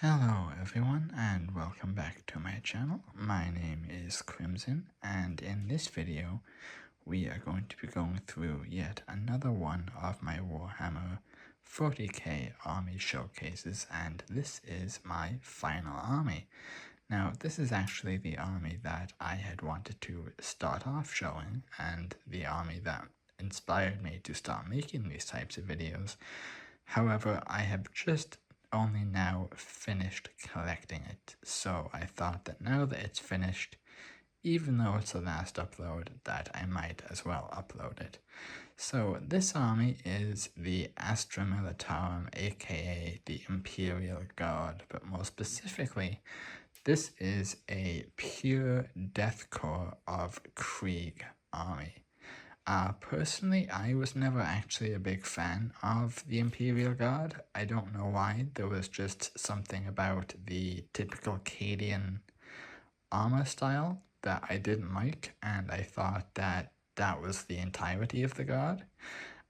Hello everyone and welcome back to my channel. My name is Crimson and in this video we are going to be going through yet another one of my Warhammer 40k army showcases, and this is my final army. Now this is actually the army that I had wanted to start off showing and the army that inspired me to start making these types of videos. However, I have just only now finished collecting it, so I thought that now that it's finished, even though it's the last upload, that I might as well upload it. So this army is the Astra Militarum, aka the Imperial Guard, but more specifically, this is a pure Death Corps of Krieg army. Personally, I was never actually a big fan of the Imperial Guard. I don't know why. There was just something about the typical Cadian armor style that I didn't like, and I thought that that was the entirety of the Guard.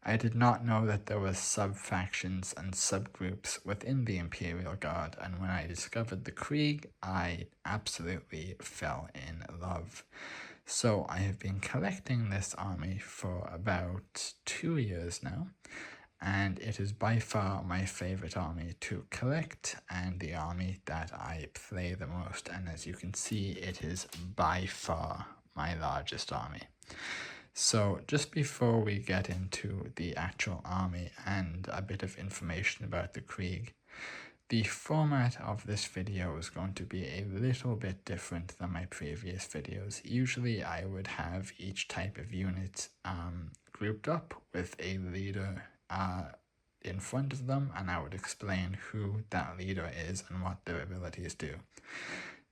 I did not know that there were sub-factions and subgroups within the Imperial Guard, and when I discovered the Krieg, I absolutely fell in love. So I have been collecting this army for about 2 years now, and it is by far my favorite army to collect and the army that I play the most, and as you can see, it is by far my largest army. So just before we get into the actual army and a bit of information about the Krieg, the format of this video is going to be a little bit different than my previous videos. Usually I would have each type of unit grouped up with a leader in front of them, and I would explain who that leader is and what their abilities do.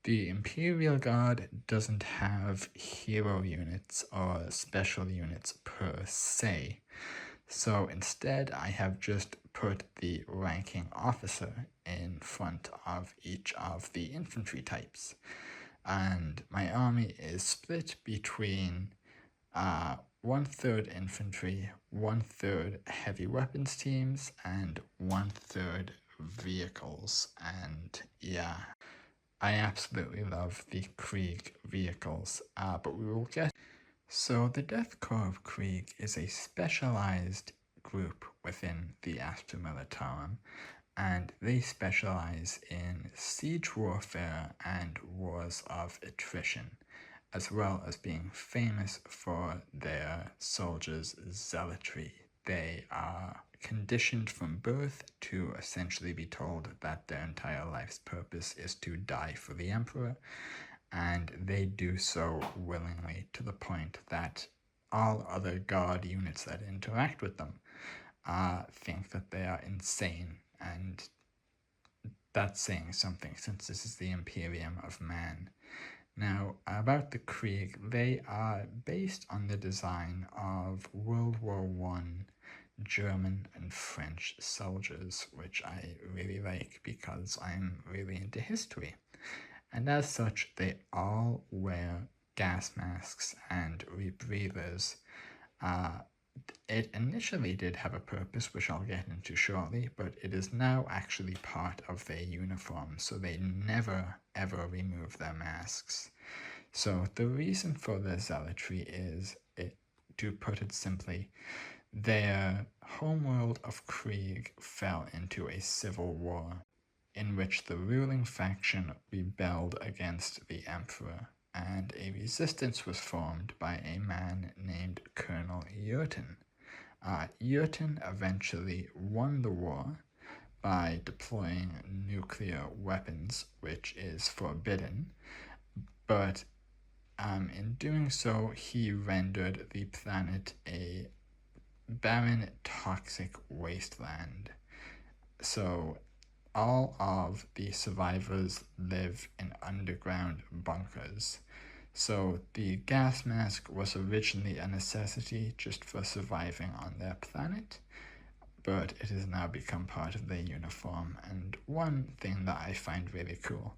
The Imperial Guard doesn't have hero units or special units per se. So instead, I have just put the ranking officer in front of each of the infantry types. And my army is split between 1/3 infantry, 1/3 heavy weapons teams, and 1/3 vehicles. And yeah, I absolutely love the Krieg vehicles, but we will get. So the Death Corps of Krieg is a specialized group within the Astra Militarum, and they specialize in siege warfare and wars of attrition, as well as being famous for their soldiers' zealotry. They are conditioned from birth to essentially be told that their entire life's purpose is to die for the Emperor, and they do so willingly to the point that all other Guard units that interact with them think that they are insane, and that's saying something since this is the Imperium of Man. Now, about the Krieg, they are based on the design of World War I German and French soldiers, which I really like because I'm really into history. And as such, they all wear gas masks and rebreathers. It initially did have a purpose, which I'll get into shortly, but it is now actually part of their uniform, so they never ever remove their masks. So the reason for their zealotry is, to put it simply, their homeworld of Krieg fell into a civil war in which the ruling faction rebelled against the Emperor, and a resistance was formed by a man named Colonel Jurten. Jurten eventually won the war by deploying nuclear weapons, which is forbidden, but in doing so, he rendered the planet a barren, toxic wasteland. So all of the survivors live in underground bunkers. So the gas mask was originally a necessity just for surviving on their planet, but it has now become part of their uniform. And one thing that I find really cool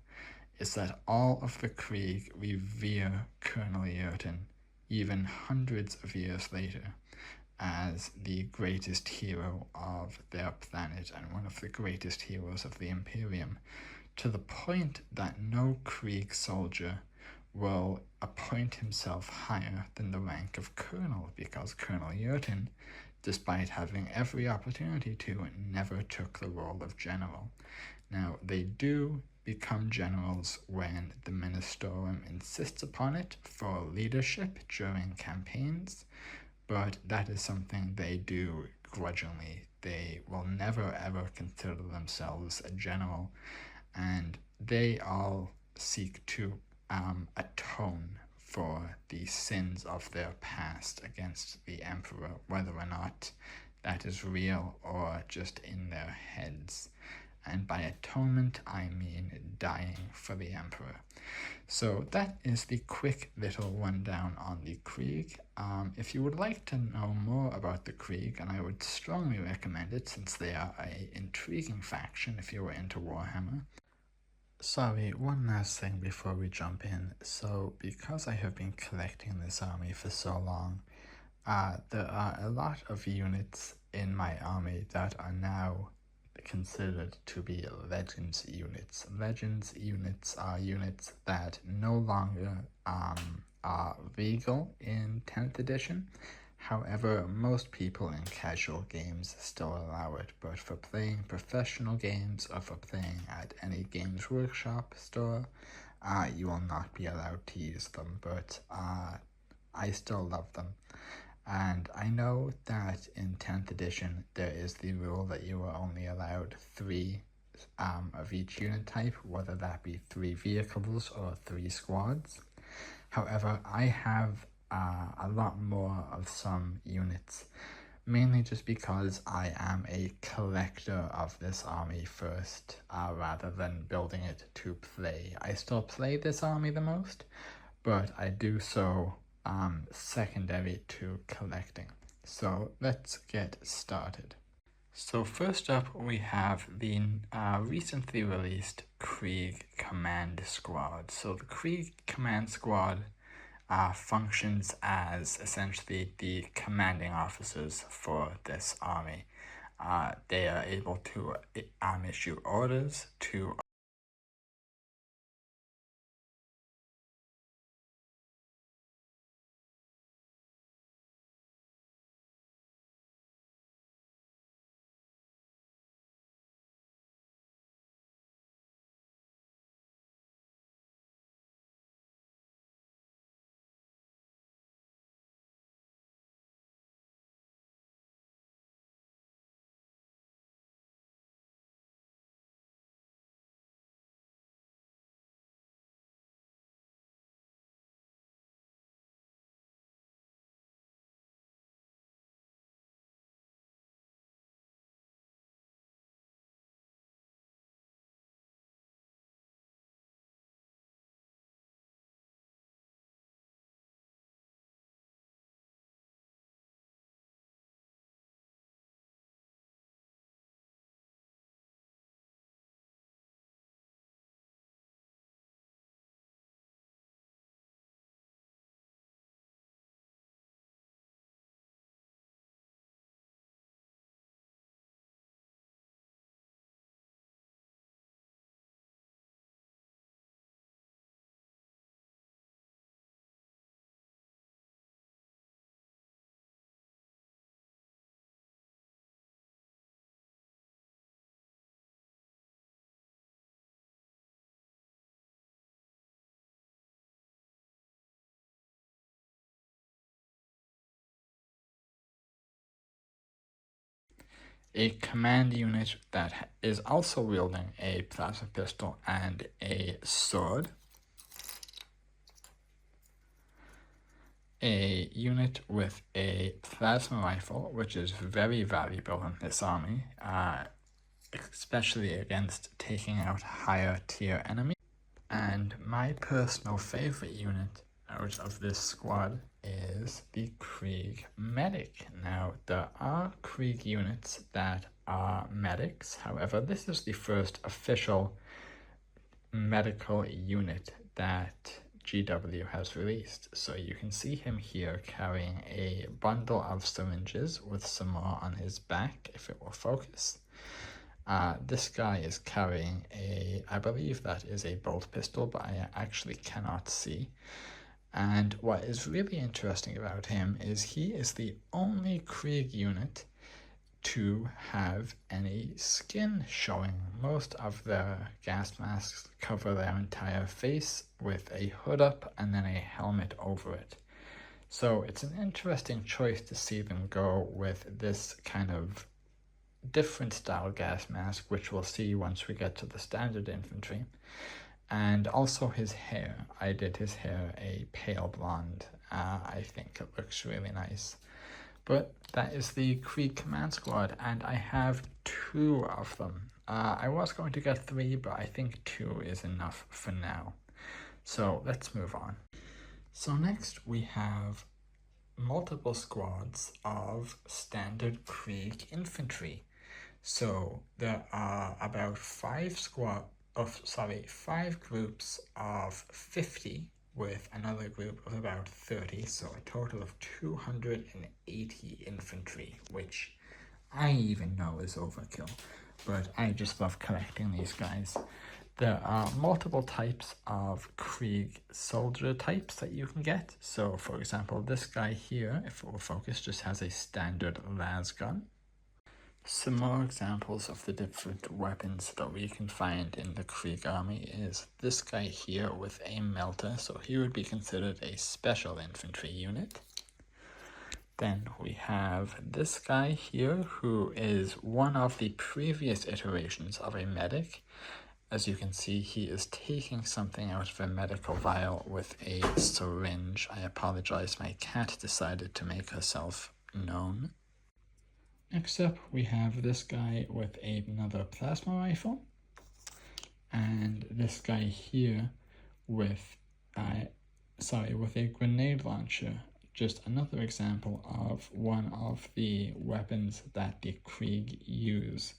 is that all of the Krieg revere Colonel Jurten even hundreds of years later as the greatest hero of their planet and one of the greatest heroes of the Imperium, to the point that no Krieg soldier will appoint himself higher than the rank of colonel, because Colonel Yurton, despite having every opportunity to, never took the role of general. Now, they do become generals when the Ministorum insists upon it for leadership during campaigns, but that is something they do grudgingly. They will never ever consider themselves a general, and they all seek to atone for the sins of their past against the emperor, whether or not that is real or just in their heads. And by atonement, I mean dying for the emperor. So that is the quick little rundown on the Krieg. If you would like to know more about the Krieg, and I would strongly recommend it since they are an intriguing faction if you were into Warhammer. Sorry, one last thing before we jump in. So, because I have been collecting this army for so long, there are a lot of units in my army that are now considered to be Legends units. Legends units are units that no longer are legal in 10th edition. However, most people in casual games still allow it, but for playing professional games or for playing at any Games Workshop store, you will not be allowed to use them, but I still love them. And I know that in 10th edition there is the rule that you are only allowed 3 of each unit type, whether that be 3 vehicles or 3 squads. However, I have a lot more of some units, mainly just because I am a collector of this army first, rather than building it to play. I still play this army the most, but I do so secondary to collecting. So let's get started. So first up we have the recently released Krieg Command Squad. So the Krieg Command Squad functions as essentially the commanding officers for this army. They are able to issue orders to a command unit that is also wielding a plasma pistol and a sword. A unit with a plasma rifle, which is very valuable in this army, especially against taking out higher tier enemies. And my personal favorite unit out of this squad is the Krieg Medic. Now, there are Krieg units that are medics, however, this is the first official medical unit that GW has released. So you can see him here carrying a bundle of syringes with some more on his back, if it will focus. This guy is carrying I believe that is a bolt pistol, but I actually cannot see. And what is really interesting about him is he is the only Krieg unit to have any skin showing. Most of their gas masks cover their entire face with a hood up and then a helmet over it. So it's an interesting choice to see them go with this kind of different style gas mask, which we'll see once we get to the standard infantry. And also his hair. I did his hair a pale blonde. I think it looks really nice. But that is the Krieg Command Squad, and I have 2 of them. I was going to get 3, but I think 2 is enough for now. So let's move on. So next we have multiple squads of standard Krieg infantry. So there are about 5 groups of 50 with another group of about 30, so a total of 280 infantry, which I even know is overkill, but I just love collecting these guys. There are multiple types of Krieg soldier types that you can get. So for example, this guy here, if it were focused, just has a standard las gun. Some more examples of the different weapons that we can find in the Krieg army is this guy here with a melter, so he would be considered a special infantry unit. Then we have this guy here who is one of the previous iterations of a medic. As you can see, he is taking something out of a medical vial with a syringe. I apologize, my cat decided to make herself known. Next up, we have this guy with another plasma rifle, and this guy here with a grenade launcher. Just another example of one of the weapons that the Krieg use.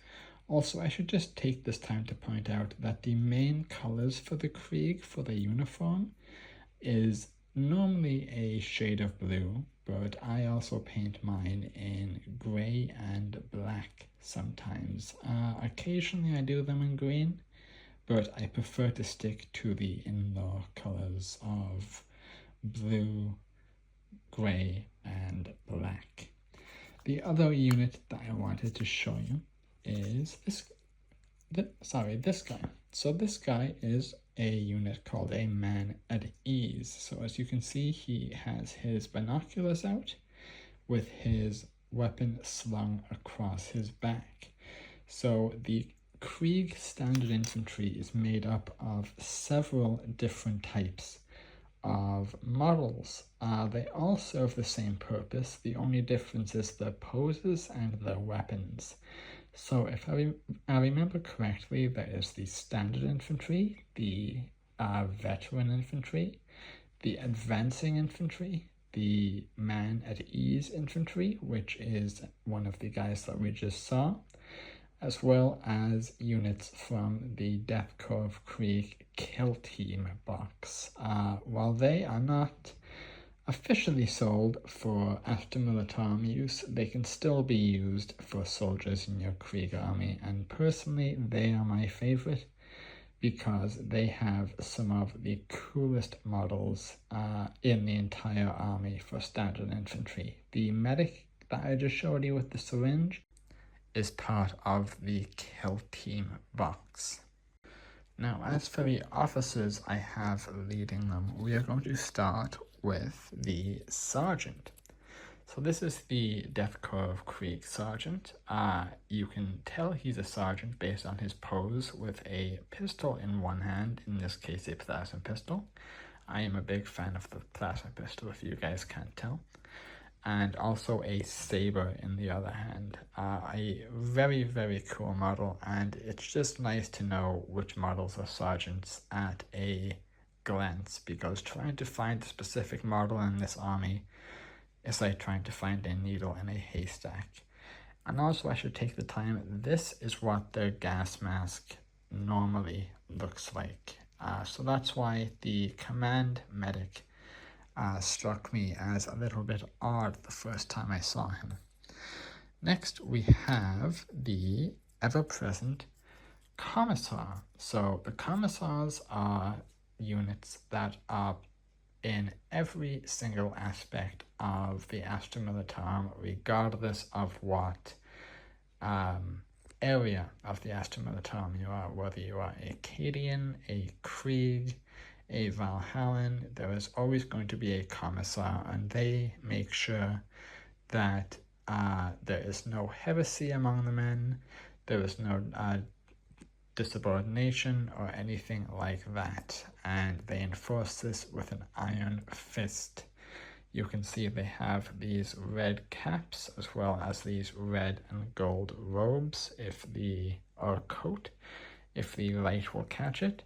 Also, I should just take this time to point out that the main colors for the Krieg for the uniform is normally a shade of blue, but I also paint mine in gray and black sometimes. Occasionally I do them in green, but I prefer to stick to the indoor colors of blue, gray, and black. The other unit that I wanted to show you is this guy. So this guy is a unit called a man at ease. So as you can see, he has his binoculars out with his weapon slung across his back. So the Krieg standard infantry is made up of several different types of models. They all serve the same purpose. The only difference is their poses and their weapons. So if I remember correctly, there is the standard infantry, the veteran infantry, the advancing infantry, the man at ease infantry, which is one of the guys that we just saw, as well as units from the Death Corps of Krieg Kill Team box. While they are not officially sold for after militarum use, they can still be used for soldiers in your Krieg army, and personally they are my favorite because they have some of the coolest models in the entire army for standard infantry. The medic that I just showed you with the syringe is part of the Kill Team box. Now, as for the officers I have leading them, we are going to start with the sergeant. So this is the Death Corps of Krieg sergeant. You can tell he's a sergeant based on his pose with a pistol in one hand, in this case a plasma pistol. I am a big fan of the plasma pistol, if you guys can't tell. And also a saber in the other hand. A very, very cool model, and it's just nice to know which models are sergeants at a glance, because trying to find a specific model in this army is like trying to find a needle in a haystack. And also I should take the time, this is what their gas mask normally looks like. So that's why the command medic struck me as a little bit odd the first time I saw him. Next we have the ever-present commissar. So the commissars are units that are in every single aspect of the Astra Militarum, regardless of what area of the Astra Militarum you are, whether you are a Cadian, a Krieg, a Valhallan. There is always going to be a commissar, and they make sure that there is no heresy among the men, there is no disubordination or anything like that, and they enforce this with an iron fist. You can see they have these red caps as well as these red and gold robes or coat, if the light will catch it.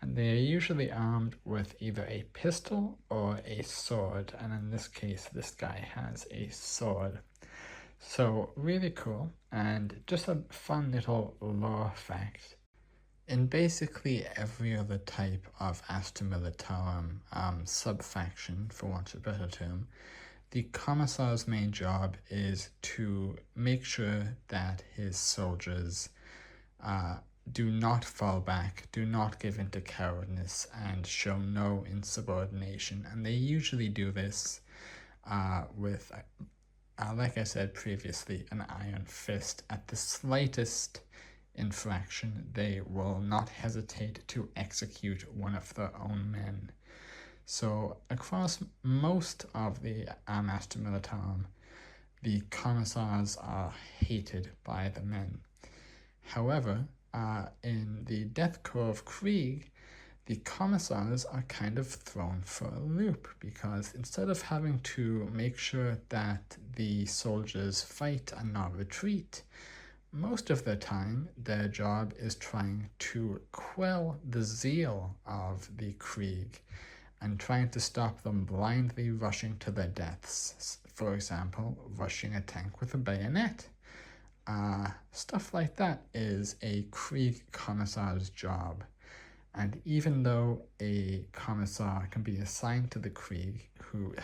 And they are usually armed with either a pistol or a sword, and in this case this guy has a sword. So really cool, and just a fun little lore fact. In basically every other type of Astra Militarum sub-faction, for want of a better term, the commissar's main job is to make sure that his soldiers do not fall back, do not give in to cowardness, and show no insubordination. And they usually do this with, like I said previously, an iron fist. At the slightest infraction, they will not hesitate to execute one of their own men. So across most of the Astra Militarum, the commissars are hated by the men. However, in the Death Corps of Krieg, the commissars are kind of thrown for a loop, because instead of having to make sure that the soldiers fight and not retreat, most of the time their job is trying to quell the zeal of the Krieg and trying to stop them blindly rushing to their deaths. For example, rushing a tank with a bayonet. Stuff like that is a Krieg commissar's job. And even though a commissar can be assigned to the Krieg who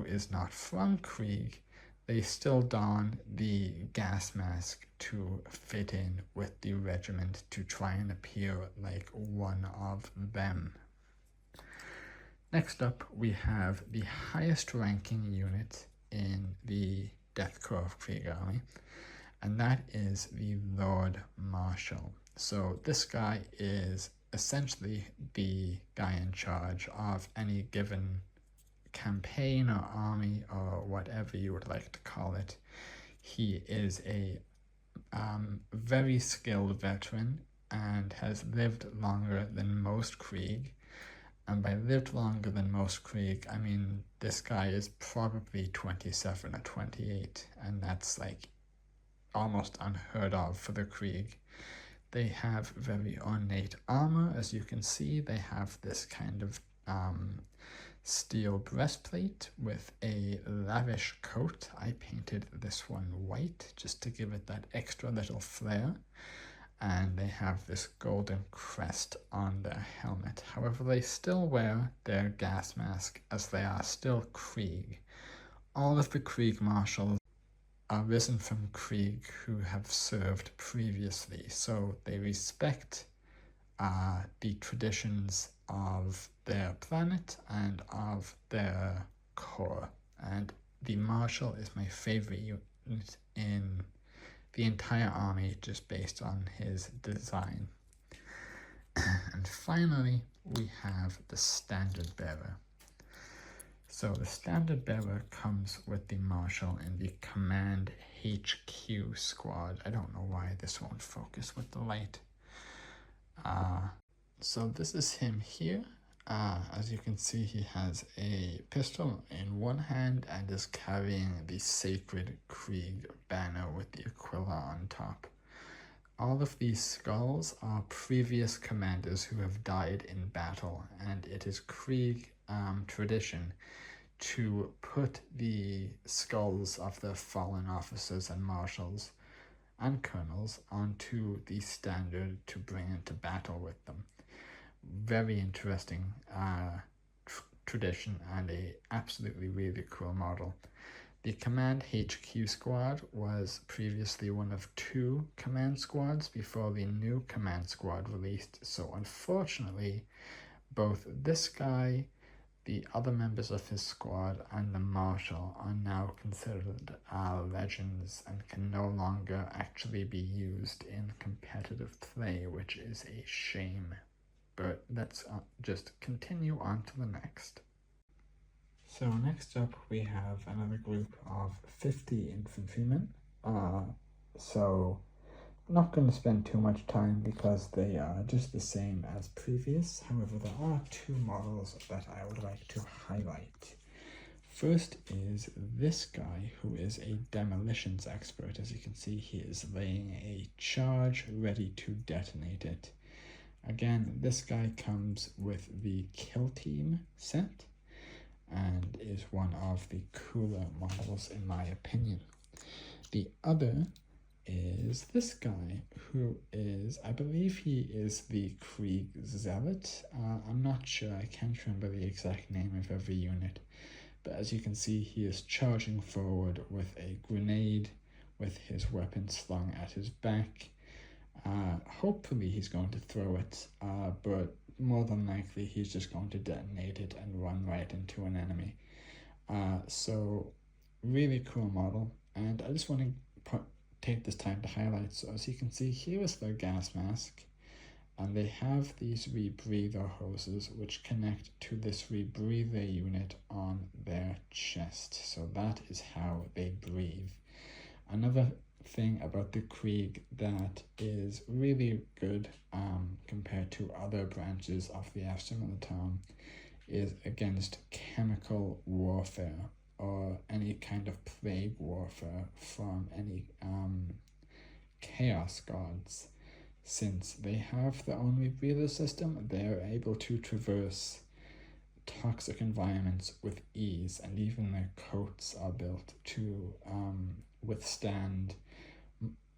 is not from Krieg, they still don the gas mask to fit in with the regiment, to try and appear like one of them. Next up, we have the highest ranking unit in the Death Corps of Krieg Army, and that is the Lord Marshal. So this guy is essentially the guy in charge of any given campaign or army or whatever you would like to call it. He is a very skilled veteran and has lived longer than most Krieg. And by lived longer than most Krieg, I mean this guy is probably 27 or 28, and that's like almost unheard of for the Krieg. They have very ornate armor, as you can see. They have this kind of steel breastplate with a lavish coat. I painted this one white just to give it that extra little flair. And they have this golden crest on their helmet. However, they still wear their gas mask, as they are still Krieg. All of the Krieg marshals are risen from Krieg who have served previously, so they respect the traditions of their planet and of their corps. And the Marshal is my favorite unit in the entire army, just based on his design. And finally, we have the Standard Bearer. So the Standard Bearer comes with the Marshal in the Command HQ squad. I don't know why this won't focus with the light. So this is him here. As you can see, he has a pistol in one hand and is carrying the Sacred Krieg banner with the Aquila on top. All of these skulls are previous commanders who have died in battle, and it is Krieg tradition to put the skulls of their fallen officers and marshals and colonels onto the standard to bring into battle with them. Very interesting tradition, and a absolutely really cool model. The Command HQ squad was previously one of 2 command squads before the new command squad released, so unfortunately both this guy, the other members of his squad, and the Marshal are now considered legends and can no longer actually be used in competitive play, which is a shame. But let's just continue on to the next. So next up we have another group of 50 infantrymen. So I'm not going to spend too much time because they are just the same as previous. However, there are 2 models that I would like to highlight. First is this guy, who is a demolitions expert. As you can see, he is laying a charge ready to detonate it. Again, this guy comes with the Kill Team set and is one of the cooler models in my opinion. The other is this guy, who is, I believe he is the Krieg Zealot. I'm not sure, I can't remember the exact name of every unit, but as you can see, he is charging forward with a grenade with his weapon slung at his back. Hopefully he's going to throw it, but more than likely he's just going to detonate it and run right into an enemy. So really cool model, and I just want to take this time to highlight. So as you can see, here is their gas mask, and they have these rebreather hoses which connect to this rebreather unit on their chest. So that is how they breathe. Another thing about the Krieg that is really good compared to other branches of the Aftermilitarum is against chemical warfare or any kind of plague warfare from any chaos gods. Since they have their own rebreather system, they are able to traverse toxic environments with ease, and even their coats are built to withstand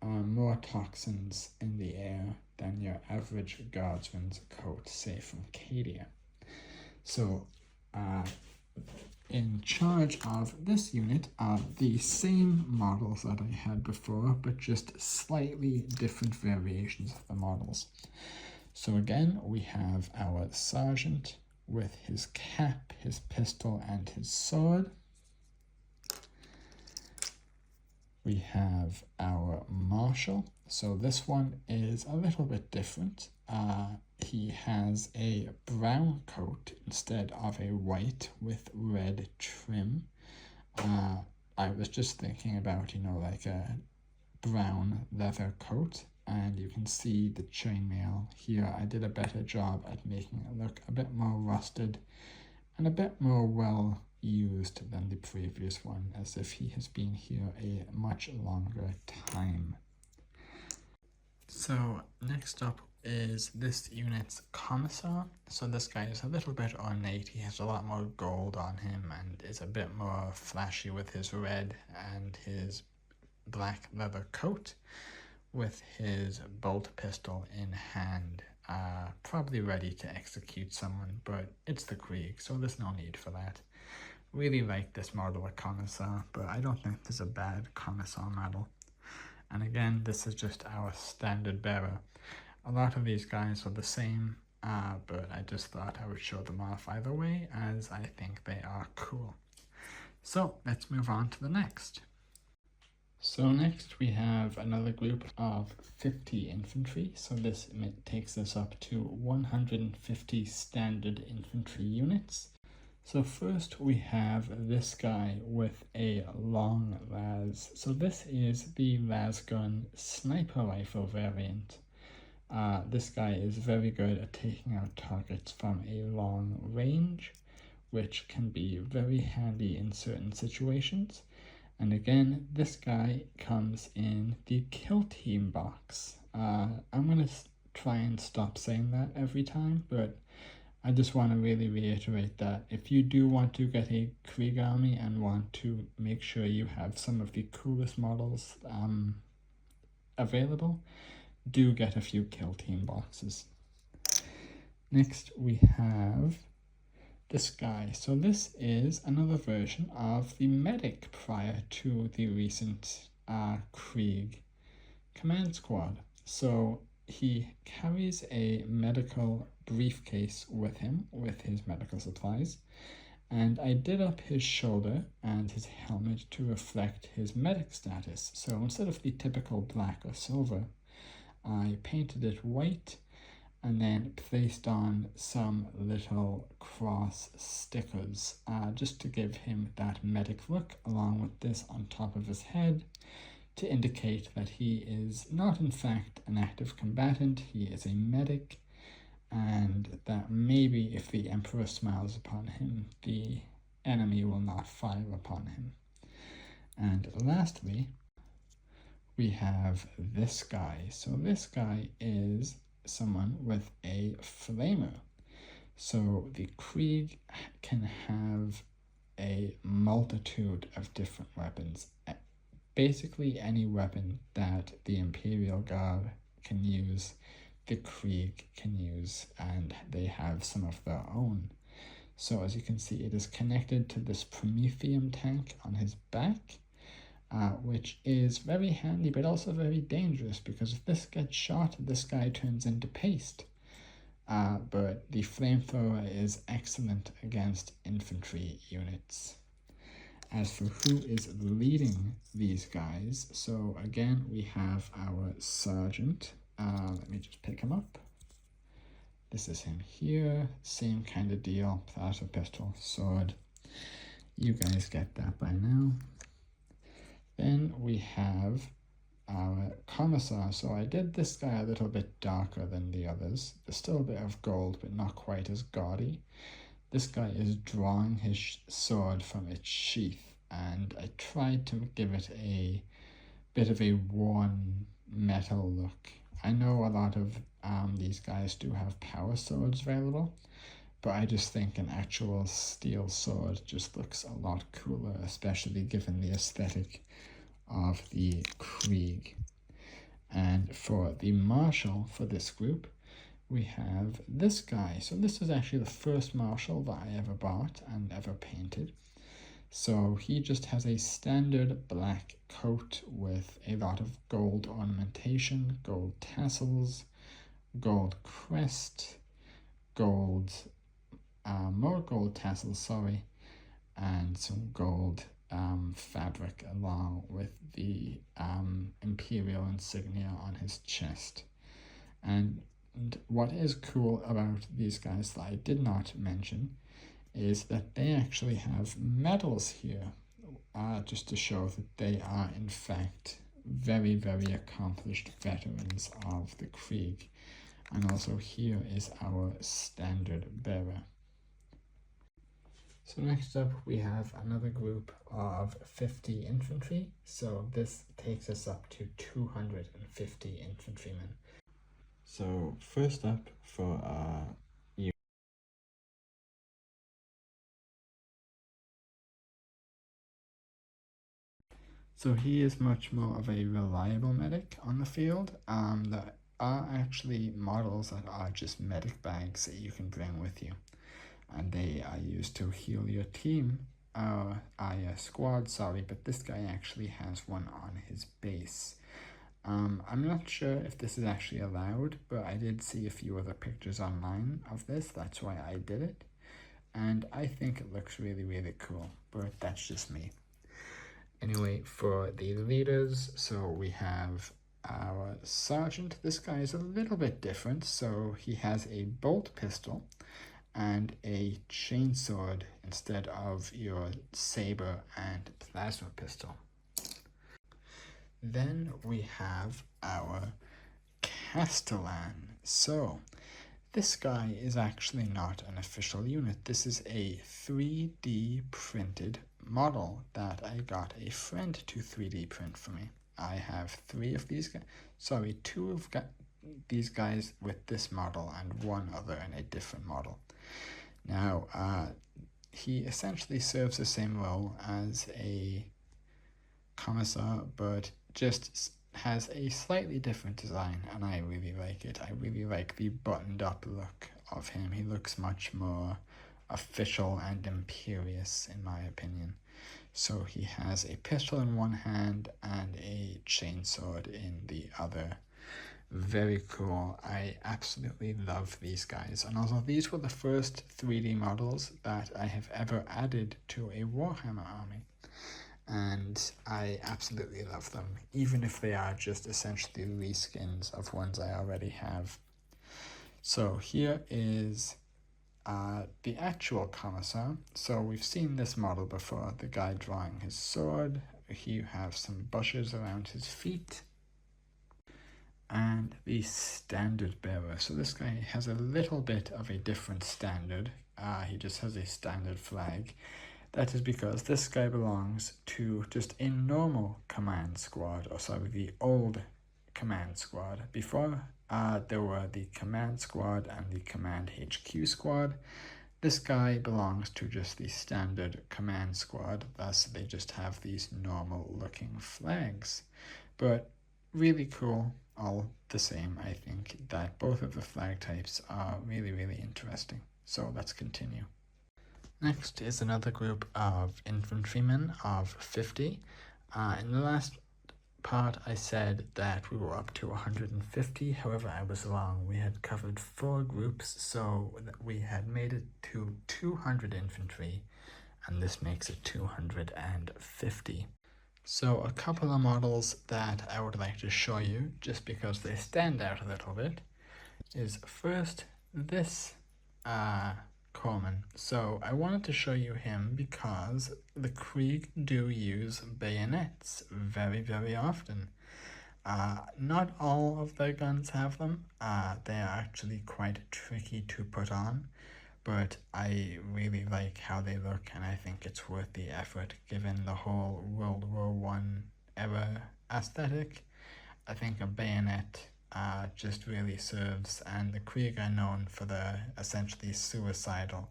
more toxins in the air than your average guardsman's coat, say from Cadia. So in charge of this unit are the same models that I had before, but just slightly different variations of the models. So again, we have our sergeant with his cap, his pistol, and his sword. We have our marshal. So this one is a little bit different. He has a brown coat instead of a white with red trim. I was just thinking about, like a brown leather coat, and you can see the chainmail here. I did a better job at making it look a bit more rusted and a bit more well used than the previous one, as if he has been here a much longer time. So next up is this unit's commissar. So this guy is a little bit ornate. He has a lot more gold on him and is a bit more flashy with his red and his black leather coat, with his bolt pistol in hand, probably ready to execute someone, but it's the Krieg, so there's no need for that. Really like this model of commissar, but I don't think there's a bad commissar model. And again, this is just our standard bearer. A lot of these guys are the same, but I just thought I would show them off either way, as I think they are cool. So let's move on to the next. So next we have another group of 50 infantry. So this takes us up to 150 standard infantry units. So first we have this guy with a long las. So this is the las gun sniper rifle variant. This guy is very good at taking out targets from a long range, which can be very handy in certain situations. And again, this guy comes in the Kill Team box. I'm going to try and stop saying that every time, but I just want to really reiterate that if you do want to get a Krieg army and want to make sure you have some of the coolest models available, do get a few Kill Team boxes. Next we have this guy. So this is another version of the medic prior to the recent Krieg command squad. So he carries a medical briefcase with him with his medical supplies, and I did up his shoulder and his helmet to reflect his medic status. So instead of the typical black or silver, I painted it white and then placed on some little cross stickers just to give him that medic look, along with this on top of his head to indicate that he is not in fact an active combatant, he is a medic, and that maybe if the Emperor smiles upon him, the enemy will not fire upon him. And lastly, we have this guy. So this guy is someone with a flamer. So the Krieg can have a multitude of different weapons. Basically any weapon that the Imperial Guard can use, the Krieg can use, and they have some of their own. So as you can see, it is connected to this Prometheum tank on his back, which is very handy but also very dangerous, because if this gets shot, this guy turns into paste. But the flamethrower is excellent against infantry units. As for who is leading these guys, so again we have our sergeant. Let me just pick him up. This is him here, same kind of deal, plasma pistol, sword. You guys get that by now. Then we have our commissar. So I did this guy a little bit darker than the others. There's still a bit of gold, but not quite as gaudy. This guy is drawing his sword from its sheath, and I tried to give it a bit of a worn metal look. I know a lot of these guys do have power swords available, but I just think an actual steel sword just looks a lot cooler, especially given the aesthetic of the Krieg. And for the marshal for this group, we have this guy. So this is actually the first marshal that I ever bought and ever painted. So he just has a standard black coat with a lot of gold ornamentation, gold tassels, gold crest, gold, more gold tassels, sorry, and some gold fabric along with the imperial insignia on his chest. And what is cool about these guys that I did not mention is that they actually have medals here, just to show that they are in fact very, very accomplished veterans of the Krieg. And also here is our standard bearer. So next up we have another group of 50 infantry. So this takes us up to 250 infantrymen. So first up for you. So he is much more of a reliable medic on the field. There are actually models that are just medic bags that you can bring with you, and they are used to heal your team, your squad, sorry, but this guy actually has one on his base. I'm not sure if this is actually allowed, but I did see a few other pictures online of this, that's why I did it. And I think it looks really, really cool, but that's just me. Anyway, for the leaders, so we have our sergeant. This guy is a little bit different, so he has a bolt pistol and a chainsword instead of your saber and plasma pistol. Then we have our Castellan. So this guy is actually not an official unit. This is a 3D printed model that I got a friend to 3D print for me. I have two of these guys with this model and one other in a different model. Now, he essentially serves the same role as a commissar, but just has a slightly different design, and I really like it. I really like the buttoned up look of him. He looks much more official and imperious in my opinion. So he has a pistol in one hand and a chainsword in the other. Very cool. I absolutely love these guys. And also these were the first 3D models that I have ever added to a Warhammer army. And I absolutely love them, even if they are just essentially reskins of ones I already have. So here is the actual Commissar. So we've seen this model before, the guy drawing his sword. Here you have some bushes around his feet. And the standard bearer. So this guy has a little bit of a different standard. He just has a standard flag. That is because this guy belongs to just a normal command squad, or sorry, the old command squad. Before there were the command squad and the command HQ squad. This guy belongs to just the standard command squad, thus they just have these normal looking flags. But really cool all the same. I think that both of the flag types are really, really interesting. So let's continue. Next is another group of infantrymen of 50. In the last part I said that we were up to 150, however I was wrong. We had covered 4 groups, so we had made it to 200 infantry, and this makes it 250. So a couple of models that I would like to show you, just because they stand out a little bit, is first this Corpsman. So I wanted to show you him because the Krieg do use bayonets very, very often. Not all of their guns have them. They are actually quite tricky to put on, but I really like how they look, and I think it's worth the effort given the whole World War I era aesthetic. I think a bayonet just really serves, and the Krieg are known for the essentially suicidal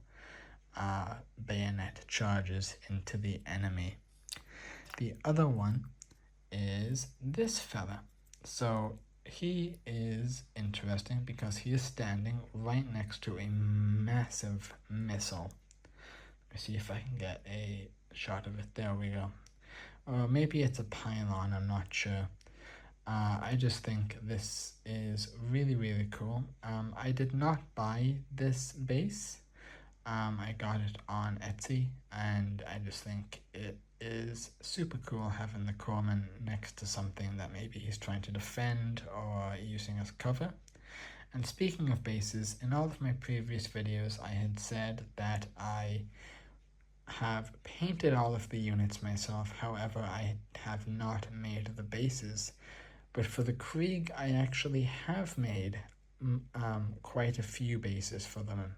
bayonet charges into the enemy. The other one is this fella. So he is interesting because he is standing right next to a massive missile. Let me see if I can get a shot of it. There we go. Or maybe it's a pylon, I'm not sure. I just think this is really, really cool. I did not buy this base. I got it on Etsy, and I just think it is super cool having the Corpsman next to something that maybe he's trying to defend or using as cover. And speaking of bases, in all of my previous videos I had said that I have painted all of the units myself, however I have not made the bases. But for the Krieg, I actually have made quite a few bases for them,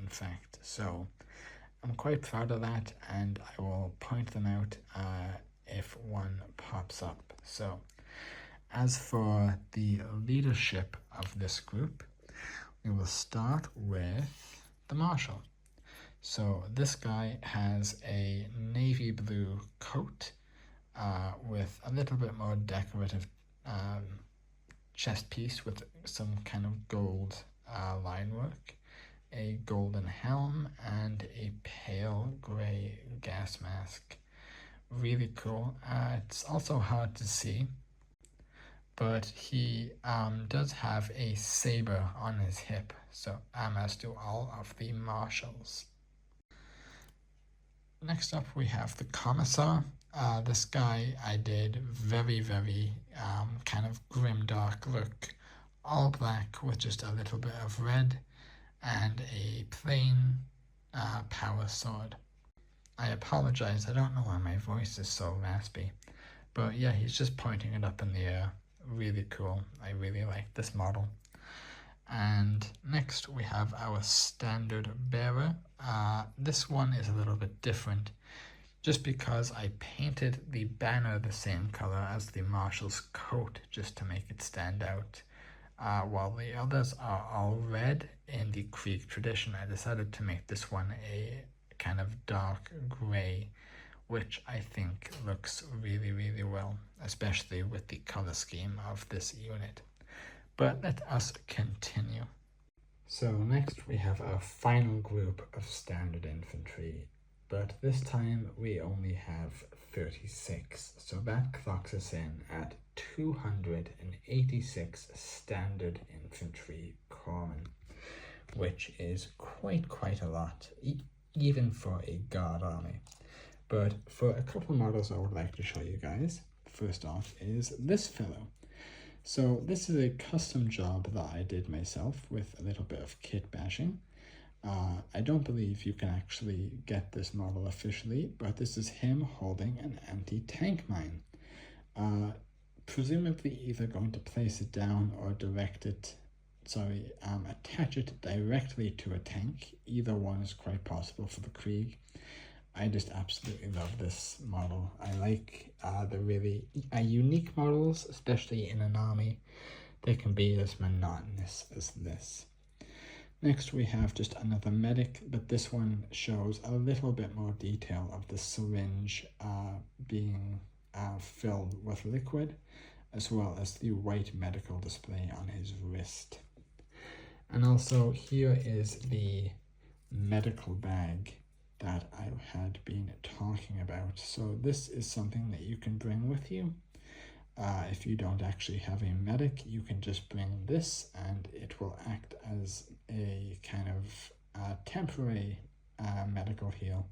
in fact. So I'm quite proud of that, and I will point them out if one pops up. So as for the leadership of this group, we will start with the Marshal. So this guy has a navy blue coat with a little bit more decorative chest piece with some kind of gold line work, a golden helm, and a pale gray gas mask. Really cool. It's also hard to see, but he does have a saber on his hip, so as do all of the marshals. Next up we have the Commissar. This guy I did very, very kind of grimdark look, all black with just a little bit of red, and a plain power sword. I apologize, I don't know why my voice is so raspy, but yeah, he's just pointing it up in the air. Really cool. I really like this model. And next we have our standard bearer. This one is a little bit different just because I painted the banner the same color as the Marshal's coat just to make it stand out. While the others are all red in the Krieg tradition, I decided to make this one a kind of dark gray, which I think looks really, really well, especially with the color scheme of this unit. But let us continue. So next we have our final group of standard infantry, but this time we only have 36, so that clocks us in at 286 standard infantry corpsmen, which is quite a lot, even for a guard army. But for a couple of models I would like to show you guys, first off is this fellow. So this is a custom job that I did myself with a little bit of kit bashing. I don't believe you can actually get this model officially, but this is him holding an anti-tank mine. Presumably either going to place it down or attach it directly to a tank. Either one is quite possible for the Krieg. I just absolutely love this model. I like the really unique models, especially in an army. They can be as monotonous as this. Next we have just another medic, but this one shows a little bit more detail of the syringe being filled with liquid, as well as the white medical display on his wrist. And also here is the medical bag that I had been talking about. So this is something that you can bring with you. If you don't actually have a medic, you can just bring this and it will act as a kind of temporary medical heal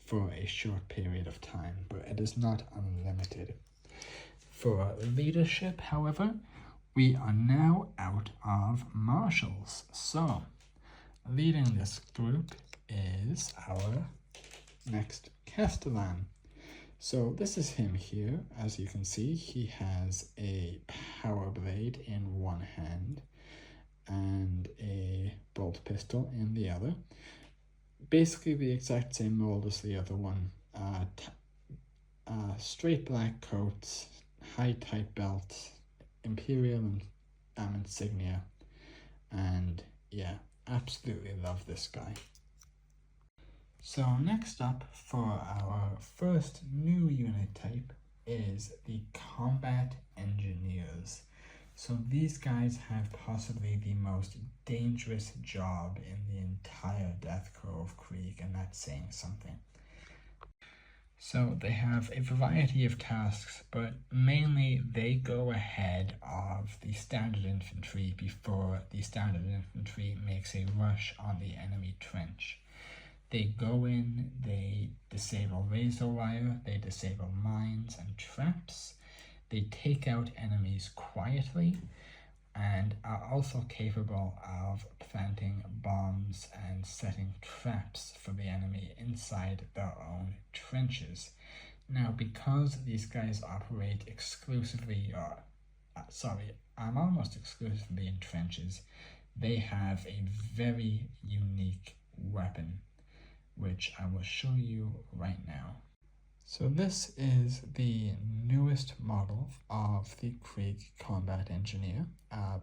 for a short period of time, but it is not unlimited. For leadership, however, we are now out of marshals. So leading this group is our next Castellan. So this is him here. As you can see, he has a power blade in one hand and a bolt pistol in the other. Basically the exact same mold as the other one. Straight black coat, high tight belt, Imperial insignia, and yeah, absolutely love this guy. So next up for our first new unit type is the Combat Engineers. So these guys have possibly the most dangerous job in the entire Death Corps of Krieg, and that's saying something. So they have a variety of tasks, but mainly they go ahead of the standard infantry before the standard infantry makes a rush on the enemy trench. They go in, they disable razor wire, they disable mines and traps, they take out enemies quietly, and are also capable of planting bombs and setting traps for the enemy inside their own trenches. Now, because these guys operate exclusively, almost exclusively in trenches, they have a very unique weapon, which I will show you right now. So this is the newest model of the Krieg Combat Engineer.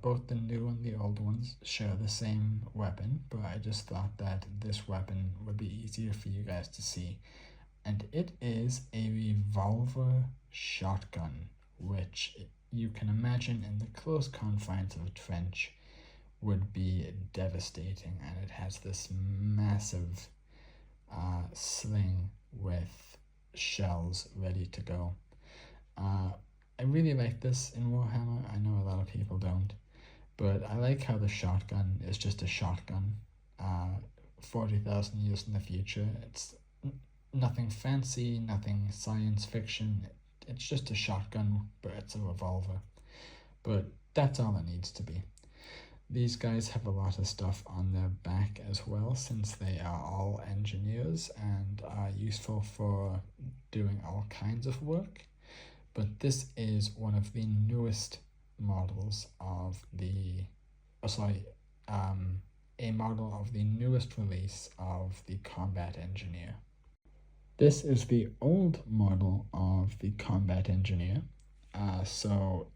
Both the new and the old ones share the same weapon, but I just thought that this weapon would be easier for you guys to see. And it is a revolver shotgun, which you can imagine in the close confines of a trench would be devastating. And it has this massive sling with shells ready to go. I really like this in Warhammer. I know a lot of people don't, but I like how the shotgun is just a shotgun. 40,000 years in the future, it's nothing fancy, nothing science fiction. It's just a shotgun, but it's a revolver. But that's all it needs to be. These guys have a lot of stuff on their back as well, since they are all engineers and are useful for doing all kinds of work. But this is one of the newest models of the, a model of the newest release of the Combat Engineer. This is the old model of the Combat Engineer, so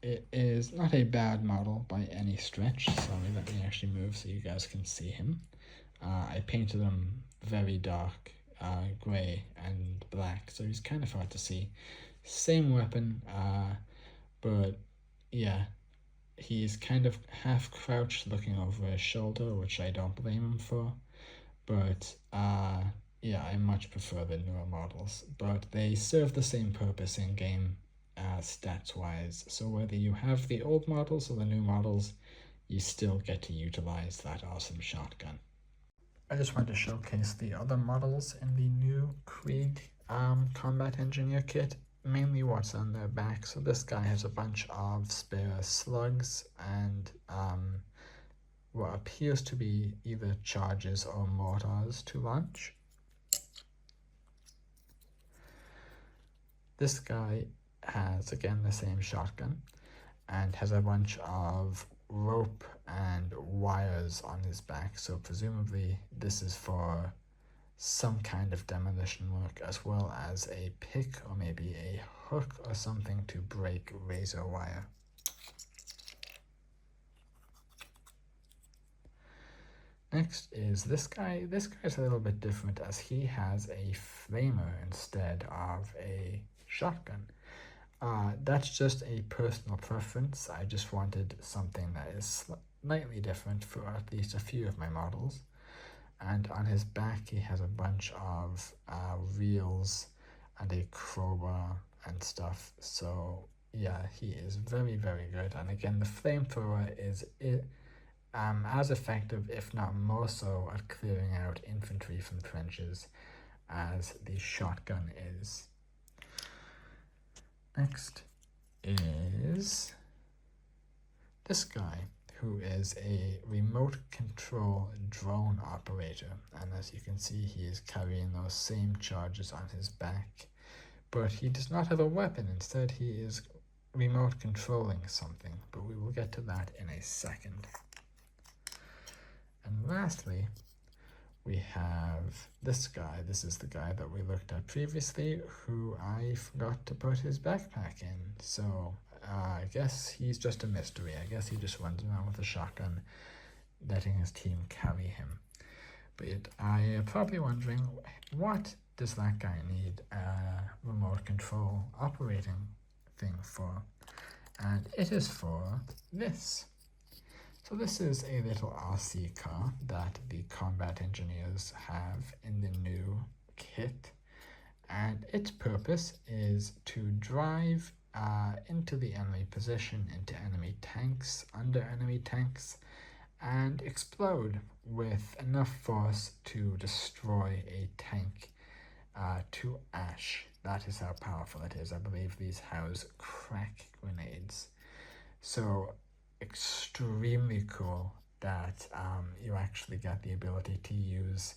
it is not a bad model by any stretch. Sorry, let me actually move so you guys can see him. I painted him very dark, grey and black, so he's kind of hard to see. Same weapon, but yeah, He's kind of half crouched looking over his shoulder, which I don't blame him for. But yeah, I much prefer the newer models. But they serve the same purpose in game stats wise. So whether you have the old models or the new models, you still get to utilize that awesome shotgun. I just wanted to showcase the other models in the new Krieg combat engineer kit, mainly what's on their back. So this guy has a bunch of spare slugs and what appears to be either charges or mortars to launch. This guy has again the same shotgun and has a bunch of rope and wires on his back, so presumably this is for some kind of demolition work, as well as a pick or maybe a hook or something to break razor wire. Next is this guy. This guy's a little bit different as he has a flamer instead of a shotgun. That's just a personal preference. I just wanted something that is slightly different for at least a few of my models. And on his back he has a bunch of reels and a crowbar and stuff. So yeah, he is very, very good. And again, the flamethrower is as effective, if not more so, at clearing out infantry from trenches as the shotgun is. Next is this guy, who is a remote control drone operator, and as you can see, he is carrying those same charges on his back, but he does not have a weapon. Instead, he is remote controlling something, but we will get to that in a second. And lastly, we have this guy. This is the guy that we looked at previously, who I forgot to put his backpack in. So I guess he's just a mystery. I guess he just runs around with a shotgun, letting his team carry him. But I am probably wondering, what does that guy need a remote control operating thing for? And it is for this. So this is a little RC car that the combat engineers have in the new kit, and its purpose is to drive into the enemy position, into enemy tanks, under enemy tanks, and explode with enough force to destroy a tank to ash. That is how powerful it is. I believe these house crack grenades. So extremely cool that you actually get the ability to use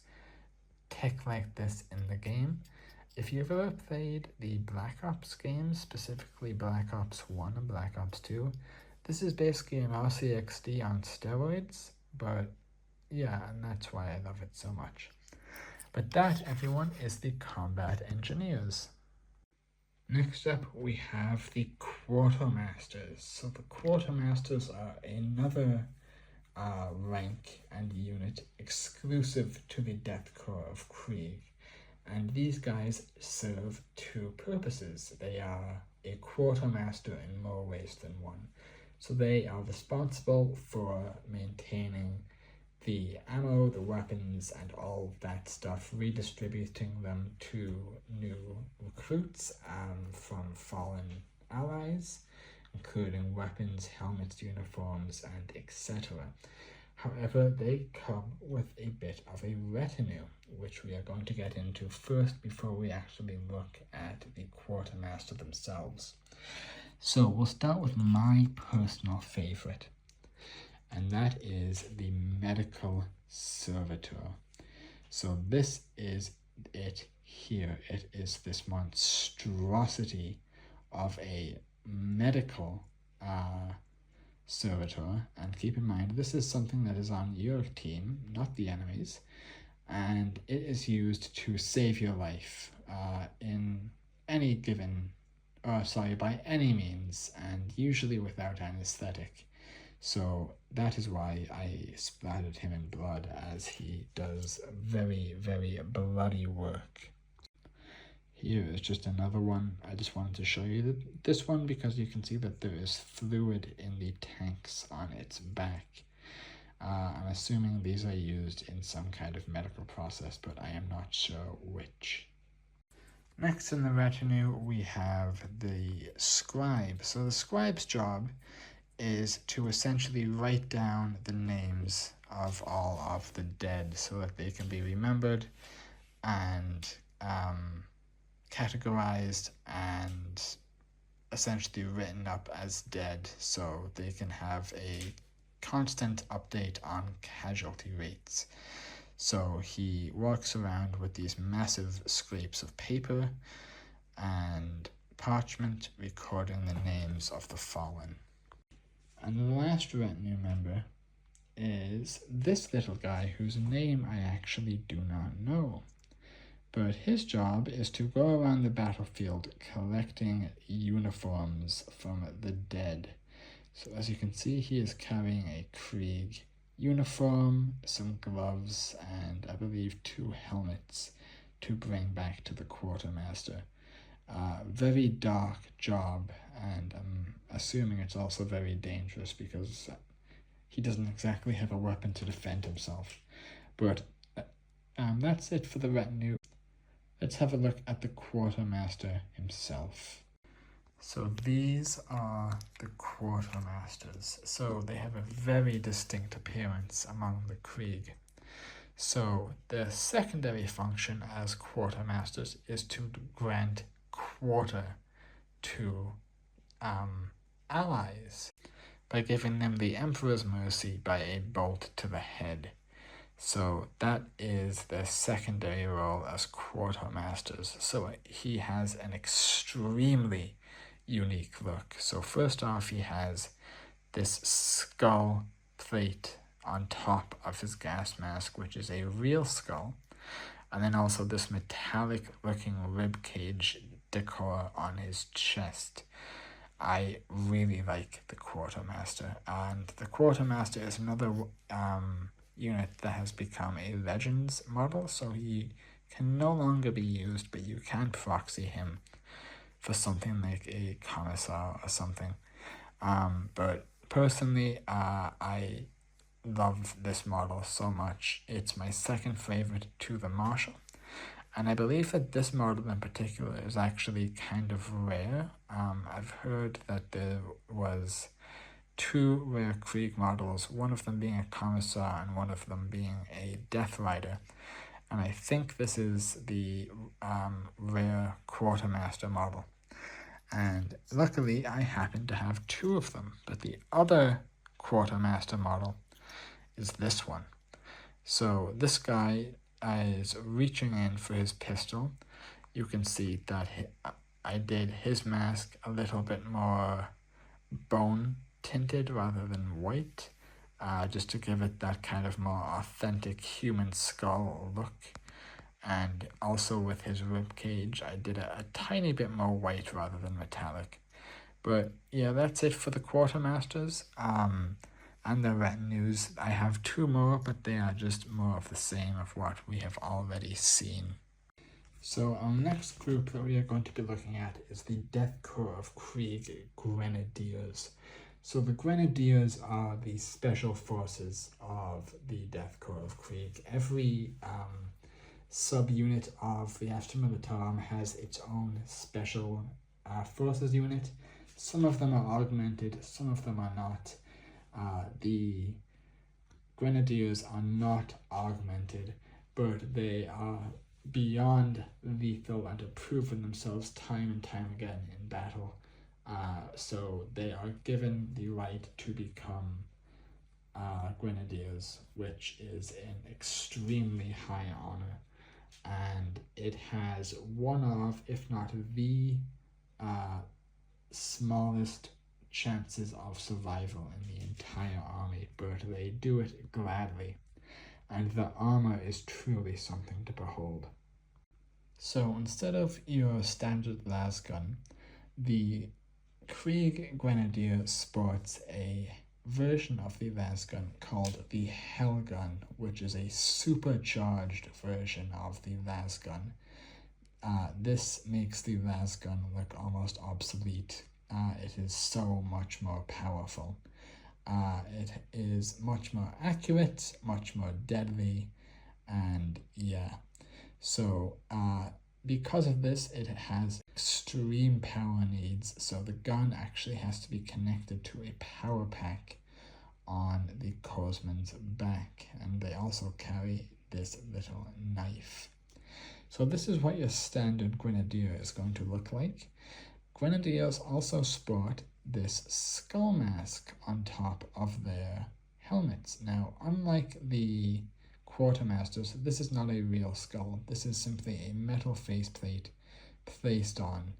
tech like this in the game. If you've ever played the Black Ops games, specifically Black Ops 1 and Black Ops 2, this is basically an RCXD on steroids, but yeah, and that's why I love it so much. But that, everyone, is the combat engineers. Next up, we have the Quartermasters. So the Quartermasters are another rank and unit exclusive to the Death Corps of Krieg. And these guys serve two purposes. They are a quartermaster in more ways than one. So they are responsible for maintaining the ammo, the weapons, and all that stuff, redistributing them to new recruits from fallen allies, including weapons, helmets, uniforms, and etc. However, they come with a bit of a retinue, which we are going to get into first before we actually look at the quartermaster themselves. So we'll start with my personal favorite, and that is the medical servitor. So this is it here. It is this monstrosity of a medical servitor, and keep in mind this is something that is on your team, not the enemy's, and it is used to save your life in any given, by any means, and usually without anesthetic. So that is why I splattered him in blood, as he does very, very bloody work. Here is just another one. I just wanted to show you this one because you can see that there is fluid in the tanks on its back. I'm assuming these are used in some kind of medical process, but I am not sure which. Next in the retinue, we have the scribe. So the scribe's job is to essentially write down the names of all of the dead so that they can be remembered and categorized and essentially written up as dead so they can have a constant update on casualty rates. So he walks around with these massive scrapes of paper and parchment recording the names of the fallen. And the last retinue member is this little guy whose name I actually do not know. But his job is to go around the battlefield collecting uniforms from the dead. So as you can see, he is carrying a Krieg uniform, some gloves, and I believe 2 helmets to bring back to the quartermaster. Very dark job, and I'm assuming it's also very dangerous because he doesn't exactly have a weapon to defend himself. But that's it for the retinue. Let's have a look at the quartermaster himself. So these are the quartermasters. So they have a very distinct appearance among the Krieg. So their secondary function as quartermasters is to grant quarter to allies by giving them the Emperor's mercy by a bolt to the head. So that is their secondary role as quartermasters. So he has an extremely unique look. So first off, he has this skull plate on top of his gas mask, which is a real skull, and then also this metallic looking rib cage decor on his chest. I really like the quartermaster, and the quartermaster is another unit that has become a Legends model, so he can no longer be used, but you can proxy him for something like a commissar or something. But personally, I love this model so much. It's my second favorite to the Marshal, and I believe that this model in particular is actually kind of rare. I've heard that there was 2 rare Krieg models, one of them being a commissar and one of them being a Death Rider. And I think this is the rare quartermaster model. And luckily I happen to have 2 of them, but the other quartermaster model is this one. So this guy is reaching in for his pistol. You can see that I did his mask a little bit more bone tinted rather than white, just to give it that kind of more authentic human skull look. And also with his rib cage, I did a tiny bit more white rather than metallic. But yeah, that's it for the quartermasters. And the retinues, I have 2 more, but they are just more of the same of what we have already seen. So our next group that we are going to be looking at is the Death Corps of Krieg Grenadiers. So the Grenadiers are the special forces of the Death Corps of Krieg. Every subunit of the Astra Militarum has its own special forces unit. Some of them are augmented, some of them are not. The Grenadiers are not augmented, but they are beyond lethal and have proven themselves time and time again in battle. So they are given the right to become Grenadiers, which is an extremely high honor. And it has one of, if not the smallest chances of survival in the entire army, but they do it gladly, and the armor is truly something to behold. So instead of your standard lasgun, the Krieg Grenadier sports a version of the lasgun called the Hellgun, which is a supercharged version of the lasgun. this makes the las gun look almost obsolete. It is so much more powerful. It is much more accurate, much more deadly, and yeah. So because of this, it has extreme power needs, so the gun actually has to be connected to a power pack on the Corpsman's back, and they also carry this little knife. So this is what your standard Grenadier is going to look like. Grenadiers also sport this skull mask on top of their helmets. Now, unlike the Quartermasters, this is not a real skull. This is simply a metal faceplate placed on,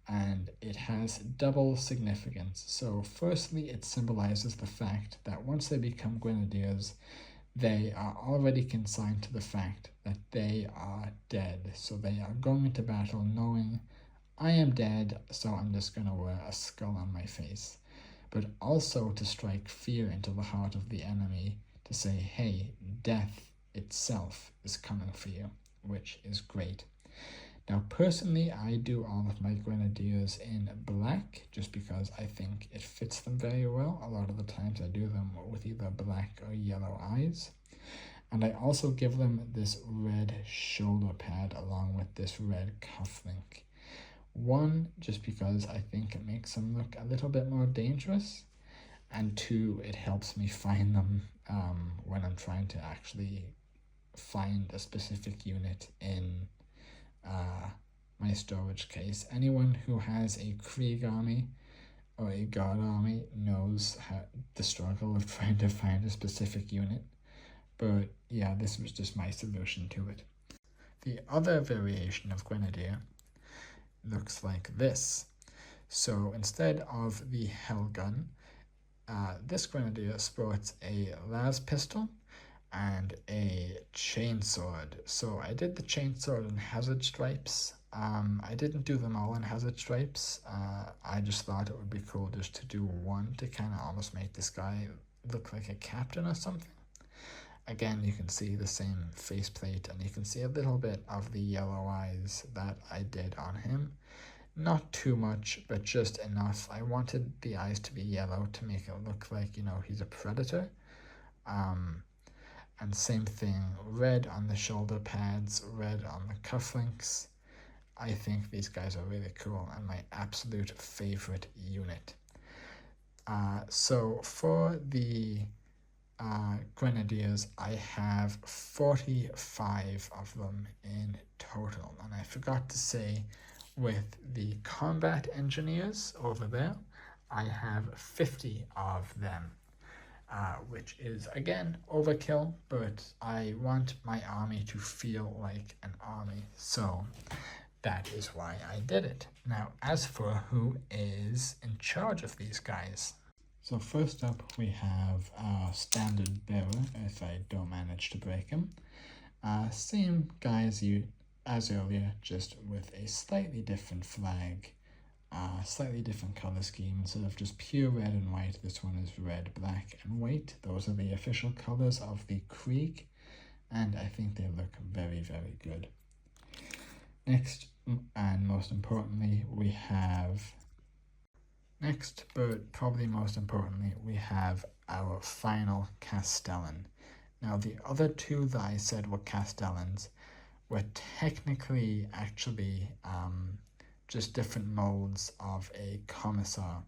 and it has double significance. So firstly, it symbolizes the fact that once they become Grenadiers, they are already consigned to the fact that they are dead. So they are going into battle knowing, I am dead, so I'm just going to wear a skull on my face. But also to strike fear into the heart of the enemy, to say, hey, death itself is coming for you, which is great. Now, personally, I do all of my Grenadiers in black, just because I think it fits them very well. A lot of the times I do them with either black or yellow eyes. And I also give them this red shoulder pad along with this red cufflink. One, just because I think it makes them look a little bit more dangerous, and two, it helps me find them when I'm trying to actually find a specific unit in my storage case. Anyone who has a Krieg army or a Guard army knows the struggle of trying to find a specific unit. But yeah, this was just my solution to it. The other variation of Grenadier looks like this. So instead of the Hell gun, this Grenadier sports a las pistol and a chainsword. So I did the chainsword in hazard stripes. I didn't do them all in hazard stripes. I just thought it would be cool just to do one to kind of almost make this guy look like a captain or something. Again, you can see the same faceplate, and you can see a little bit of the yellow eyes that I did on him. Not too much, but just enough. I wanted the eyes to be yellow to make it look like, you know, he's a predator. And same thing, red on the shoulder pads, red on the cufflinks. I think these guys are really cool and my absolute favorite unit. So for the Grenadiers, I have 45 of them in total. And I forgot to say, with the combat engineers over there, I have 50 of them. Which is, again, overkill, but I want my army to feel like an army, so that is why I did it. Now, as for who is in charge of these guys. So first up, we have our standard bearer, if I don't manage to break him. Same guy as earlier, just with a slightly different flag. Slightly different color scheme. Instead of just pure red and white, this one is red, black, and white. Those are the official colors of the Krieg, and I think they look very, very good. Next, and most importantly, we have... Next, but probably most importantly, we have our final Castellan. Now, the other two that I said were Castellans were technically actually just different molds of a commissar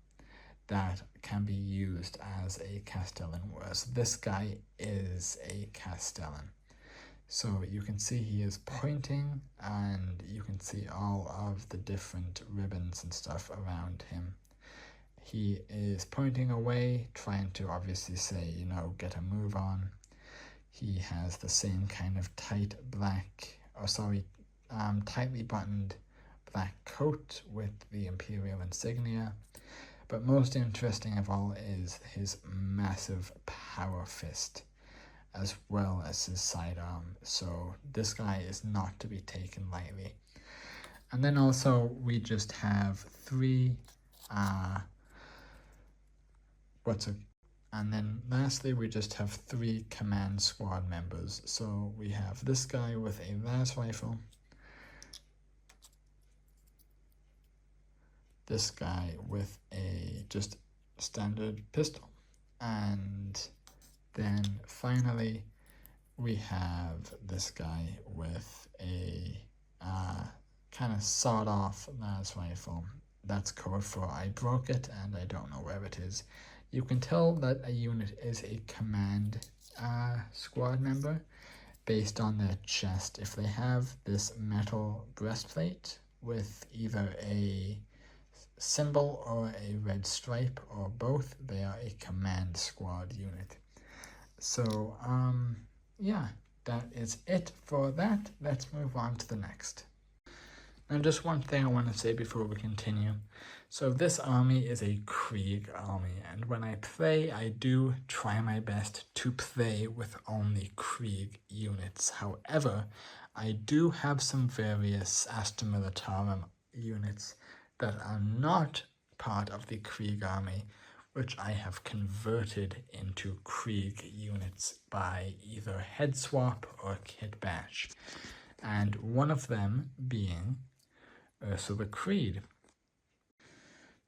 that can be used as a Castellan, whereas this guy is a Castellan. So you can see he is pointing, and you can see all of the different ribbons and stuff around him. He is pointing away, trying to obviously say, you know, get a move on. He has the same kind of tightly buttoned black coat with the Imperial insignia. But most interesting of all is his massive power fist, as well as his sidearm. So this guy is not to be taken lightly. And then also we just have three and then lastly, we just have 3 command squad members. So we have this guy with a las rifle, this guy with a just standard pistol. And then finally we have this guy with a kind of sawed-off las rifle. That's code for I broke it and I don't know where it is. You can tell that a unit is a command squad member based on their chest. If they have this metal breastplate with either a symbol or a red stripe or both, they are a command squad unit. So yeah, that is it for that. Let's move on to the next. Now just one thing I want to say before we continue. So this army is a Krieg army, and when I play, I do try my best to play with only Krieg units. However, I do have some various Astra Militarum units that are not part of the Krieg army, which I have converted into Krieg units by either head swap or kit bash. And one of them being Ursula Creed.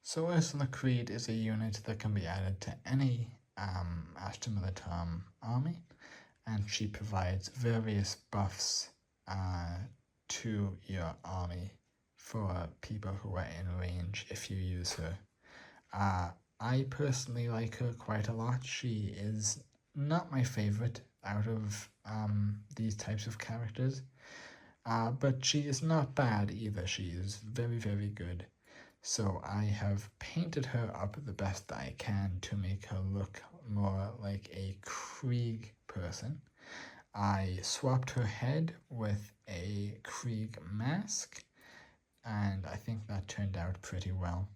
So Ursula Creed is a unit that can be added to any Astra Militarum army, and she provides various buffs to your army for people who are in range if you use her. I personally like her quite a lot. She is not my favorite out of these types of characters, but she is not bad either. She is very, very good. So I have painted her up the best I can to make her look more like a Krieg person. I swapped her head with a Krieg mask, and I think that turned out pretty well.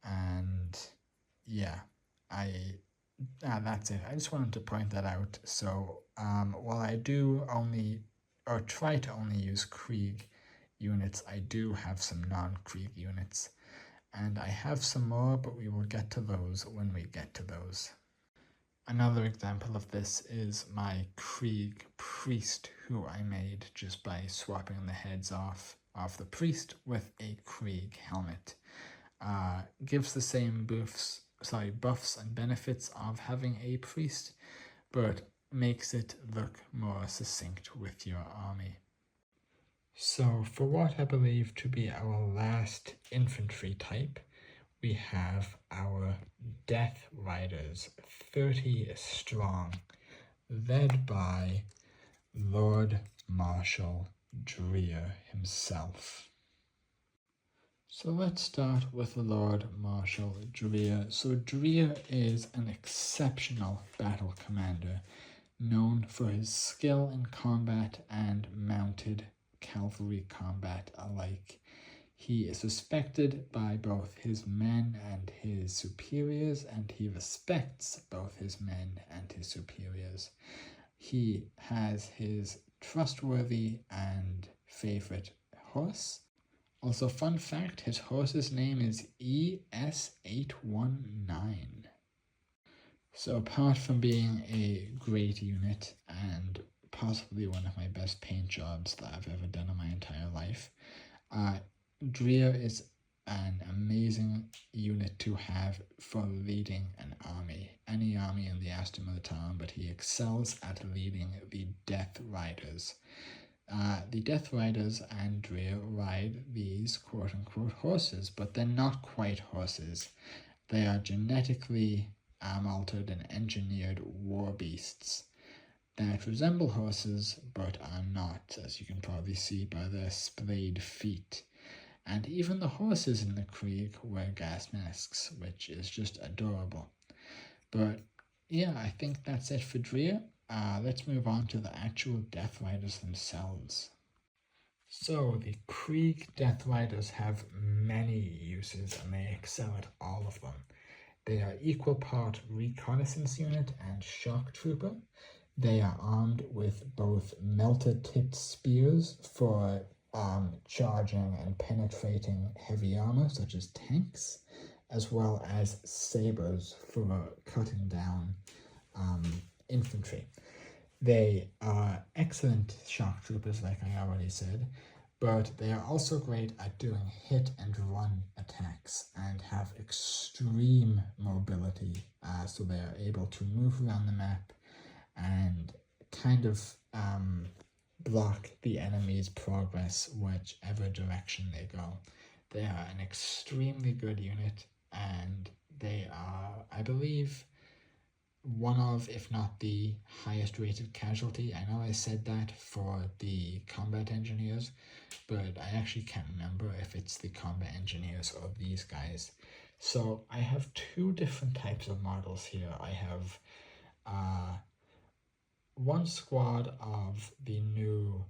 And yeah, that's it. I just wanted to point that out. So while I do only, or try to only use Krieg units, I do have some non-Krieg units, and I have some more, but we will get to those when we get to those. Another example of this is my Krieg priest, who I made just by swapping the heads off the priest with a Krieg helmet. Gives the same buffs and benefits of having a priest, but makes it look more succinct with your army. So for what I believe to be our last infantry type, we have our Death Riders, 30 strong, led by Lord Marshal Dreer himself. So let's start with Lord Marshal Dreer. So Dreer is an exceptional battle commander, known for his skill in combat and mounted cavalry combat alike. He is respected by both his men and his superiors, and he respects both his men and his superiors. He has his trustworthy and favorite horse. Also, fun fact, his horse's name is ES819. So apart from being a great unit and possibly one of my best paint jobs that I've ever done in my entire life, Dreer is an amazing unit to have for leading an army, any army in the Astra Militarum, but he excels at leading the Death Riders. The Death Riders and Dreer ride these quote-unquote horses, but they're not quite horses. They are genetically altered and engineered war beasts that resemble horses but are not, as you can probably see by their splayed feet. And even the horses in the Krieg wear gas masks, which is just adorable. But yeah, I think that's it for Dreer. Let's move on to the actual Death Riders themselves. So the Krieg Death Riders have many uses and they excel at all of them. They are equal part reconnaissance unit and shock trooper. They are armed with both melter-tipped spears for charging and penetrating heavy armor such as tanks, as well as sabers for cutting down infantry. They are excellent shock troopers, like I already said. but they are also great at doing hit and run attacks and have extreme mobility, so they are able to move around the map and kind of block the enemy's progress whichever direction they go. They are an extremely good unit, and they are, I believe, one of, if not the highest rated casualty. I know I said that for the combat engineers, but I actually can't remember if it's the combat engineers or these guys. So I have two different types of models here. I have one squad of the new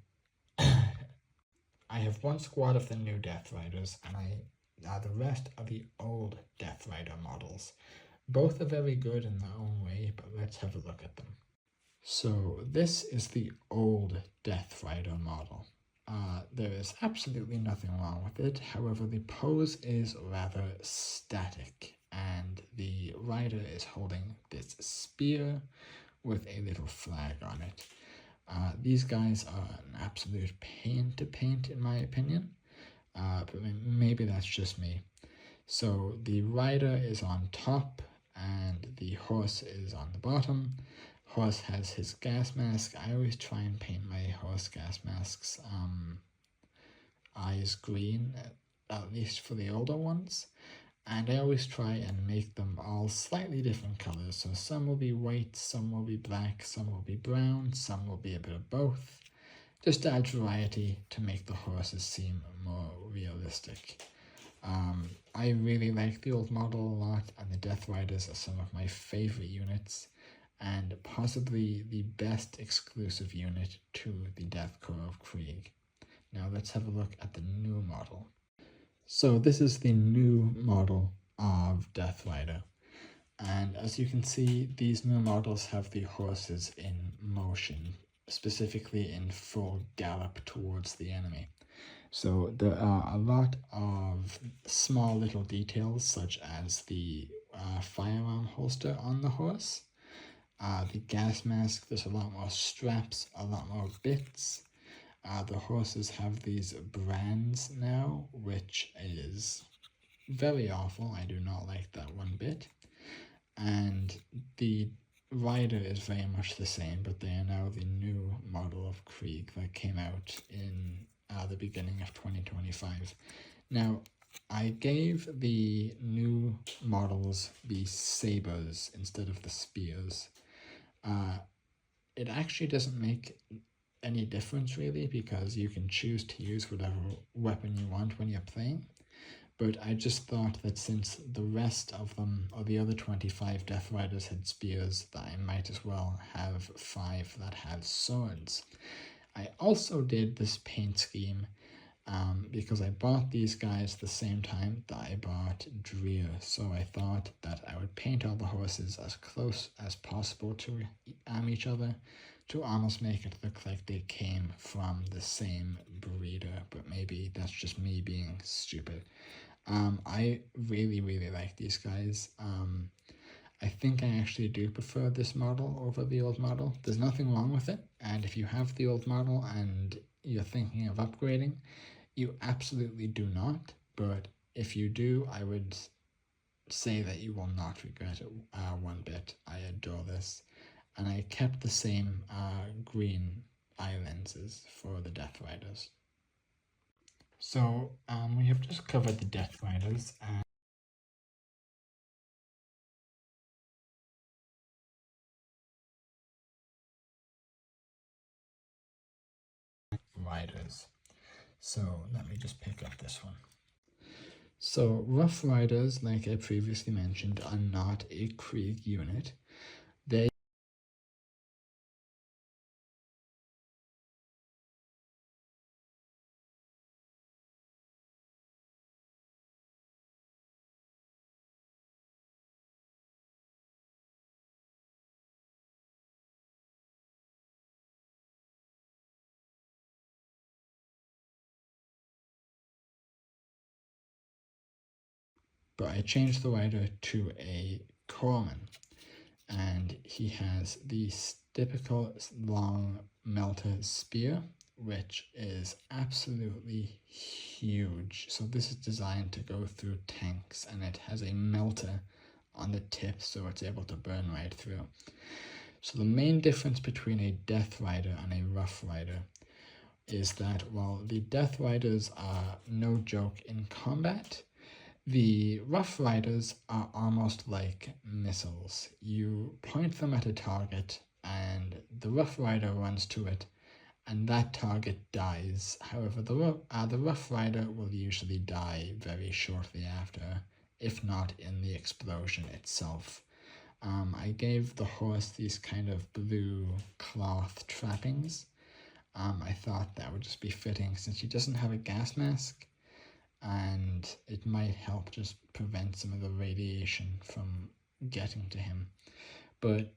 I have one squad of the new Death Riders, and the rest are the old Death Rider models. Both are very good in their own way, but let's have a look at them. So this is the old Death Rider model. There is absolutely nothing wrong with it. However, the pose is rather static, and the rider is holding this spear with a little flag on it. These guys are an absolute pain to paint, in my opinion, but maybe that's just me. So the rider is on top, and the horse is on the bottom. Horse has his gas mask. I always try and paint my horse gas masks eyes green, at least for the older ones. And I always try and make them all slightly different colors. So some will be white, some will be black, some will be brown, some will be a bit of both. Just to add variety to make the horses seem more realistic. I really like the old model a lot, and the Death Riders are some of my favorite units, and possibly the best exclusive unit to the Death Corps of Krieg. Now let's have a look at the new model. So this is the new model of Death Rider, and as you can see, these new models have the horses in motion, specifically in full gallop towards the enemy. So there are a lot of small little details, such as the firearm holster on the horse, the gas mask. There's a lot more straps, a lot more bits. The horses have these brands now, which is very awful. I do not like that one bit. And the rider is very much the same, but they are now the new model of Krieg that came out in the beginning of 2025. Now, I gave the new models the sabers instead of the spears. It actually doesn't make any difference really, because you can choose to use whatever weapon you want when you're playing. But I just thought that since the rest of them, or the other 25 Death Riders, had spears, that I might as well have 5 that have swords. I also did this paint scheme because I bought these guys the same time that I bought Dreer, so I thought that I would paint all the horses as close as possible to each other to almost make it look like they came from the same breeder, but maybe that's just me being stupid. I really like these guys. I think I actually do prefer this model over the old model. There's nothing wrong with it, and if you have the old model and you're thinking of upgrading, you absolutely do not, but if you do, I would say that you will not regret it one bit. I adore this, and I kept the same green eye lenses for the Death Riders. So we have just covered the Death Riders, and riders. So let me just pick up this one. So Rough Riders, like I previously mentioned, are not a Krieg unit. They but I changed the rider to a corpsman, and he has the typical long melter spear which is absolutely huge. So this is designed to go through tanks, and it has a melter on the tip, so it's able to burn right through. So the main difference between a Death Rider and a Rough Rider is that while the Death Riders are no joke in combat, the Rough Riders are almost like missiles. You point them at a target, and the Rough Rider runs to it, and that target dies. However, the Rough Rider will usually die very shortly after, if not in the explosion itself. I gave the horse these kind of blue cloth trappings. I thought that would just be fitting since he doesn't have a gas mask, and it might help just prevent some of the radiation from getting to him. But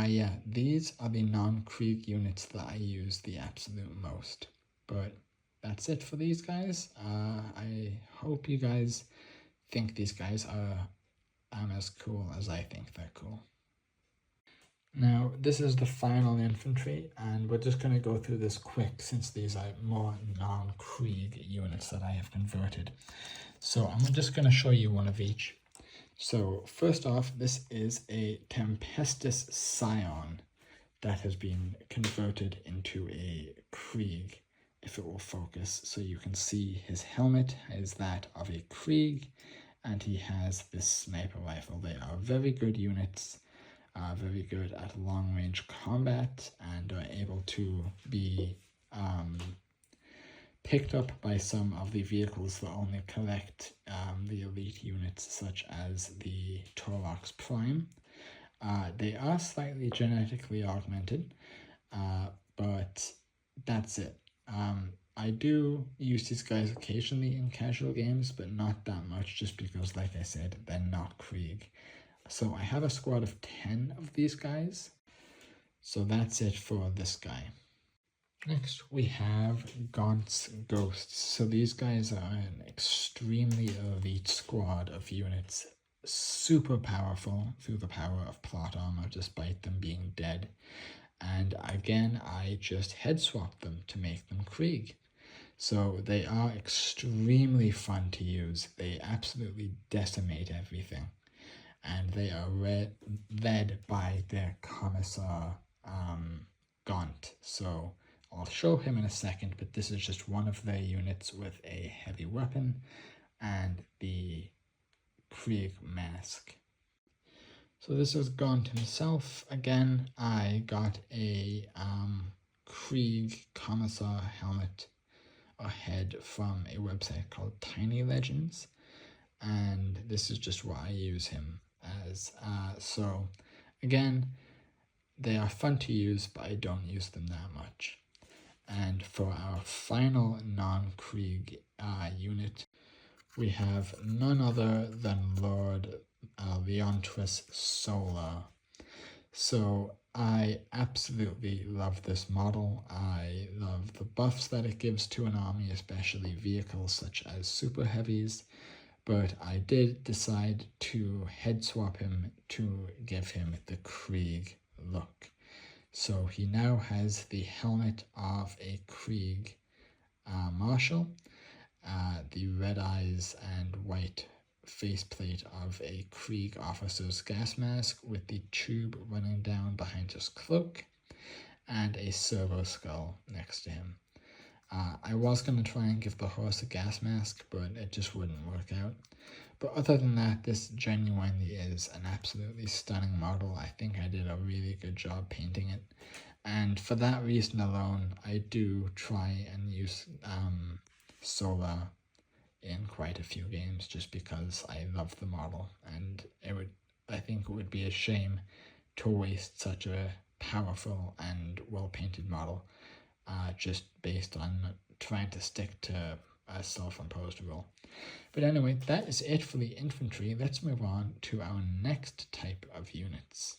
yeah, these are the non-Krieg units that I use the absolute most. But that's it for these guys. I hope you guys think these guys are as cool as I think they're cool. Now, this is the final infantry, and we're just going to go through this quick since these are more non-Krieg units that I have converted. So I'm just going to show you one of each. So first off, this is a Tempestus Scion that has been converted into a Krieg, if it will focus. So you can see his helmet is that of a Krieg, and he has this sniper rifle. They are very good units, very good at long-range combat, and are able to be picked up by some of the vehicles that only collect the elite units, such as the Torox Prime. They are slightly genetically augmented, but that's it. I do use these guys occasionally in casual games, but not that much, just because, like I said, they're not Krieg. So I have a squad of 10 of these guys. So that's it for this guy. Next, we have Gaunt's Ghosts. So these guys are an extremely elite squad of units, super powerful through the power of plot armor, despite them being dead. And again, I just head swapped them to make them Krieg. So they are extremely fun to use. They absolutely decimate everything. And they are led by their Commissar Gaunt. So I'll show him in a second, but this is just one of their units with a heavy weapon and the Krieg mask. So this is Gaunt himself. Again, I got a Krieg Commissar helmet or head from a website called Tiny Legends, and this is just what I use him as. So again, they are fun to use, but I don't use them that much. And for our final non-Krieg unit, we have none other than Lord Leontrus Solar. So I absolutely love this model. I love the buffs that it gives to an army, especially vehicles such as super heavies, but I did decide to head swap him to give him the Krieg look. So he now has the helmet of a Krieg Marshal, the red eyes and white faceplate of a Krieg officer's gas mask with the tube running down behind his cloak, and a servo skull next to him. I was going to try and give the horse a gas mask, but it just wouldn't work out. But other than that, this genuinely is an absolutely stunning model. I think I did a really good job painting it. And for that reason alone, I do try and use Solar in quite a few games, just because I love the model, and I think it would be a shame to waste such a powerful and well-painted model just based on trying to stick to a self-imposed rule. But anyway, that is it for the infantry. Let's move on to our next type of units.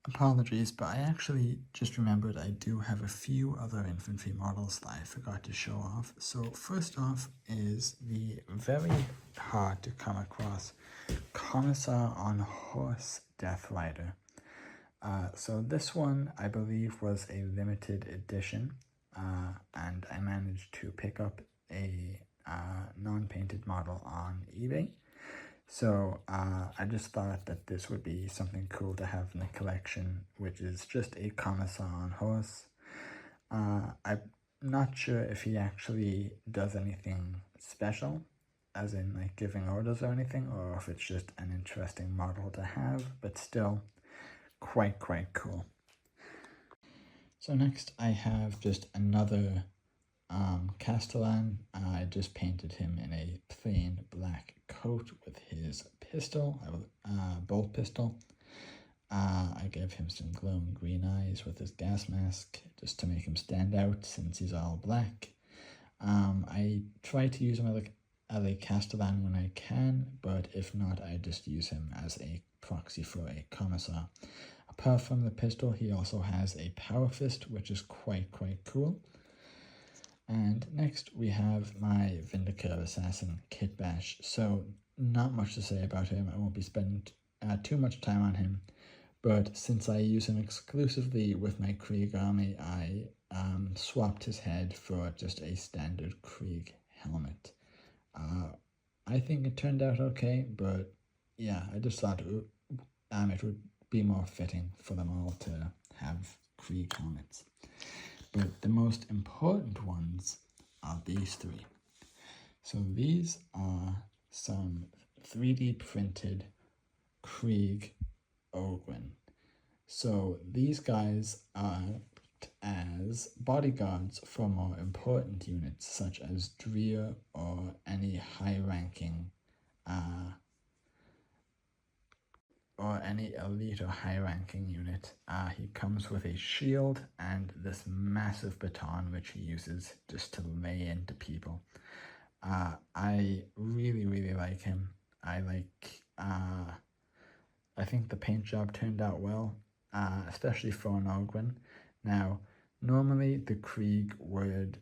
Apologies, but I actually just remembered I do have a few other infantry models that I forgot to show off. So first off is the very hard to come across Commissar on Horse Death Rider. So this one, I believe, was a limited edition. and I managed to pick up a non-painted model on eBay. So I just thought that this would be something cool to have in the collection, which is just a commissar on horse. I'm not sure if he actually does anything special, as in like giving orders or anything, or if it's just an interesting model to have, but still quite cool. So next I have just another Castellan. I just painted him in a plain black coat with his pistol, bolt pistol. I gave him some glowing green eyes with his gas mask just to make him stand out since he's all black. I try to use him as a Castellan when I can, but if not, I just use him as a proxy for a commissar. Apart from the pistol, he also has a power fist, which is quite cool. And next we have my Vindicator Assassin, Kit Bash. So not much to say about him. I won't be spending too much time on him. But since I use him exclusively with my Krieg army, I swapped his head for just a standard Krieg helmet. I think it turned out okay, but yeah, I just thought it would be more fitting for them all to have Krieg helmets. But the most important ones are these three. So these are some 3D printed Krieg Ogren. So these guys act as bodyguards for more important units such as Dreer or any high-ranking or any elite or high-ranking unit. He comes with a shield and this massive baton which he uses just to lay into people. I really like him. I think the paint job turned out well, especially for an Ogren. Now, normally the Krieg would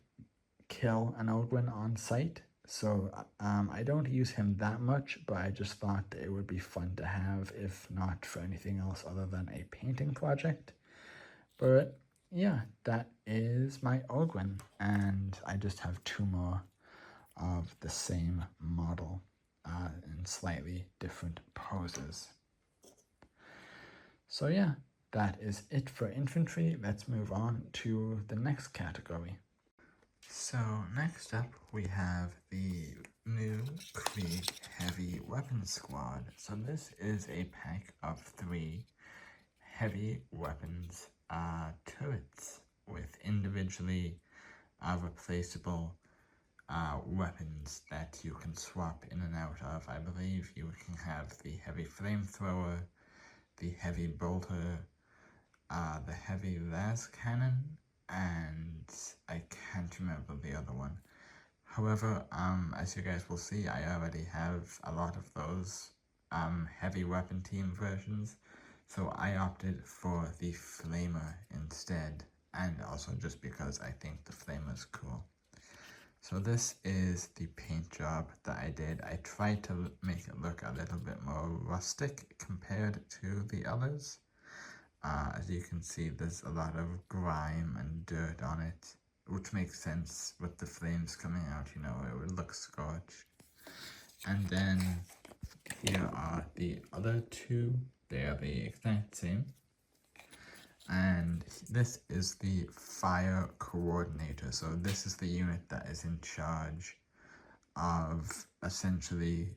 kill an Ogren on sight, so I don't use him that much, but I just thought it would be fun to have, if not for anything else other than a painting project. But yeah, that is my Ogren, and I just have two more of the same model in slightly different poses. So yeah, that is it for infantry. Let's move on to the next category. So next up we have the new Krieg Heavy Weapons Squad. So this is a pack of 3 heavy weapons turrets with individually replaceable weapons that you can swap in and out of. I believe you can have the heavy flamethrower, the heavy bolter, the heavy las cannon, and I can't remember the other one. However, as you guys will see, I already have a lot of those heavy weapon team versions, so I opted for the flamer instead, and also just because I think the flamer is cool. So this is the paint job that I did. I tried to make it look a little bit more rustic compared to the others. As you can see, there's a lot of grime and dirt on it, which makes sense with the flames coming out, you know, it would look scorched. And then here are the other 2. They are the exact same. And this is the fire coordinator. So this is the unit that is in charge of essentially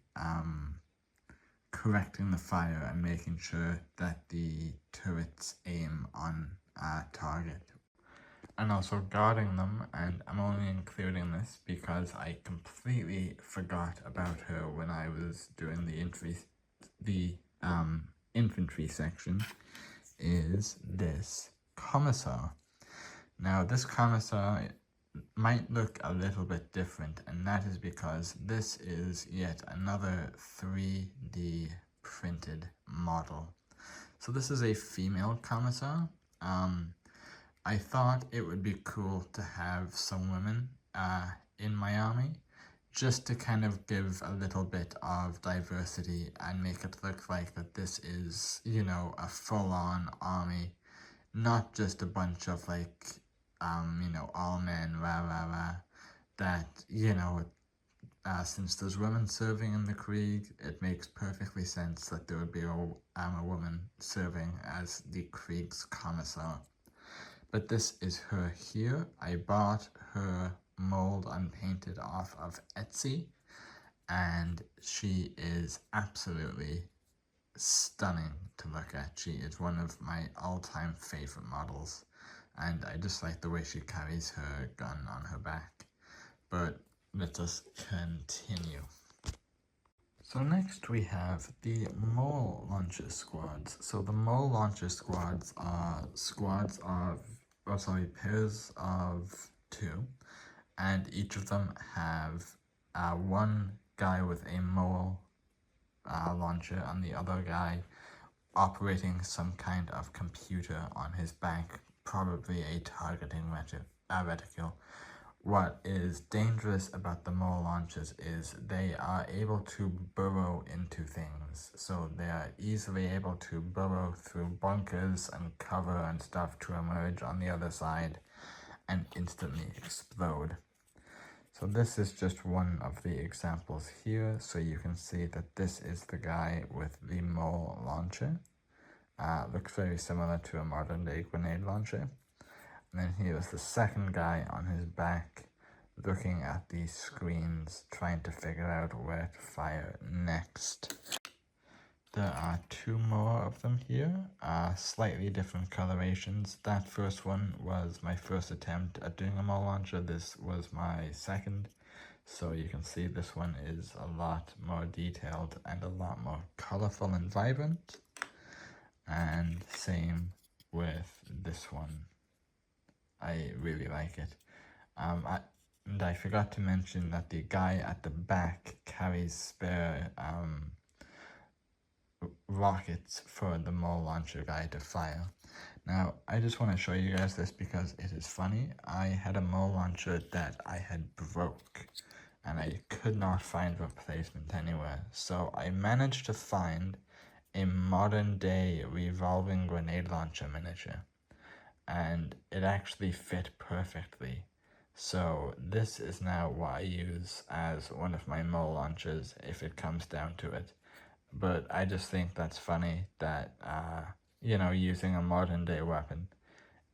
correcting the fire and making sure that the turrets aim on target. And also guarding them, and I'm only including this because I completely forgot about her when I was doing the infantry section, is this commissar. Now this commissar might look a little bit different, and that is because this is yet another 3D printed model. So this is a female commissar. I thought it would be cool to have some women in my army, just to kind of give a little bit of diversity and make it look like that this is, you know, a full-on army, not just a bunch of like all men, rah, rah, rah, that, since there's women serving in the Krieg, it makes perfectly sense that there would be a woman serving as the Krieg's commissar. But this is her here. I bought her mold unpainted off of Etsy, and she is absolutely stunning to look at. She is one of my all-time favorite models, and I just like the way she carries her gun on her back. But let us continue. So next we have the mole launcher squads. So the mole launcher squads are pairs of 2, and each of them have one guy with a mole launcher and the other guy operating some kind of computer on his back, probably a targeting reticule. What is dangerous about the mole launchers is they are able to burrow into things. So they are easily able to burrow through bunkers and cover and stuff to emerge on the other side and instantly explode. So this is just one of the examples here. So you can see that this is the guy with the mole launcher. Looks very similar to a modern day grenade launcher. And then here's the second guy on his back, looking at these screens, trying to figure out where to fire next. There are 2 more of them here, slightly different colorations. That first one was my first attempt at doing a mole launcher. This was my second. So you can see this one is a lot more detailed and a lot more colorful and vibrant. And same with this one. I really like it. And I forgot to mention that the guy at the back carries spare rockets for the mole launcher guy to fire. Now, I just want to show you guys this because it is funny. I had a mole launcher that I had broke, and I could not find replacement anywhere. So I managed to find a modern day revolving grenade launcher miniature, and it actually fit perfectly. So this is now what I use as one of my mole launchers if it comes down to it. But I just think that's funny that, using a modern day weapon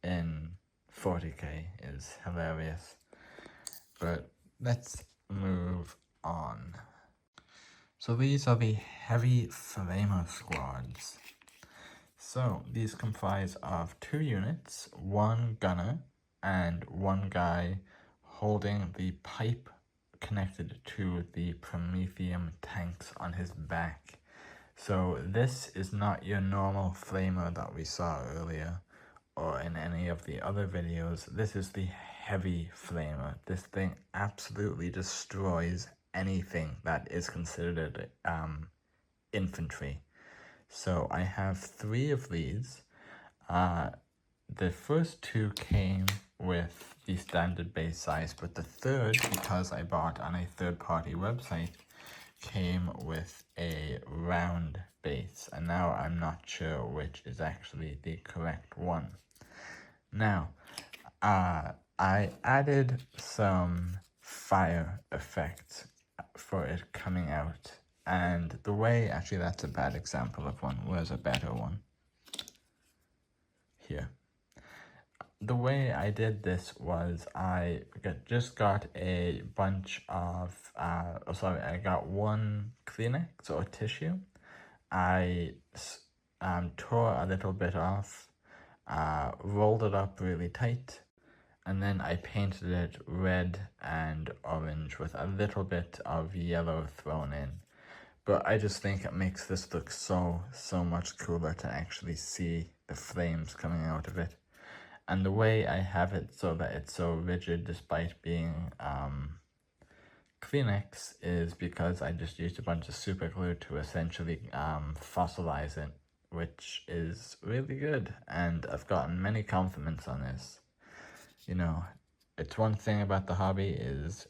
in 40k is hilarious. But let's move on. So these are the heavy flamer squads. So these comprise of 2 units, 1 gunner, and 1 guy holding the pipe connected to the Prometheum tanks on his back. So this is not your normal flamer that we saw earlier or in any of the other videos. This is the heavy flamer. This thing absolutely destroys anything that is considered infantry. So I have 3 of these. The first 2 came with the standard base size, but the third, because I bought on a third-party website, came with a round base, and now I'm not sure which is actually the correct one. Now, I added some fire effects for it coming out, and the way, actually that's a bad example of one, where's a better one? Here. The way I did this was I just got a bunch of, I got 1 Kleenex or tissue. I tore a little bit off, rolled it up really tight, and then I painted it red and orange with a little bit of yellow thrown in. But I just think it makes this look so much cooler to actually see the flames coming out of it. And the way I have it so that it's so rigid despite being Kleenex is because I just used a bunch of super glue to essentially fossilize it, which is really good, and I've gotten many compliments on this. It's one thing about the hobby is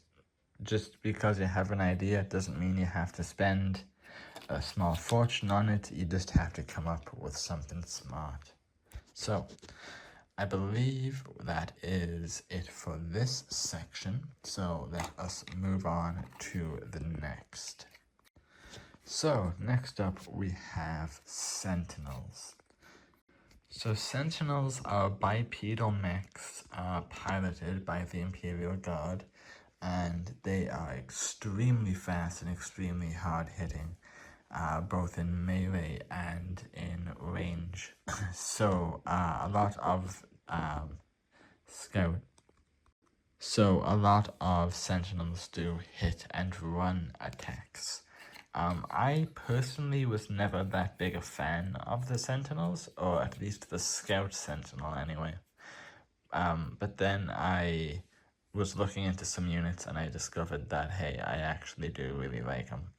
just because you have an idea doesn't mean you have to spend a small fortune on it. You just have to come up with something smart. So I believe that is it for this section, so let us move on to the next. So next up we have Sentinels. So Sentinels are bipedal mechs piloted by the Imperial Guard, and they are extremely fast and extremely hard hitting. Both in melee and in range. So a lot of sentinels do hit and run attacks. I personally was never that big a fan of the sentinels, or at least the scout sentinel anyway. But then I was looking into some units and I discovered that, hey, I actually do really like them.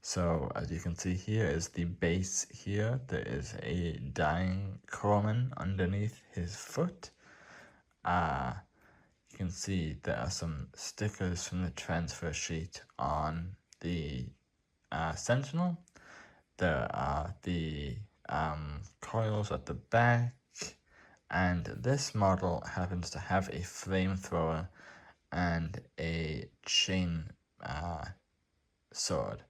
So as you can see here is the base here. There is a dying corpsman underneath his foot. You can see there are some stickers from the transfer sheet on the Sentinel. There are the coils at the back, and this model happens to have a flamethrower and a chain sword.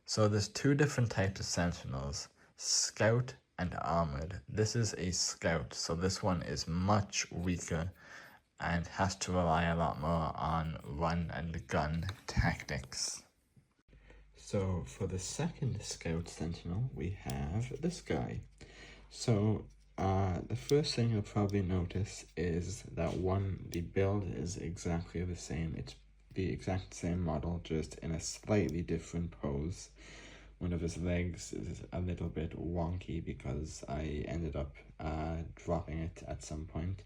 So there's two different types of sentinels, scout and armored. This is a scout, so this one is much weaker and has to rely a lot more on run and gun tactics. So for the second scout sentinel, we have this guy. So the first thing you'll probably notice is that the build is exactly the same. It's the exact same model, just in a slightly different pose. One of his legs is a little bit wonky because I ended up dropping it at some point.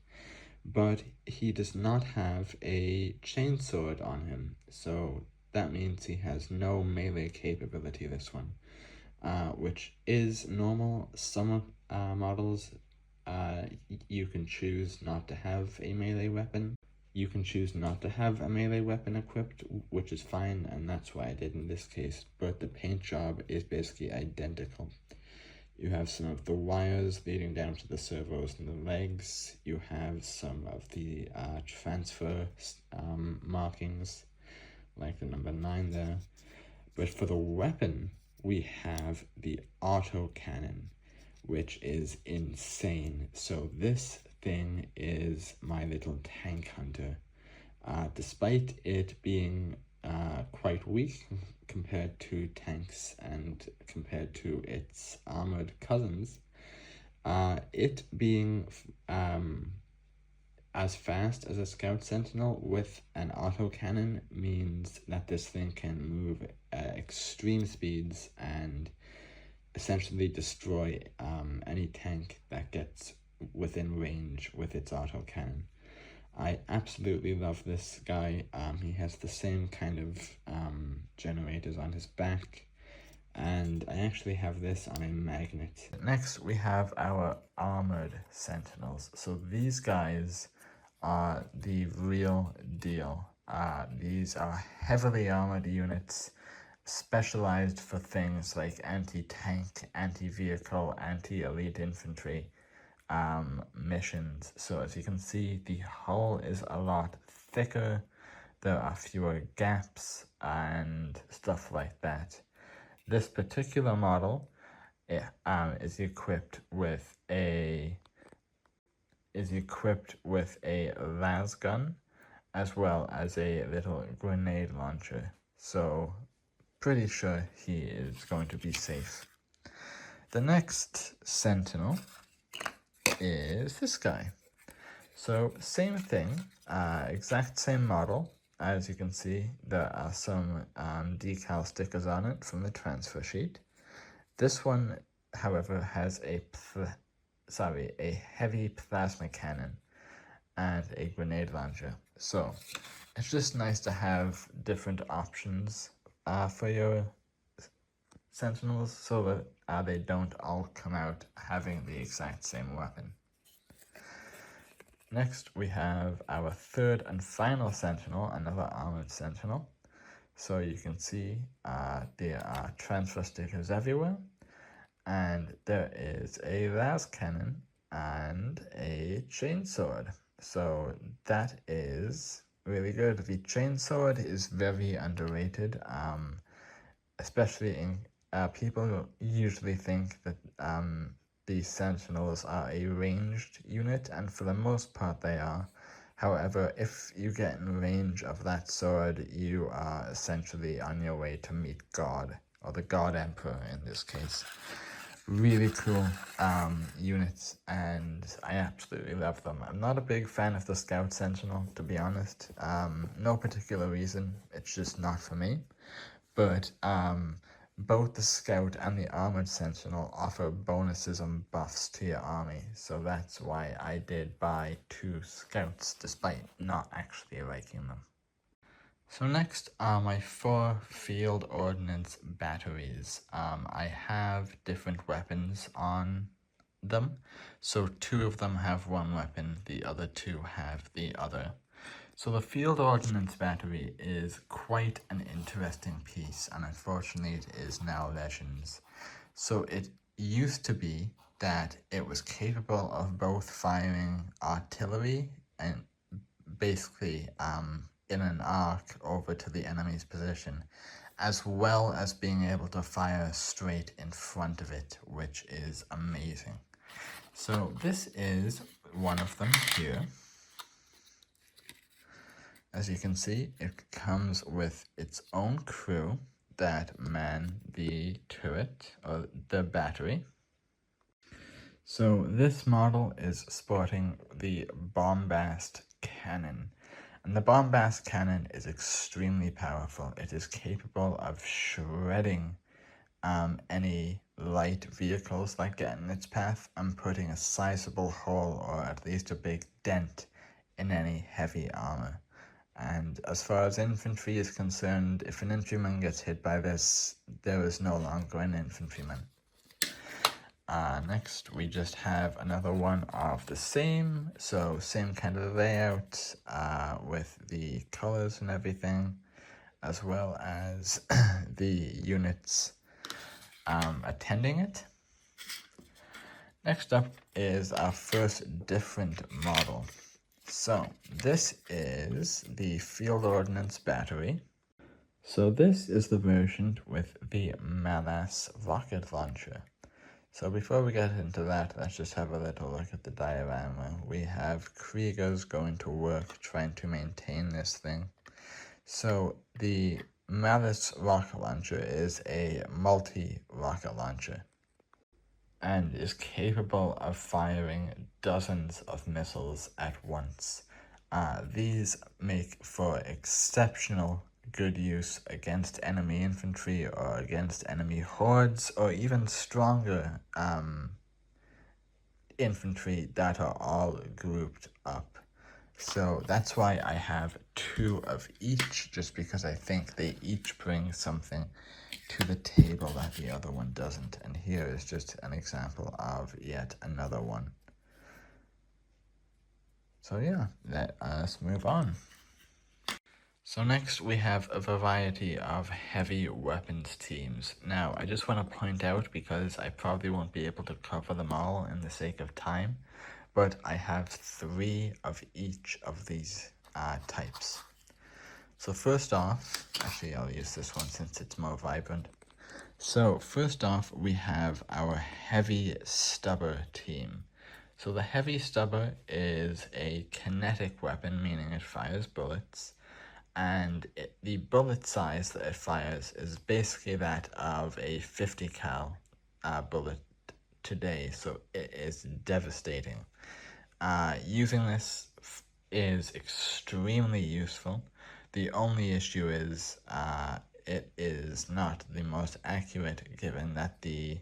But he does not have a chainsword on him, so that means he has no melee capability, this one, which is normal. Some models, you can choose not to have a melee weapon. You can choose not to have a melee weapon equipped, which is fine, and that's what I did in this case, but the paint job is basically identical. You have some of the wires leading down to the servos and the legs. You have some of the transfer markings, like the number 9 there. But for the weapon, we have the autocannon, which is insane. So this thing is my little tank hunter. Despite it being quite weak compared to tanks and compared to its armored cousins, it being as fast as a scout sentinel with an autocannon means that this thing can move at extreme speeds and essentially destroy any tank that gets within range with its autocannon. I absolutely love this guy. He has the same kind of generators on his back, and I actually have this on a magnet. Next, we have our armored sentinels. So these guys are the real deal. These are heavily armored units specialized for things like anti-tank, anti-vehicle, anti-elite infantry missions. So as you can see, the hull is a lot thicker, there are fewer gaps and stuff like that. This particular model is equipped with a las gun as well as a little grenade launcher. So pretty sure he is going to be safe. The next sentinel is this guy. So same thing, exact same model. As you can see, there are some decal stickers on it from the transfer sheet. This one, however, has a heavy plasma cannon and a grenade launcher. So it's just nice to have different options for your sentinels so that they don't all come out having the exact same weapon. Next, we have our third and final sentinel, another armored sentinel. So you can see there are transfer stickers everywhere, and there is a las cannon and a chainsword. So that is really good. The chainsword is very underrated, especially in people usually think that the sentinels are a ranged unit, and for the most part they are. However, if you get in range of that sword, you are essentially on your way to meet God, or the God Emperor in this case. Really cool units, and I absolutely love them. I'm not a big fan of the Scout Sentinel, to be honest. No particular reason, it's just not for me. But both the Scout and the Armored Sentinel offer bonuses and buffs to your army, so that's why I did buy 2 Scouts, despite not actually liking them. So next are my 4 field ordnance batteries. I have different weapons on them, so 2 of them have one weapon, the other 2 have the other. So the field ordnance battery is quite an interesting piece, and unfortunately it is now Legends. So it used to be that it was capable of both firing artillery and basically in an arc over to the enemy's position, as well as being able to fire straight in front of it, which is amazing. So this is one of them here. As you can see, it comes with its own crew that man the turret, or the battery. So this model is sporting the Bombast cannon. And the Bombast cannon is extremely powerful. It is capable of shredding any light vehicles that get in its path and putting a sizable hole, or at least a big dent, in any heavy armor. And as far as infantry is concerned, if an infantryman gets hit by this, there is no longer an infantryman. Next, we just have another one of the same, so same kind of layout with the colors and everything, as well as the units attending it. Next up is our first different model. So this is the Field Ordnance Battery. So this is the version with the Malas rocket launcher. So before we get into that, let's just have a little look at the diorama. We have Kriegers going to work trying to maintain this thing. So the Malice rocket launcher is a multi-rocket launcher and is capable of firing dozens of missiles at once. These make for exceptional good use against enemy infantry or against enemy hordes, or even stronger infantry that are all grouped up. So that's why I have 2 of each, just because I think they each bring something to the table that the other one doesn't. And here is just an example of yet another one. So yeah, let us move on. So next we have a variety of heavy weapons teams. Now I just want to point out, because I probably won't be able to cover them all in the sake of time, but I have 3 of each of these types. So first off, actually I'll use this one since it's more vibrant. So first off, we have our heavy stubber team. So the heavy stubber is a kinetic weapon, meaning it fires bullets, and the bullet size that it fires is basically that of a 50 cal bullet today, so it is devastating. Using this is extremely useful. The only issue is it is not the most accurate, given that the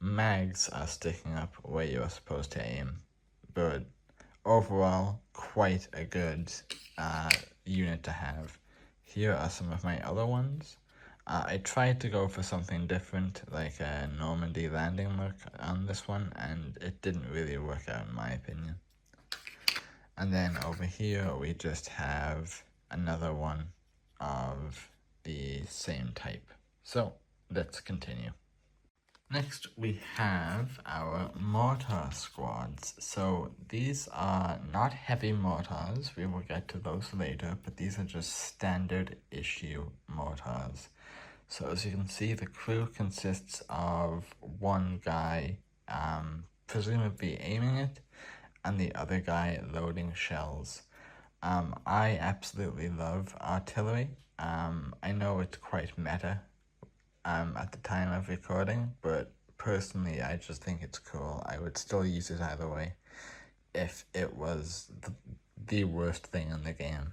mags are sticking up where you're supposed to aim. But overall, quite a good unit to have. Here are some of my other ones. I tried to go for something different, like a Normandy landing look on this one, and it didn't really work out in my opinion. And then over here we just have another one of the same type. So let's continue. Next, we have our mortar squads. So these are not heavy mortars, we will get to those later, but these are just standard issue mortars. So as you can see, the crew consists of one guy presumably aiming it, and the other guy loading shells. I absolutely love artillery. I know it's quite meta at the time of recording, but personally I just think it's cool. I would still use it either way if it was the worst thing in the game.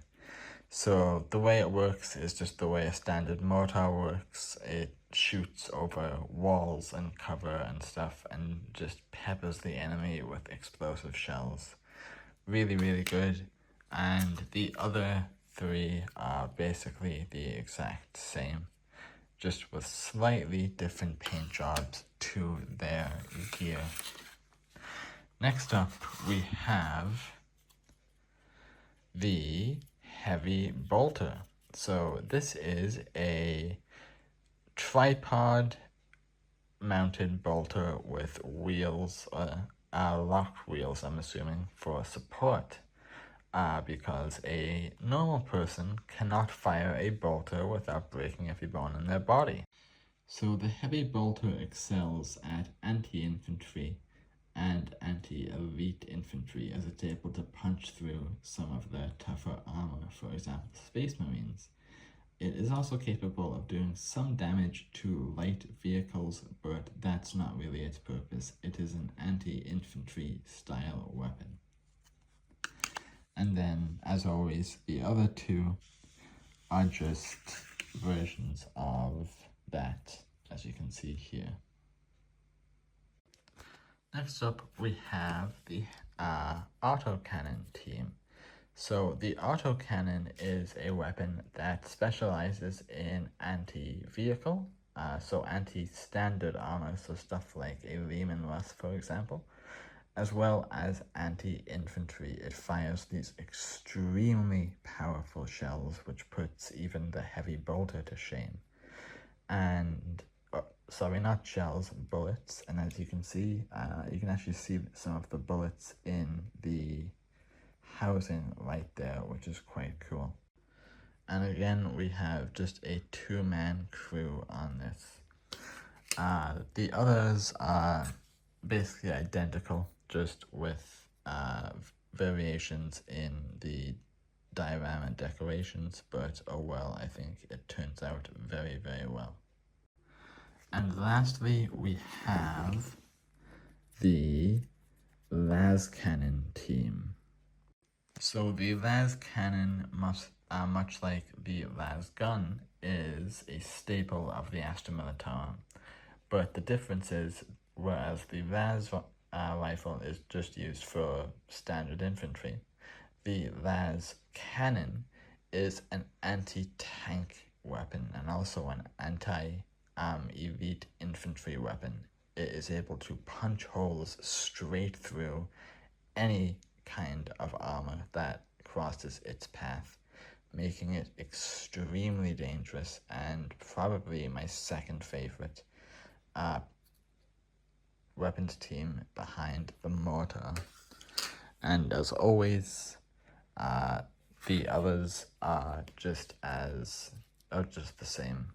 So the way it works is just the way a standard mortar works. It shoots over walls and cover and stuff and just peppers the enemy with explosive shells. Really, really good. And the other three are basically the exact same, just with slightly different paint jobs to their gear. Next up, we have the heavy bolter. So this is a tripod mounted bolter with wheels, locked wheels, I'm assuming, for support. Because a normal person cannot fire a bolter without breaking every bone in their body. So the heavy bolter excels at anti-infantry and anti-elite infantry, as it's able to punch through some of the tougher armor, for example, Space Marines. It is also capable of doing some damage to light vehicles, but that's not really its purpose. It is an anti-infantry style weapon. And then, as always, the other two are just versions of that, as you can see here. Next up, we have the autocannon team. So the autocannon is a weapon that specializes in anti-vehicle, so anti-standard armor, so stuff like a Lehman Russ, for example, as well as anti-infantry. It fires these extremely powerful shells, which puts even the heavy bolter to shame. And, sorry, not shells, bullets. And as you can see, you can actually see some of the bullets in the housing right there, which is quite cool. And again, we have just a two-man crew on this. The others are basically identical, just with variations in the diorama decorations, but oh well, I think it turns out very, very well. And lastly, we have the las cannon team. So the las cannon, much like the las gun, is a staple of the Astra Militarum. But the difference is, whereas the las rifle is just used for standard infantry, the las cannon is an anti-tank weapon and also an anti-elite infantry weapon. It is able to punch holes straight through any kind of armor that crosses its path, making it extremely dangerous and probably my second favorite weapons team behind the mortar. And as always, the others are just the same.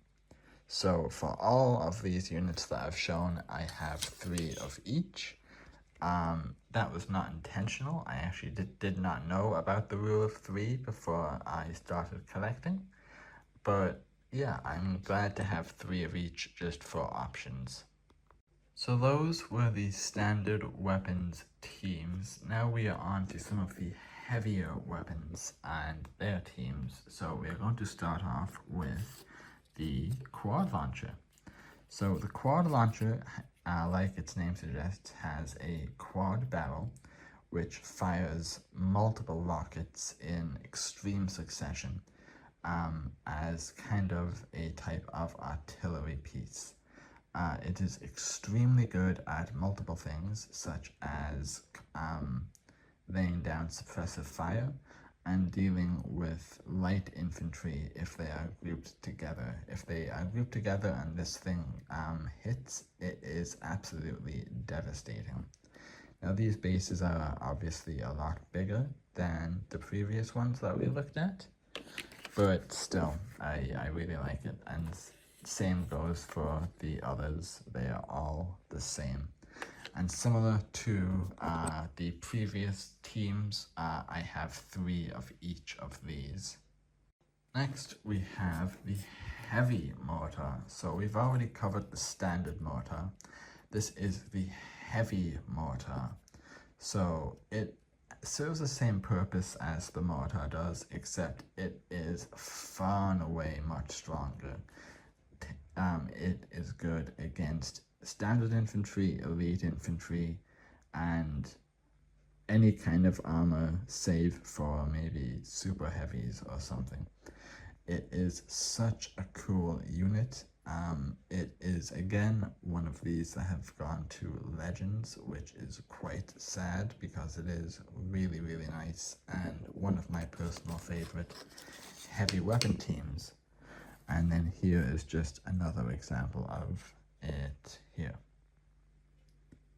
So for all of these units that I've shown, I have 3 of each. That was not intentional. I actually did not know about the rule of 3 before I started collecting. But yeah, I'm glad to have 3 of each just for options. So those were the standard weapons teams. Now we are on to some of the heavier weapons and their teams. So we're going to start off with the quad launcher. So the quad launcher, like its name suggests, has a quad barrel which fires multiple rockets in extreme succession as kind of a type of artillery piece. It is extremely good at multiple things, such as laying down suppressive fire, and dealing with light infantry if they are grouped together. If they are grouped together and this thing hits, it is absolutely devastating. Now these bases are obviously a lot bigger than the previous ones that we looked at, but still, I really like it, and same goes for the others. They are all the same. And similar to the previous teams, I have 3 of each of these. Next, we have the heavy mortar. So we've already covered the standard mortar. This is the heavy mortar. So it serves the same purpose as the mortar does, except it is far and away much stronger. It is good against standard infantry, elite infantry, and any kind of armor save for maybe super heavies or something. It is such a cool unit. It is again one of these that have gone to Legends, which is quite sad because it is really, really nice and one of my personal favorite heavy weapon teams. And then here is just another example of it here.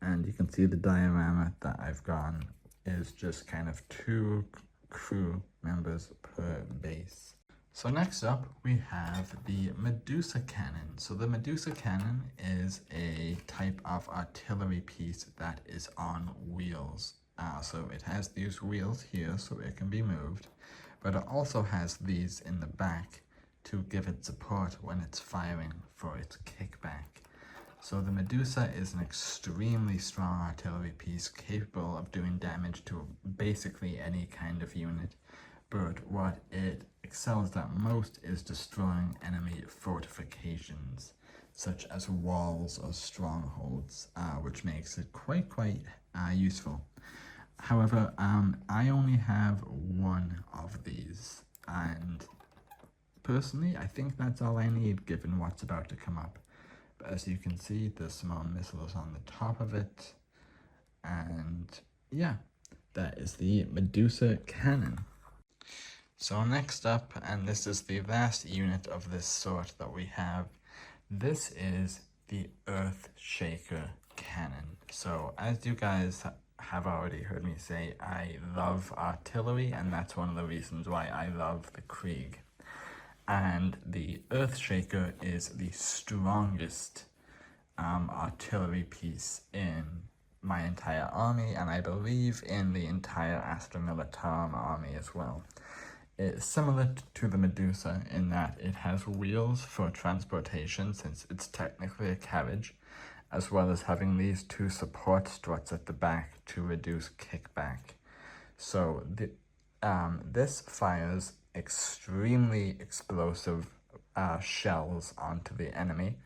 And you can see the diorama that I've gone is just kind of 2 crew members per base. So next up, we have the Medusa cannon. So the Medusa cannon is a type of artillery piece that is on wheels. So it has these wheels here so it can be moved, but it also has these in the back to give it support when it's firing for its kickback. So the Medusa is an extremely strong artillery piece capable of doing damage to basically any kind of unit, but what it excels at most is destroying enemy fortifications, such as walls or strongholds, which makes it quite useful. However, I only have 1 of these, and personally, I think that's all I need given what's about to come up. But as you can see, there's some more missiles on the top of it. And yeah, that is the Medusa cannon. So next up, and this is the last unit of this sort that we have, this is the Earthshaker cannon. So as you guys have already heard me say, I love artillery, and that's one of the reasons why I love the Krieg. And the Earthshaker is the strongest artillery piece in my entire army, and I believe in the entire Astra Militarum army as well. It's similar to the Medusa in that it has wheels for transportation, since it's technically a carriage, as well as having these 2 support struts at the back to reduce kickback. So this fires extremely explosive shells onto the enemy,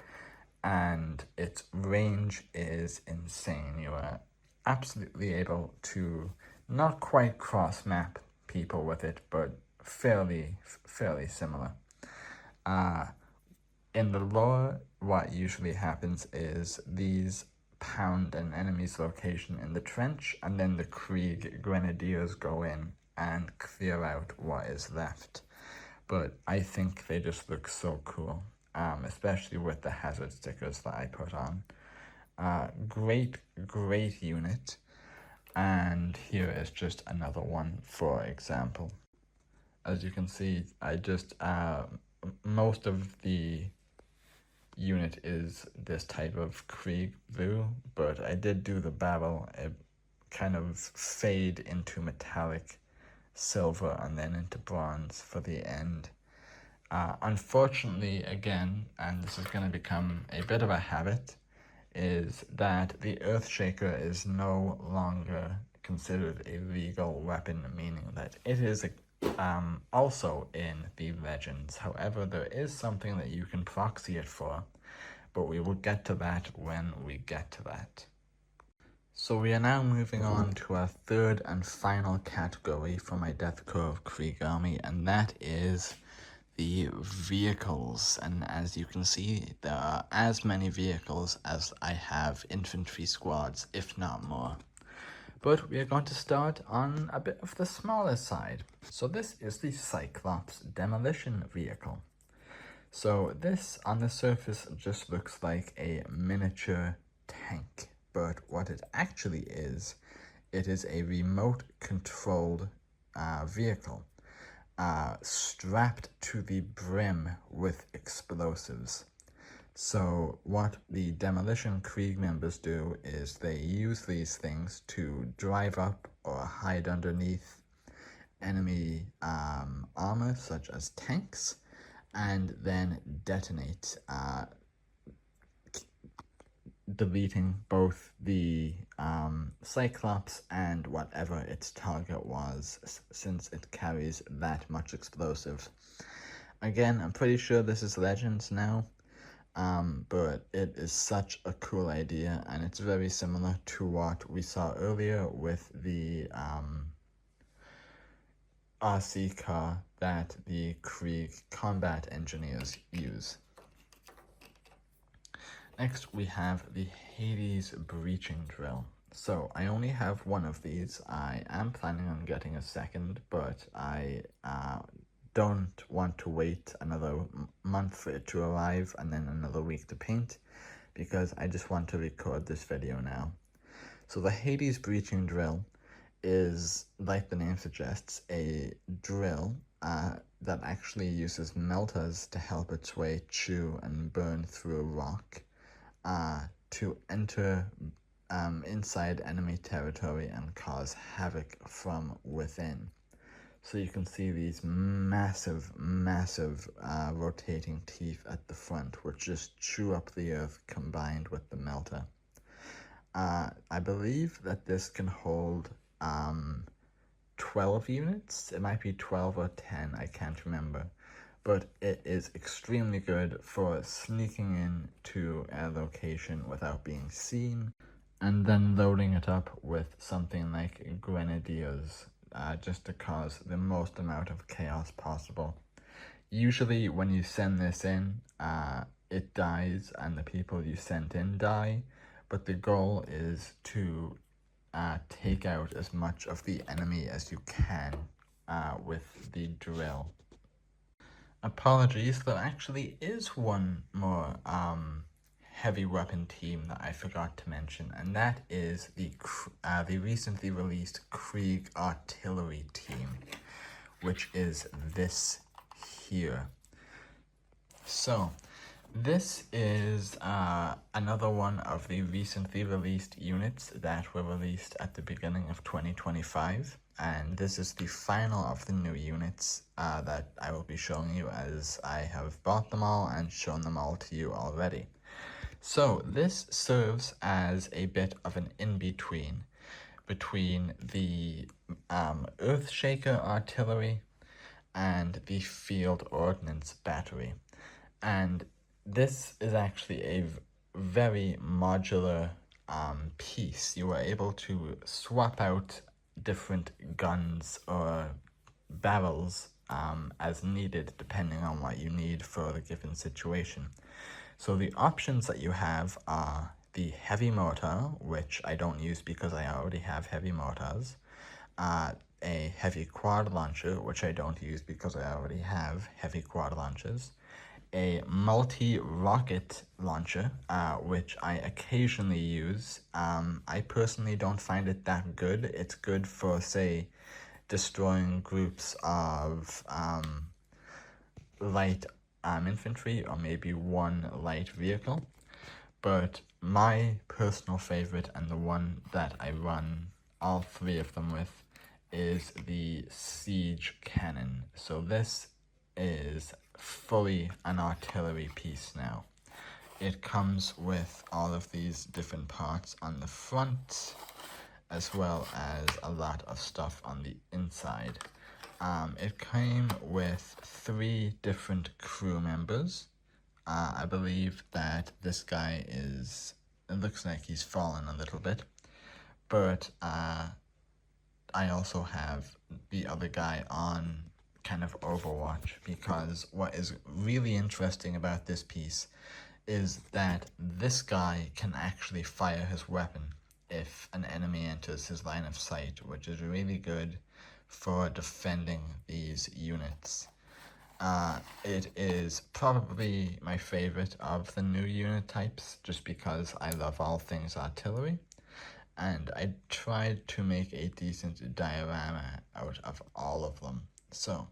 and its range is insane. You are absolutely able to not quite cross map people with it, but fairly similar. In the lore, what usually happens is these pound an enemy's location in the trench, and then the Krieg Grenadiers go in and clear out what is left. But I think they just look so cool, especially with the hazard stickers that I put on. Great unit. And here is just another one, for example. As you can see, I just most of the unit is this type of Krieg blue, but I did do the barrel. It kind of fade into metallic silver and then into bronze for the end. Unfortunately, again, and this is going to become a bit of a habit, is that the Earthshaker is no longer considered a legal weapon, meaning that it is also in the Legends. However, there is something that you can proxy it for, but we will get to that when we get to that. So we are now moving on to our 3rd and final category for my Death Corps Krieg army, and that is the vehicles. And as you can see, there are as many vehicles as I have infantry squads, if not more. But we are going to start on a bit of the smaller side. So this is the Cyclops demolition vehicle. So this on the surface just looks like a miniature tank, but what it actually is, it is a remote controlled vehicle strapped to the brim with explosives. So what the Demolition Krieg members do is they use these things to drive up or hide underneath enemy armor, such as tanks, and then detonate, deleting both the Cyclops and whatever its target was, since it carries that much explosive. Again, I'm pretty sure this is Legends now, but it is such a cool idea, and it's very similar to what we saw earlier with the RC car that the Krieg combat engineers use. Next, we have the Hades breaching drill. So I only have one of these. I am planning on getting a second, but I don't want to wait another month for it to arrive and then another week to paint, because I just want to record this video now. So the Hades breaching drill is, like the name suggests, a drill that actually uses melters to help its way chew and burn through a rock to enter inside enemy territory and cause havoc from within. So you can see these massive rotating teeth at the front, which just chew up the earth combined with the melter. I believe that this can hold 12 units. It might be 12 or 10, I can't remember. But it is extremely good for sneaking into a location without being seen, and then loading it up with something like grenadiers, just to cause the most amount of chaos possible. Usually when you send this in, it dies and the people you sent in die, but the goal is to take out as much of the enemy as you can with the drill. Apologies, there actually is one more heavy weapon team that I forgot to mention, and that is the recently released Krieg artillery team, which is this here. So this is another one of the recently released units that were released at the beginning of 2025. And this is the final of the new units that I will be showing you, as I have bought them all and shown them all to you already. So this serves as a bit of an in-between between the Earthshaker artillery and the field ordnance battery. And this is actually a very modular piece. You are able to swap out different guns or barrels as needed, depending on what you need for the given situation. So the options that you have are the heavy mortar, which I don't use because I already have heavy mortars, a heavy quad launcher, which I don't use because I already have heavy quad launchers, a multi-rocket launcher, which I occasionally use. I personally don't find it that good. It's good for, say, destroying groups of light infantry, or maybe one light vehicle. But my personal favorite, and the one that I run all three of them with, is the siege cannon. So this is fully an artillery piece now. It comes with all of these different parts on the front, as well as a lot of stuff on the inside. It came with 3 different crew members. I believe that this guy it looks like he's fallen a little bit, but I also have the other guy on kind of Overwatch, because what is really interesting about this piece is that this guy can actually fire his weapon. if an enemy enters his line of sight, which is really good for defending these units. It is probably my favorite of the new unit types, just because I love all things artillery, and I tried to make a decent diorama out of all of them. So,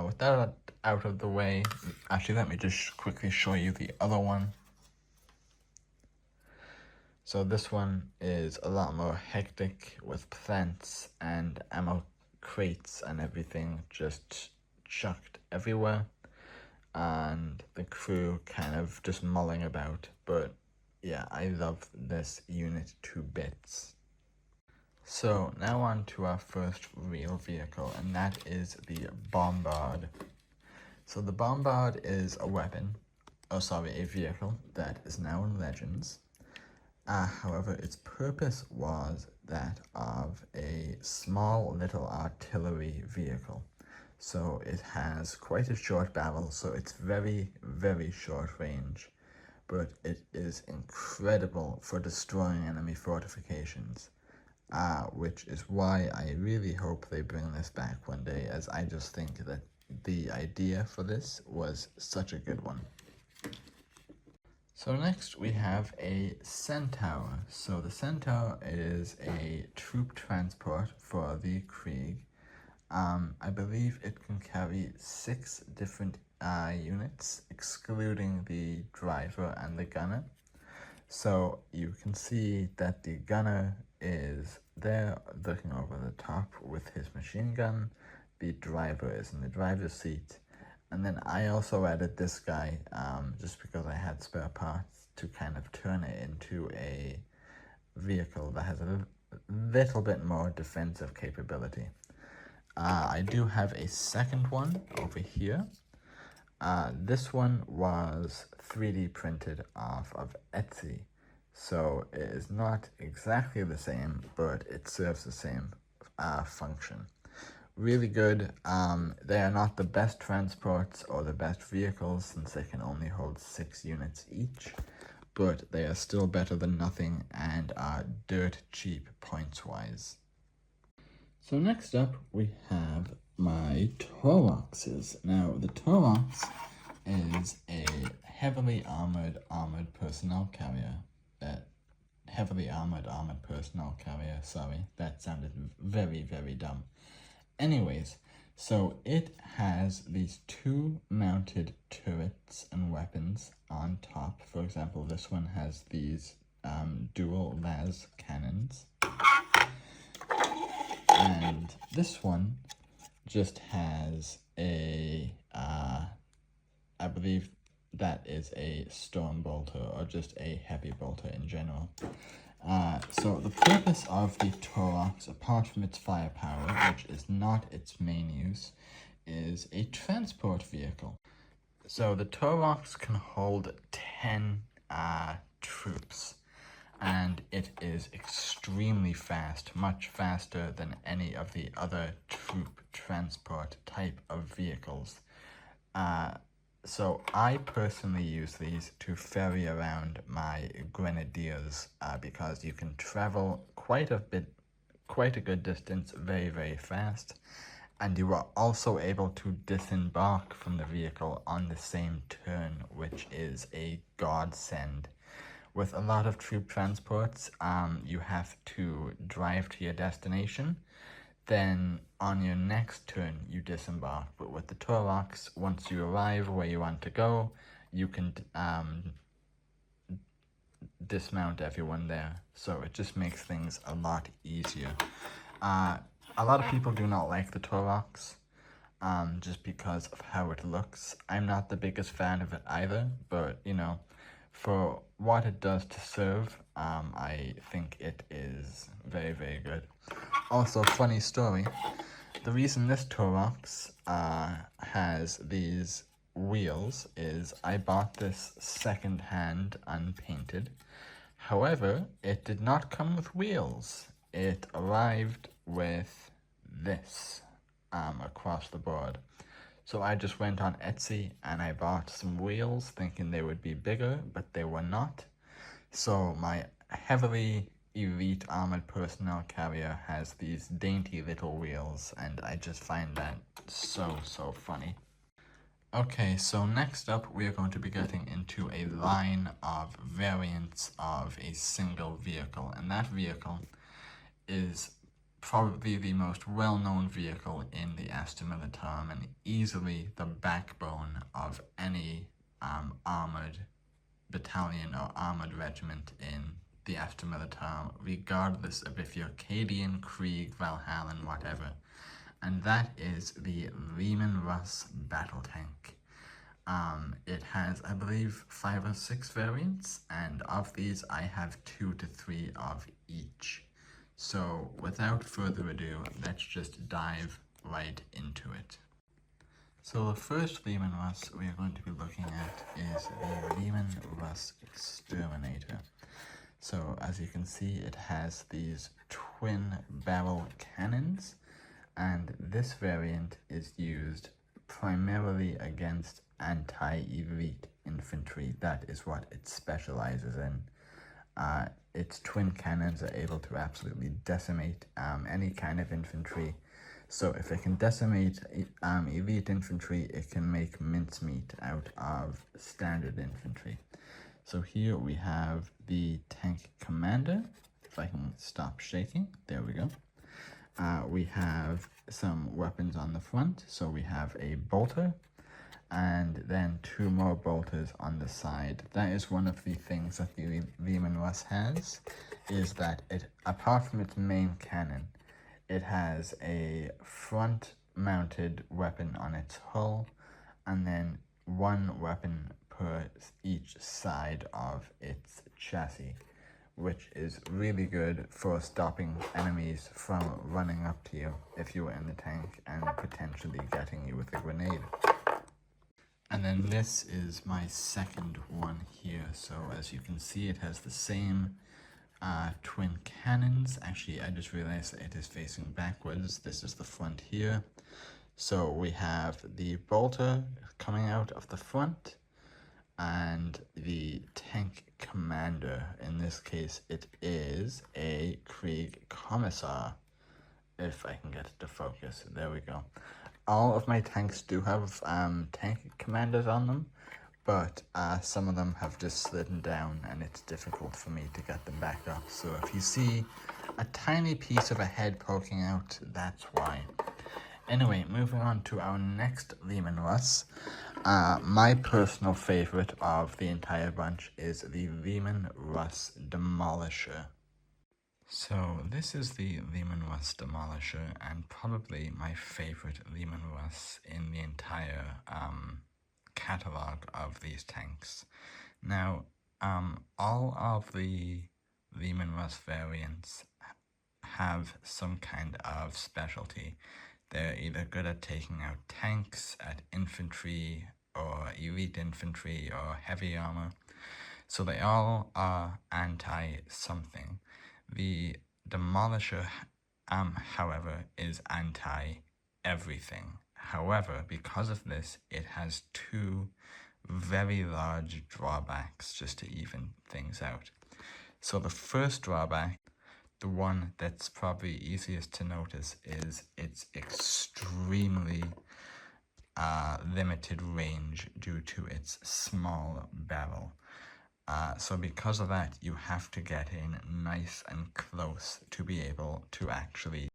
with that out of the way, actually let me just quickly show you the other one. So this one is a lot more hectic, with plants and ammo crates and everything just chucked everywhere, and the crew kind of just mulling about. But yeah, I love this unit to bits. So now on to our first real vehicle, and that is the Bombard. So the Bombard is a vehicle that is now in Legends. However, its purpose was that of a small little artillery vehicle. So it has quite a short barrel, so it's very, very short range, but it is incredible for destroying enemy fortifications, which is why I really hope they bring this back one day, as I just think that the idea for this was such a good one. So next we have a Centaur. So the Centaur is a troop transport for the Krieg. I believe it can carry 6 different units, excluding the driver and the gunner. So you can see that the gunner is there looking over the top with his machine gun. The driver is in the driver's seat. And then I also added this guy just because I had spare parts to kind of turn it into a vehicle that has a little bit more defensive capability. I do have a second one over here. This one was 3D printed off of Etsy, so it is not exactly the same, but it serves the same function. Really good. They are not the best transports or the best vehicles, since they can only hold 6 units each, but they are still better than nothing and are dirt cheap points-wise. So next up we have my Toroxes. Now the Torox is a heavily armored personnel carrier. Sorry, that sounded very, very dumb. Anyways, so it has these 2 mounted turrets and weapons on top. For example, this one has these dual las cannons. And this one just has a, I believe that is a storm bolter, or just a heavy bolter in general. So the purpose of the Torox, apart from its firepower, which is not its main use, is a transport vehicle. So the Torox can hold 10 troops, and it is extremely fast, much faster than any of the other troop transport type of vehicles. So I personally use these to ferry around my grenadiers, because you can travel quite a good distance very, very fast, and you are also able to disembark from the vehicle on the same turn, which is a godsend. With a lot of troop transports, you have to drive to your destination, then on your next turn you disembark. But with the Torox, once you arrive where you want to go, you can dismount everyone there. So it just makes things a lot easier. A lot of people do not like the Torox, just because of how it looks. I'm not the biggest fan of it either, but you know, for what it does to serve, I think it is very, very good. Also, funny story, the reason this Torox has these wheels is I bought this second-hand unpainted. However, it did not come with wheels. It arrived with this across the board. So I just went on Etsy and I bought some wheels thinking they would be bigger, but they were not. So my heavily elite armored personnel carrier has these dainty little wheels, and I just find that so funny. Okay, so next up we are going to be getting into a line of variants of a single vehicle, and that vehicle is probably the most well-known vehicle in the Astra Militarum and easily the backbone of any armored battalion or armored regiment in the Astra Militarum, regardless of if you're Cadian, Krieg, Valhallan, whatever. And that is the Leman Russ battle tank. It has, I believe, 5 or 6 variants, and of these I have 2 to 3 of each. So without further ado, let's just dive right into it. So the first Leman Russ we are going to be looking at is the Leman Russ Exterminator. So as you can see, it has these twin barrel cannons, and this variant is used primarily against anti-elite infantry. That is what it specializes in. Its twin cannons are able to absolutely decimate any kind of infantry. So if it can decimate elite infantry, it can make mincemeat out of standard infantry. So here we have the tank commander. If I can stop shaking, there we go. We have some weapons on the front. So we have a bolter, and then 2 more bolters on the side. That is one of the things that the Leman Russ has, is that it, apart from its main cannon, it has a front-mounted weapon on its hull, and then 1 weapon per each side of its chassis, which is really good for stopping enemies from running up to you if you were in the tank and potentially getting you with a grenade. And then this is my second one here. So as you can see, it has the same twin cannons. Actually, I just realized that it is facing backwards. This is the front here. So we have the bolter coming out of the front, and the tank commander. In this case, it is a Krieg Commissar. If I can get it to focus, there we go. All of my tanks do have tank commanders on them, but some of them have just slidden down and it's difficult for me to get them back up. So if you see a tiny piece of a head poking out, that's why. Anyway, moving on to our next Leman Russ. My personal favorite of the entire bunch is the Leman Russ Demolisher. So this is the Leman Russ Demolisher, and probably my favorite Leman Russ in the entire catalog of these tanks. Now, all of the Leman Russ variants have some kind of specialty. They're either good at taking out tanks, at infantry, or elite infantry, or heavy armor. So they all are anti-something. The Demolisher, however, is anti-everything. However, because of this, it has 2 very large drawbacks just to even things out. So the first drawback, the one that's probably easiest to notice, is its extremely limited range due to its small barrel. So because of that, you have to get in nice and close to be able to actually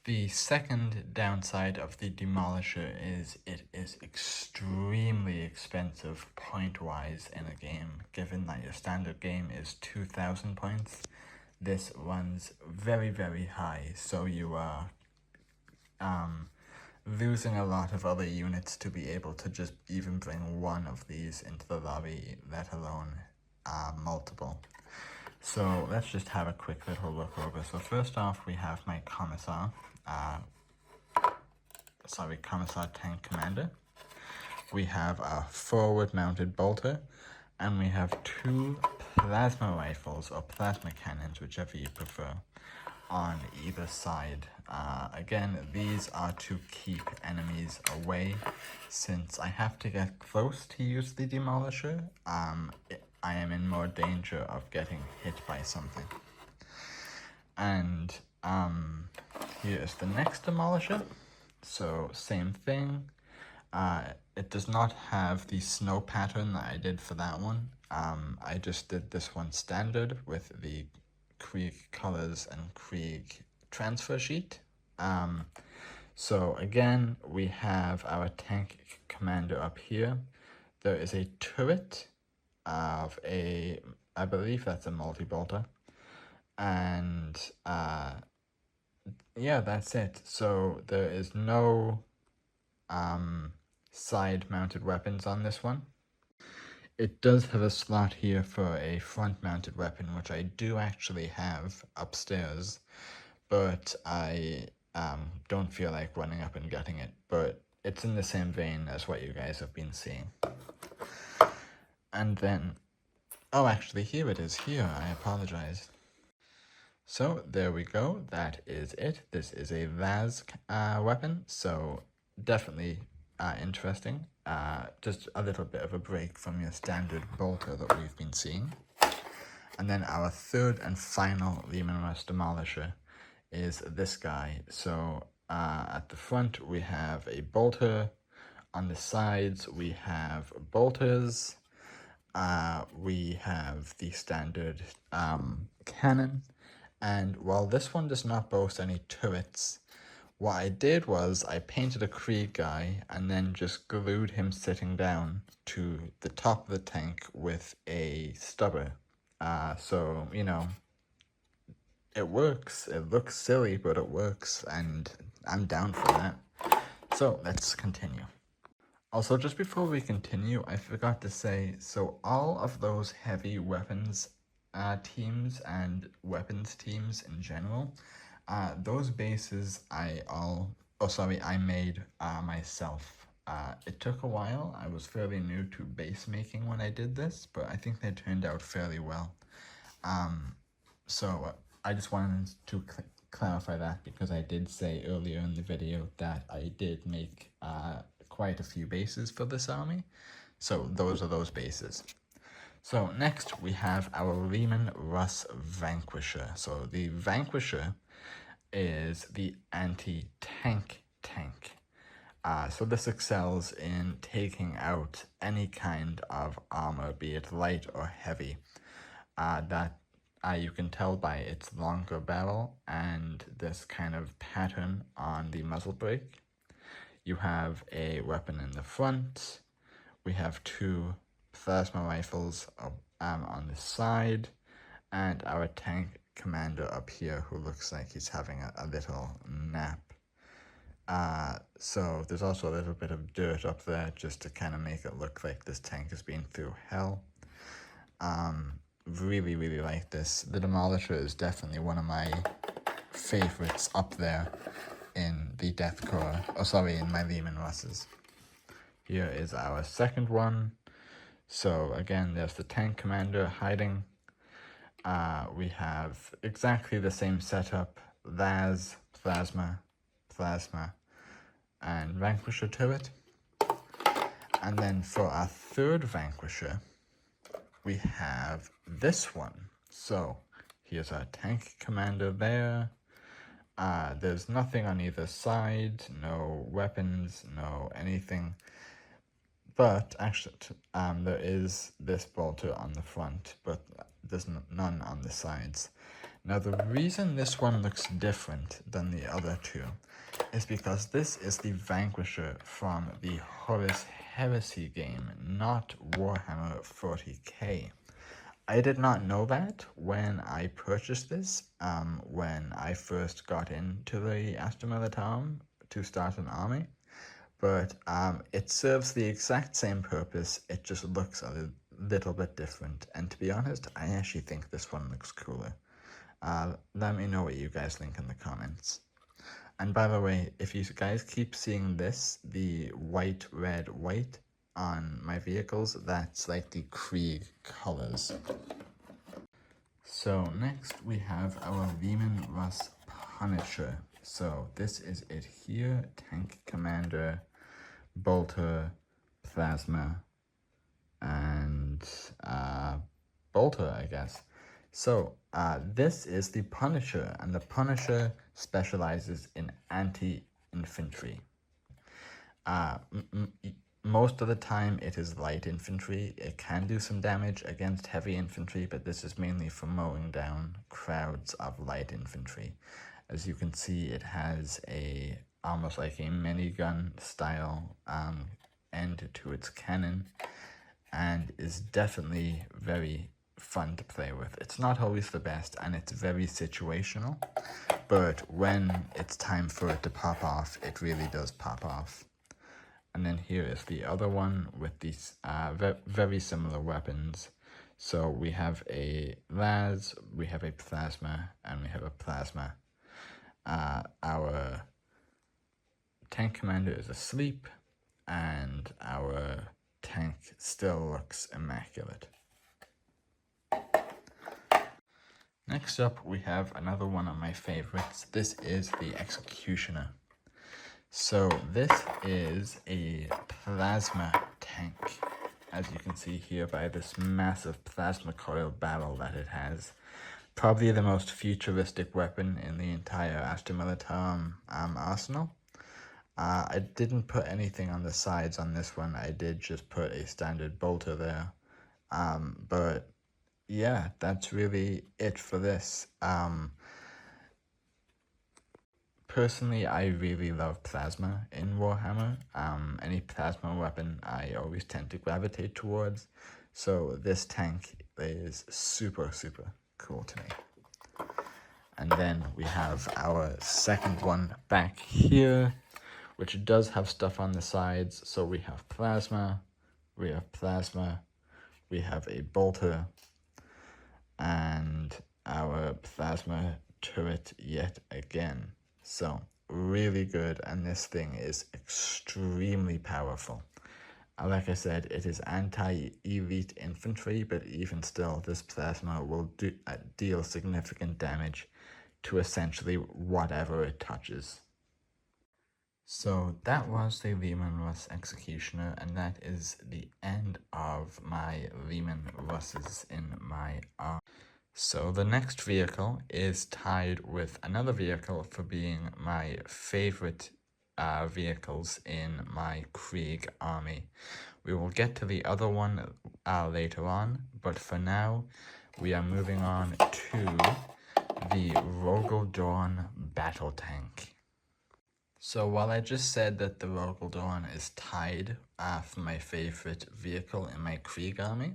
The second downside of the Demolisher is it is extremely expensive point-wise in a game. Given that your standard game is 2,000 points, this runs very high, so you are losing a lot of other units to be able to just even bring 1 of these into the lobby, let alone multiple. So let's just have a quick little look over. So first off, we have my Commissar Tank Commander. We have a forward-mounted bolter, and we have 2 plasma rifles, or plasma cannons, whichever you prefer, on either side. Again, these are to keep enemies away. Since I have to get close to use the Demolisher, I am in more danger of getting hit by something. And here's the next Demolisher. So same thing. It does not have the snow pattern that I did for that one. I just did this one standard with the Krieg colors and Krieg transfer sheet. So again, we have our tank commander up here. There is a turret of I believe that's a multi-bolter. And yeah, that's it. So there is no side-mounted weapons on this one. It does have a slot here for a front-mounted weapon, which I do actually have upstairs, but I don't feel like running up and getting it, but it's in the same vein as what you guys have been seeing. And then, oh, actually, here it is here. I apologize. So there we go. That is it. This is a Vaz weapon, so definitely interesting. Just a little bit of a break from your standard bolter that we've been seeing. And then our third and final Lehman Russ Demolisher is this guy. So at the front we have a bolter. On the sides we have bolters. We have the standard cannon. And while this one does not boast any turrets, what I did was I painted a Krieg guy and then just glued him sitting down to the top of the tank with a stubber. So, you know, it works. It looks silly, but it works, and I'm down for that. So let's continue. Also, just before we continue, I forgot to say, so all of those heavy weapons teams and weapons teams in general, those bases I made myself. It took a while. I was fairly new to base making when I did this, but I think they turned out fairly well. So I just wanted to clarify that, because I did say earlier in the video that I did make quite a few bases for this army. So those are those bases. So next we have our Lehman Russ Vanquisher. So the Vanquisher is the anti-tank tank. So this excels in taking out any kind of armor, be it light or heavy. That you can tell by its longer barrel and this kind of pattern on the muzzle brake. You have a weapon in the front. We have two plasma rifles on the side, and our tank commander up here who looks like he's having a little nap. So there's also a little bit of dirt up there just to kind of make it look like this tank has been through hell. Really, really like this. The Demolisher is definitely one of my favorites up there in the Death Corps, in my Lehman Russes. Here is our second one. So again, there's the tank commander hiding. We have exactly the same setup: Vaz, plasma, and Vanquisher turret. And then for our third Vanquisher, we have this one. So here's our tank commander there. There's nothing on either side, no weapons, no anything. But actually, there is this bolter on the front, but there's none on the sides. Now, the reason this one looks different than the other two is because this is the Vanquisher from the Horus Heresy game, not Warhammer 40k. I did not know that when I purchased this, when I first got into the Astra Militarum to start an army. But it serves the exact same purpose, it just looks a little bit different. And to be honest, I actually think this one looks cooler. Let me know what you guys think in the comments. And by the way, if you guys keep seeing this, the white, red, white on my vehicles, that's like the Krieg colors. So next we have our Lehman Russ Punisher. So this is it here. Tank Commander, Bolter, Plasma, and Bolter, I guess. So this is the Punisher, and the Punisher specializes in anti-infantry. Most of the time it is light infantry. It can do some damage against heavy infantry, but this is mainly for mowing down crowds of light infantry. As you can see, it has almost like a minigun style end to its cannon, and is definitely very fun to play with. It's not always the best, and it's very situational, but when it's time for it to pop off, it really does pop off. And then here is the other one with these very similar weapons. So we have a Las, we have a Plasma, and we have a Plasma. Our tank commander is asleep, and our tank still looks immaculate. Next up, we have another one of my favorites. This is the Executioner. So this is a plasma tank, as you can see here by this massive plasma coil barrel that it has. Probably the most futuristic weapon in the entire Astra Militarum arsenal. I didn't put anything on the sides on this one. I did just put a standard bolter there. But yeah, that's really it for this. Personally, I really love plasma in Warhammer. Any plasma weapon I always tend to gravitate towards. So this tank is super cool to me. And then we have our second one back here, which does have stuff on the sides. So we have plasma, we have a bolter, and our plasma turret yet again. So really good, and this thing is extremely powerful. Like I said, it is anti-elite infantry, but even still, this plasma will deal significant damage to essentially whatever it touches. So that was the Leman Russ Executioner, and that is the end of my Leman Russes in my army. So the next vehicle is tied with another vehicle for being my favorite vehicles in my Krieg army. We will get to the other one later on, but for now we are moving on to the Rogaldorn battle tank. So while I just said that the Rogaldorn is tied for my favorite vehicle in my Krieg army,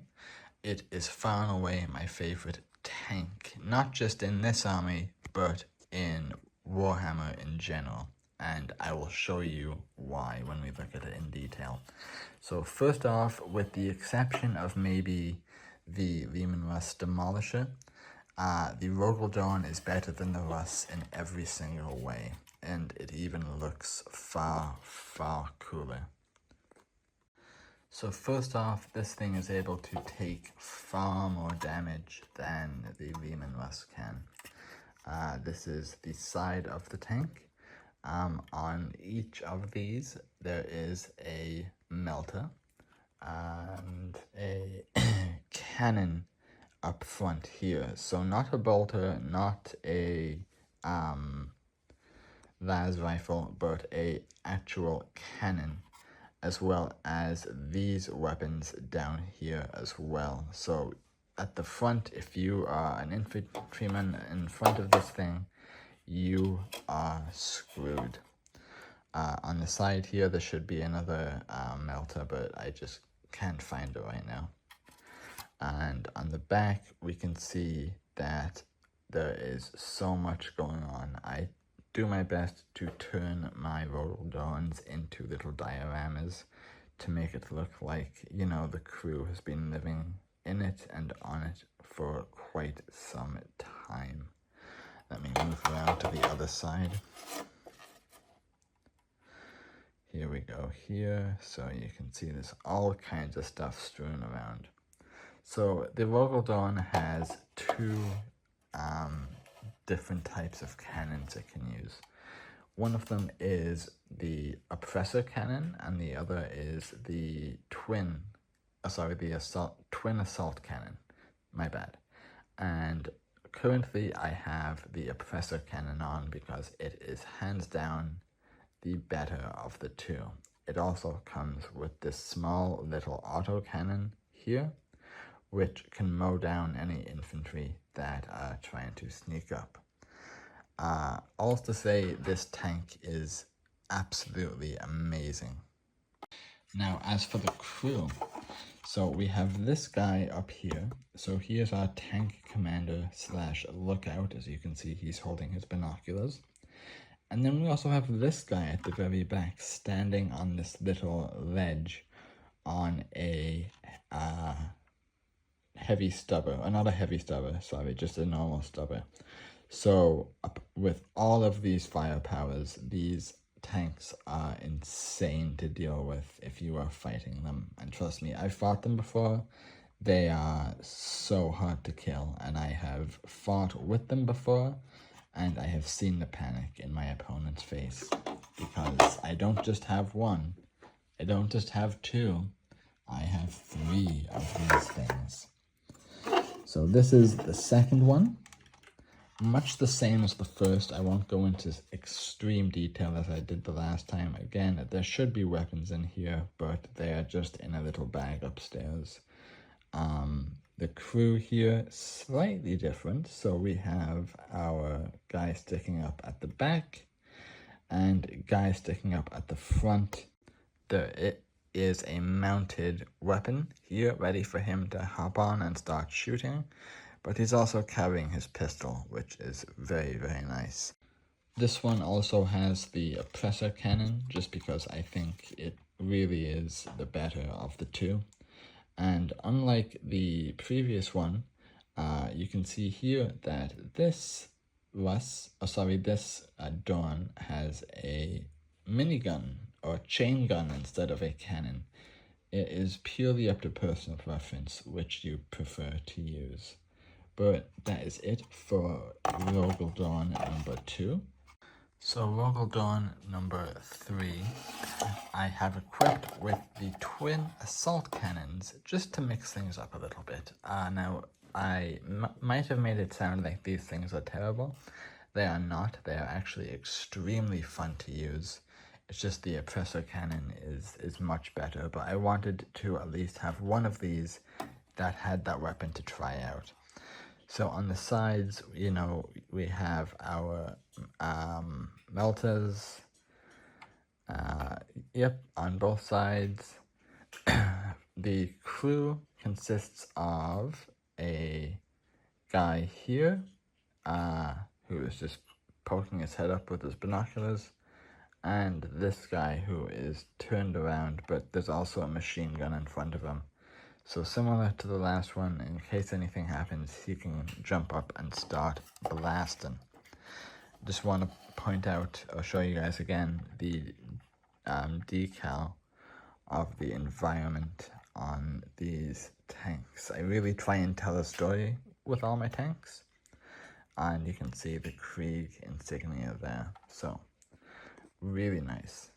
it is far and away my favorite tank, not just in this army, but in Warhammer in general. And I will show you why when we look at it in detail. So first off, with the exception of maybe the Leman Russ Demolisher, the Rogaldorn is better than the Russ in every single way, and it even looks far cooler. So first off, this thing is able to take far more damage than the Leman Russ can. This is the side of the tank. On each of these, there is a melter and a cannon up front here. So not a bolter, not a las rifle, but a actual cannon, as well as these weapons down here as well. So at the front, if you are an infantryman in front of this thing, you are screwed. On the side here, there should be another melter, but I just can't find it right now. And on the back, we can see that there is so much going on. I do my best to turn my Rogaldorns into little dioramas to make it look like, you know, the crew has been living in it and on it for quite some time. Let me move around to the other side. Here we go here, so you can see there's all kinds of stuff strewn around. So the Rogaldorn has two different types of cannons it can use. One of them is the oppressor cannon, and the other is the twin assault cannon. My bad. And currently I have the oppressor cannon on because it is hands down the better of the two. It also comes with this small little auto cannon here, which can mow down any infantry that are trying to sneak up. All to say, this tank is absolutely amazing. Now, as for the crew, so we have this guy up here. So he is our tank commander / lookout. As you can see, he's holding his binoculars. And then we also have this guy at the very back, standing on this little ledge on a heavy stubber. Not a heavy stubber, sorry, just a normal stubber. So with all of these firepowers, these tanks are insane to deal with if you are fighting them. And trust me, I've fought them before. They are so hard to kill, and I have fought with them before, and I have seen the panic in my opponent's face, because I don't just have one, I don't just have two, I have 3 of these things. So this is the second one. Much the same as the first. I won't go into extreme detail as I did the last time. Again, there should be weapons in here, but they are just in a little bag upstairs. The crew here, slightly different. So we have our guy sticking up at the back and guy sticking up at the front. There is a mounted weapon here ready for him to hop on and start shooting. But he's also carrying his pistol, which is very, very nice. This one also has the oppressor cannon, just because I think it really is the better of the two. And unlike the previous one, you can see here that this Dawn has a minigun or chain gun instead of a cannon. It is purely up to personal preference which you prefer to use. But that is it for Rogel Dawn number 2. So Rogel Dawn number 3, I have equipped with the twin assault cannons just to mix things up a little bit. Now, I might have made it sound like these things are terrible. They are not. They are actually extremely fun to use. It's just the oppressor cannon is much better, but I wanted to at least have one of these that had that weapon to try out. So on the sides, you know, we have our melters, on both sides. The crew consists of a guy here, who is just poking his head up with his binoculars, and this guy who is turned around, but there's also a machine gun in front of him. So similar to the last one, in case anything happens, he can jump up and start blasting. Just want to point out, or show you guys again, the decal of the environment on these tanks. I really try and tell a story with all my tanks. And you can see the Krieg insignia there. So, really nice.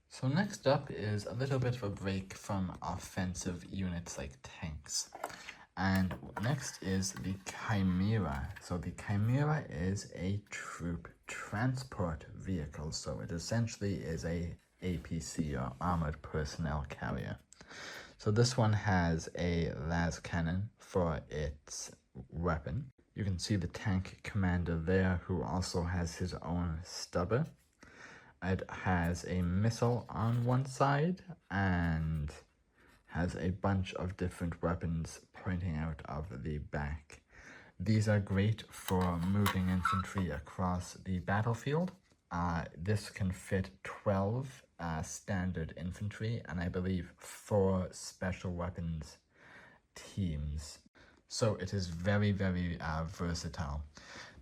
So next up is a little bit of a break from offensive units like tanks. And next is the Chimera. So the Chimera is a troop transport vehicle. So it essentially is a APC, or armored personnel carrier. So this one has a las cannon for its weapon. You can see the tank commander there, who also has his own stubber. It has a missile on one side and has a bunch of different weapons pointing out of the back. These are great for moving infantry across the battlefield. This can fit 12 standard infantry and I believe 4 special weapons teams. So it is very, very versatile.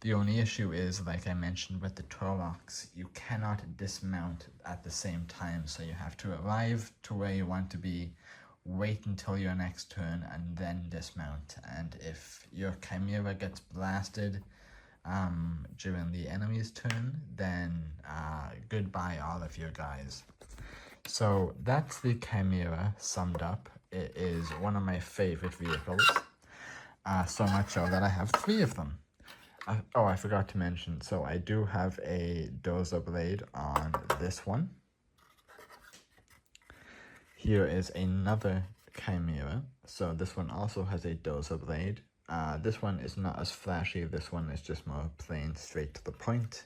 The only issue is, like I mentioned with the Toroks, you cannot dismount at the same time. So you have to arrive to where you want to be, wait until your next turn, and then dismount. And if your Chimera gets blasted, during the enemy's turn, then goodbye all of you guys. So that's the Chimera summed up. It is one of my favorite vehicles, so much so that I have 3 of them. Oh, I forgot to mention, so I do have a dozer blade on this one. Here is another Chimera, so this one also has a dozer blade. This one is not as flashy, this one is just more plain, straight to the point.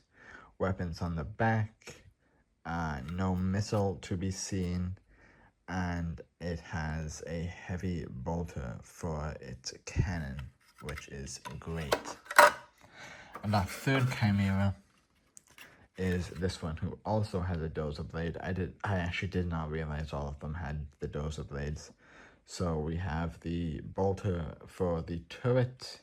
Weapons on the back, no missile to be seen, and it has a heavy bolter for its cannon, which is great. And our third Chimera is this one, who also has a dozer blade. I actually did not realize all of them had the dozer blades. So we have the bolter for the turret,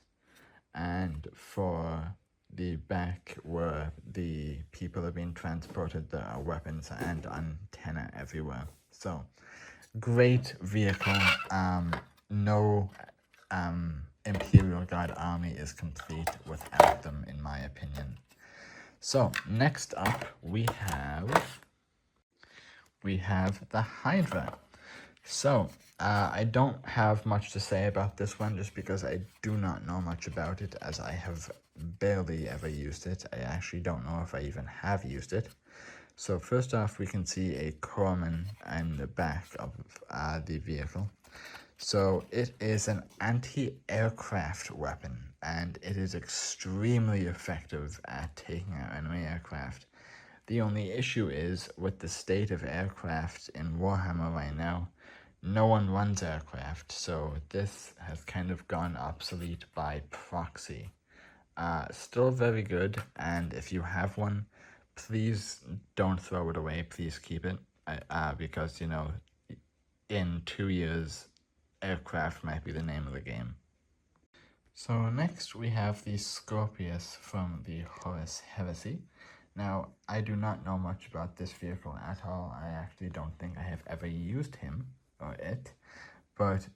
and for the back where the people are being transported, there are weapons and antenna everywhere. So great vehicle. No Imperial Guard army is complete without them, in my opinion. So next up we have the Hydra. So I don't have much to say about this one, just because I do not know much about it, as I have barely ever used it. I actually don't know if I even have used it. So first off, we can see a corpsman in the back of the vehicle. So it is an anti-aircraft weapon, and it is extremely effective at taking out enemy aircraft. The only issue is, with the state of aircraft in Warhammer right now, no one runs aircraft, so this has kind of gone obsolete by proxy. Still very good, and if you have one, please don't throw it away, please keep it, because, you know, in 2 years, aircraft might be the name of the game. So next we have the Scorpius from the Horus Heresy. Now, I do not know much about this vehicle at all. I actually don't think I have ever used him, or it, but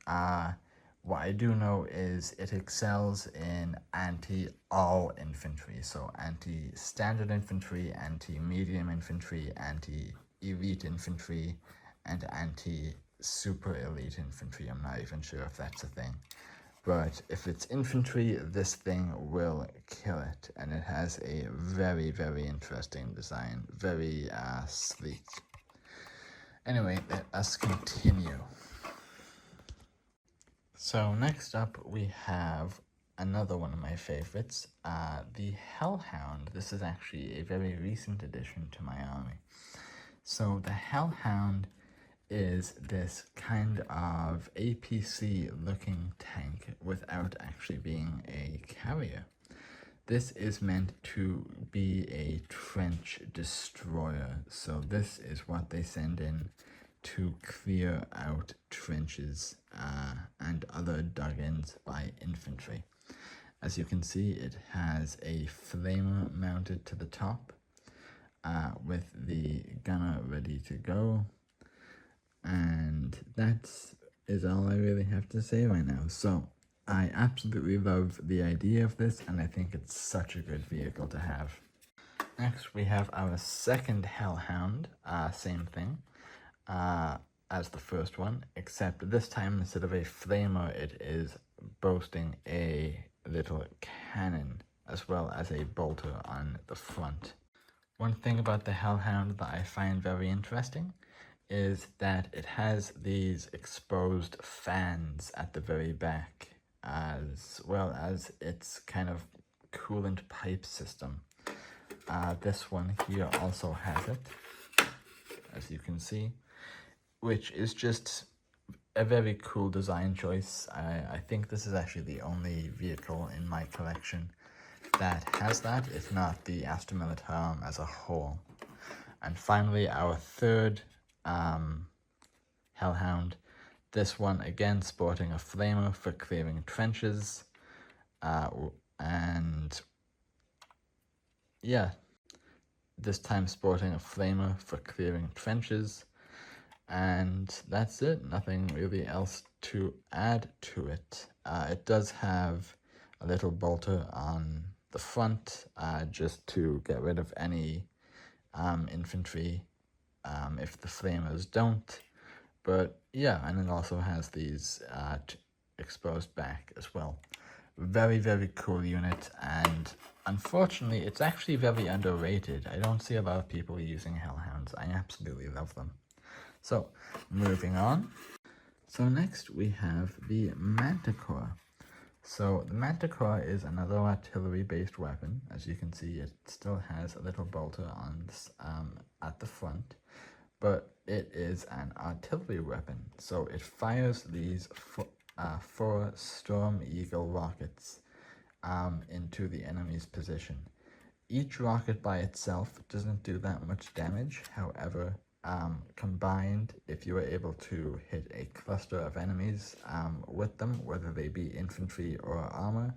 what I do know is it excels in anti-all infantry, so anti-standard infantry, anti-medium infantry, anti-elite infantry, and anti-super elite infantry. I'm not even sure if that's a thing. But if it's infantry, this thing will kill it. And it has a very, very interesting design. Very sleek. Anyway, let us continue. So next up we have another one of my favorites, the Hellhound. This is actually a very recent addition to my army. So the Hellhound is this kind of APC looking tank without actually being a carrier. This is meant to be a trench destroyer, so this is what they send in to clear out trenches and other dug-ins by infantry. As you can see, it has a flamer mounted to the top with the gunner ready to go. And that is all I really have to say right now. So I absolutely love the idea of this, and I think it's such a good vehicle to have. Next we have our second Hellhound, same thing as the first one, except this time instead of a flamer it is boasting a little cannon as well as a bolter on the front. One thing about the Hellhound that I find very interesting is that it has these exposed fans at the very back, as well as its kind of coolant pipe system. This one here also has it, as you can see, which is just a very cool design choice. I think this is actually the only vehicle in my collection that has that, if not the Astra Militarum as a whole. And finally, our third Hellhound, this one again sporting a flamer for clearing trenches, and yeah, this time sporting a flamer for clearing trenches, and that's it. Nothing really else to add to it. It does have a little bolter on the front just to get rid of any infantry if the flamers don't. But yeah, and it also has these exposed back as well. Very, very cool unit, and unfortunately, it's actually very underrated. I don't see a lot of people using Hellhounds. I absolutely love them. So, moving on. So next we have the Manticore. So the Manticore is another artillery-based weapon. As you can see, it still has a little bolter on at the front, but it is an artillery weapon. So it fires these four Storm Eagle rockets into the enemy's position. Each rocket by itself doesn't do that much damage. However, combined, if you are able to hit a cluster of enemies with them, whether they be infantry or armor,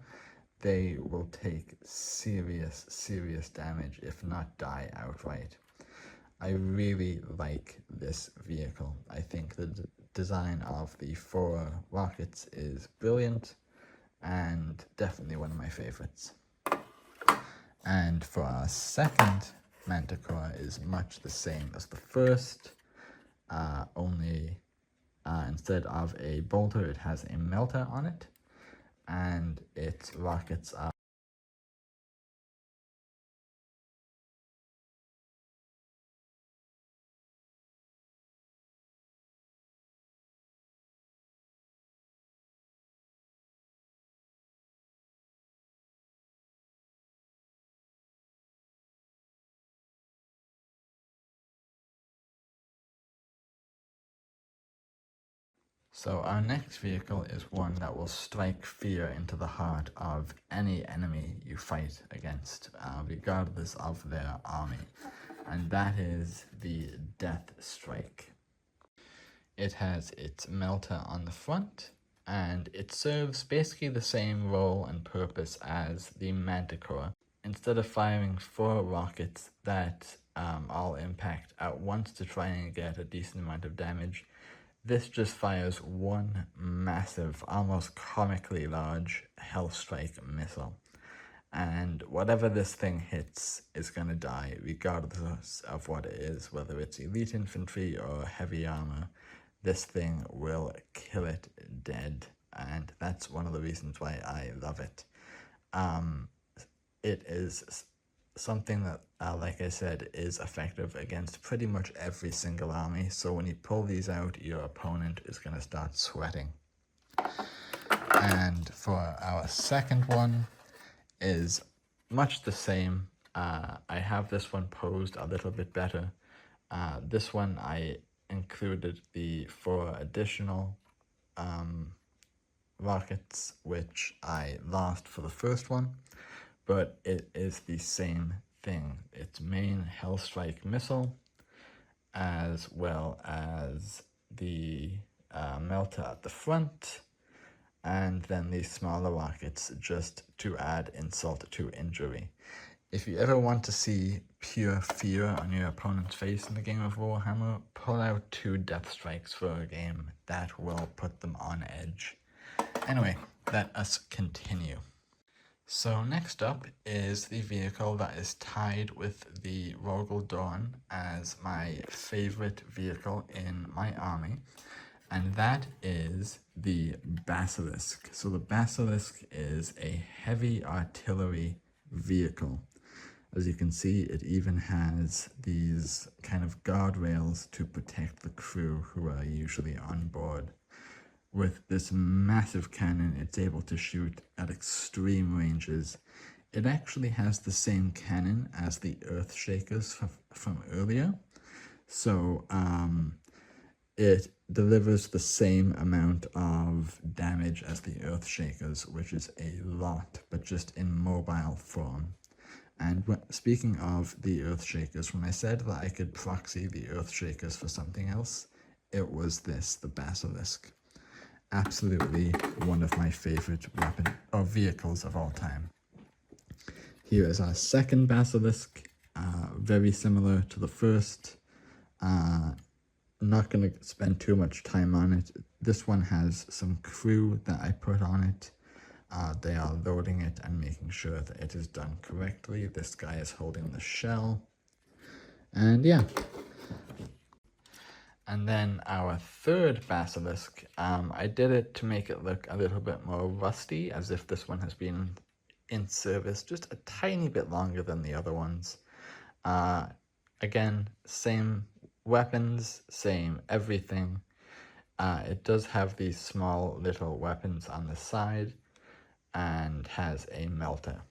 they will take serious damage, if not die outright. I really like this vehicle. I think the design of the four rockets is brilliant and definitely one of my favorites. And for our second Manticore is much the same as the first, only instead of a bolter it has a melter on it, and its rockets are So our next vehicle is one that will strike fear into the heart of any enemy you fight against, regardless of their army, and that is the Death Strike. It has its melter on the front, and it serves basically the same role and purpose as the Manticore. Instead of firing 4 rockets that all impact at once to try and get a decent amount of damage, this just fires one massive, almost comically large Hellstrike missile. And whatever this thing hits is going to die, regardless of what it is, whether it's elite infantry or heavy armor. This thing will kill it dead, and that's one of the reasons why I love it. It is something that, like I said, is effective against pretty much every single army. So when you pull these out, your opponent is going to start sweating. And for our second one is much the same. I have this one posed a little bit better. This one I included the 4 additional rockets, which I lost for the first one, but it is the same thing. Its main Hellstrike missile, as well as the melter at the front, and then these smaller rockets just to add insult to injury. If you ever want to see pure fear on your opponent's face in the game of Warhammer, pull out 2 Death Strikes for a game. That will put them on edge. Anyway, let us continue. So next up is the vehicle that is tied with the Rogel Dawn as my favorite vehicle in my army, and that is the Basilisk. So the Basilisk is a heavy artillery vehicle. As you can see, it even has these kind of guardrails to protect the crew who are usually on board. With this massive cannon, it's able to shoot at extreme ranges. It actually has the same cannon as the Earthshakers from earlier. So it delivers the same amount of damage as the Earthshakers, which is a lot, but just in mobile form. And speaking of the Earthshakers, when I said that I could proxy the Earthshakers for something else, it was this, the Basilisk. Absolutely one of my favorite vehicles of all time. Here is our second Basilisk, very similar to the first. Not going to spend too much time on it. This one has some crew that I put on it. they are loading it and making sure that it is done correctly. This guy is holding the shell. And yeah. And then our third basilisk, I did it to make it look a little bit more rusty, as if this one has been in service just a tiny bit longer than the other ones. Again, same weapons, same everything. It does have these small little weapons on the side and has a melter.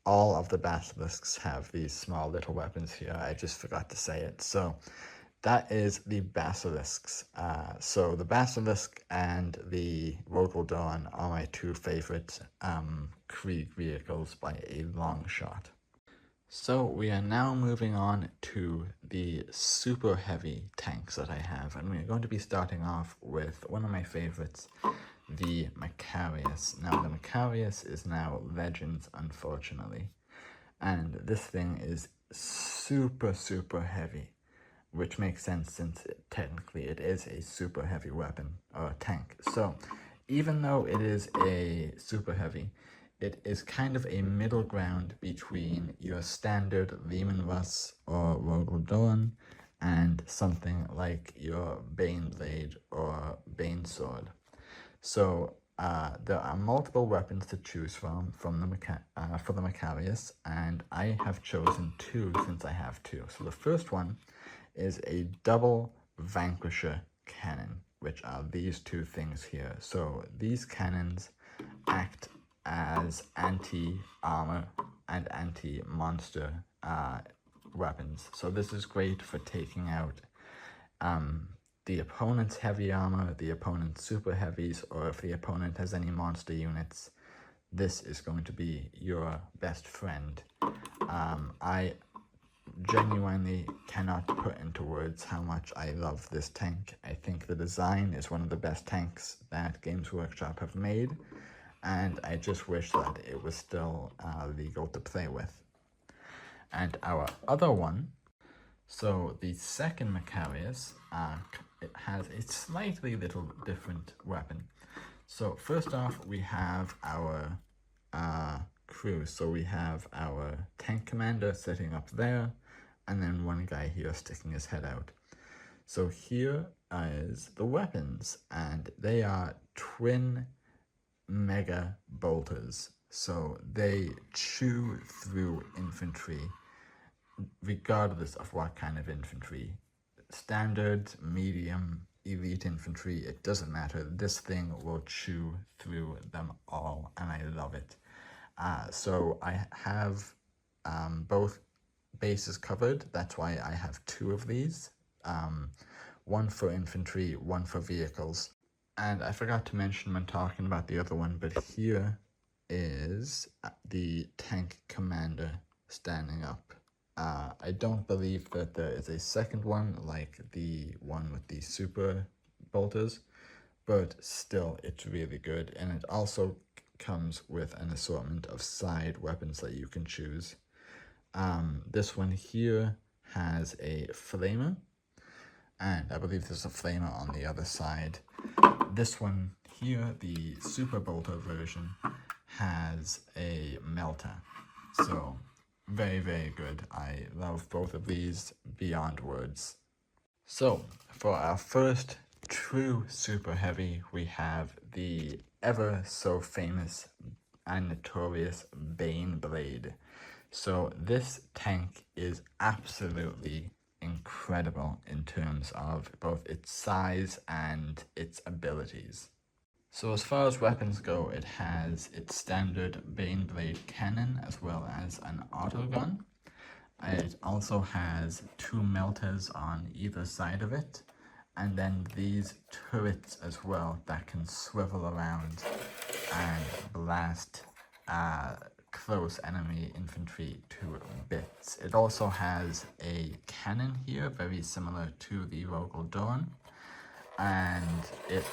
All of the basilisks have these small little weapons here. I just forgot to say it. So that is the basilisks. So the basilisk and the Dawn are my two favorite Krieg vehicles by a long shot. So we are now moving on to the super heavy tanks that I have, and we're going to be starting off with one of my favorites, the Macarius. Now the Macarius is now Legends, unfortunately, and this thing is super heavy, which makes sense since technically it is a super heavy weapon or tank. So even though it is a super heavy, it is kind of a middle ground between your standard Lehman Russ or Dawn and something like your Bane Blade or Bane Sword. So there are multiple weapons to choose from for the Macarius, and I have chosen two since I have two. So the first one is a double Vanquisher cannon, which are these two things here. So these cannons act as anti-armor and anti-monster weapons. So this is great for taking out the opponent's heavy armor, the opponent's super heavies, or if the opponent has any monster units, this is going to be your best friend. I genuinely cannot put into words how much I love this tank. I think the design is one of the best tanks that Games Workshop have made, and I just wish that it was still legal to play with. And our other one, so the second Macarius, it has a slightly little different weapon. So first off, we have our crew. So we have our tank commander sitting up there, and then one guy here sticking his head out. So here is the weapons, and they are twin mega bolters. So they chew through infantry regardless of what kind of infantry. Standard, medium, elite infantry, it doesn't matter. This thing will chew through them all, and I love it. So I have both bases covered. That's why I have two of these. One for infantry, one for vehicles. And I forgot to mention when talking about the other one, but here is the tank commander standing up. I don't believe that there is a second one like the one with the super bolters, but still it's really good, and it also comes with an assortment of side weapons that you can choose. This one here has a flamer, and I believe there's a flamer on the other side. This one here, the super bolter version, has a melter. So very good. I love both of these beyond words. So for our first true super heavy, we have the ever so famous and notorious Bane Blade. So this tank is absolutely incredible in terms of both its size and its abilities. So as far as weapons go, it has its standard Bane Blade cannon as well as an autogun. It also has two melters on either side of it, and then these turrets as well that can swivel around and blast close enemy infantry to bits. It also has a cannon here, very similar to the Dawn, and it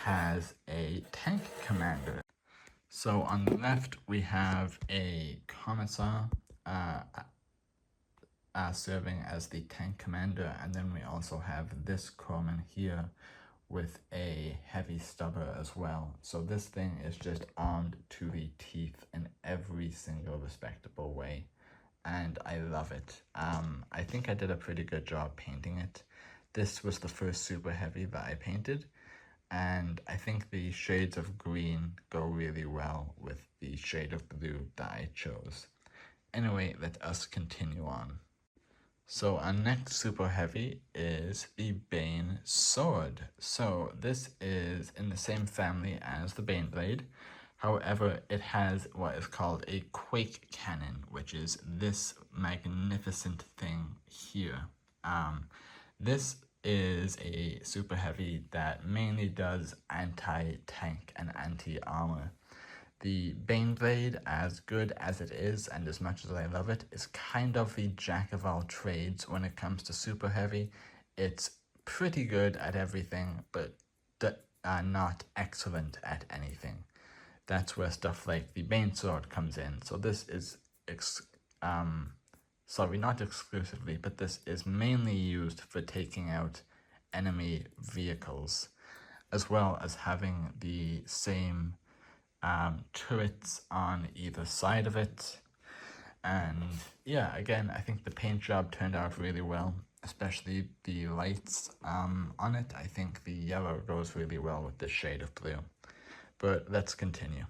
has a tank commander. So on the left we have a commissar serving as the tank commander, and then we also have this corpsman here with a heavy stubber as well. So this thing is just armed to the teeth in every single respectable way, and I love it. I think I did a pretty good job painting it. This was the first super heavy that I painted, and I think the shades of green go really well with the shade of blue that I chose. Anyway, let us continue on. So our next super heavy is the Bane Sword. So this is in the same family as the Bane Blade. However, it has what is called a Quake Cannon, which is this magnificent thing here. This is a super heavy that mainly does anti-tank and anti-armor. The Bane Blade, as good as it is and as much as I love it, is kind of the jack of all trades when it comes to super heavy. It's pretty good at everything, but not excellent at anything. That's where stuff like the Bane Sword comes in. So this is, sorry, not exclusively, but this is mainly used for taking out enemy vehicles, as well as having the same turrets on either side of it. And yeah, again, I think the paint job turned out really well, especially the lights on it. I think the yellow goes really well with this shade of blue. But let's continue.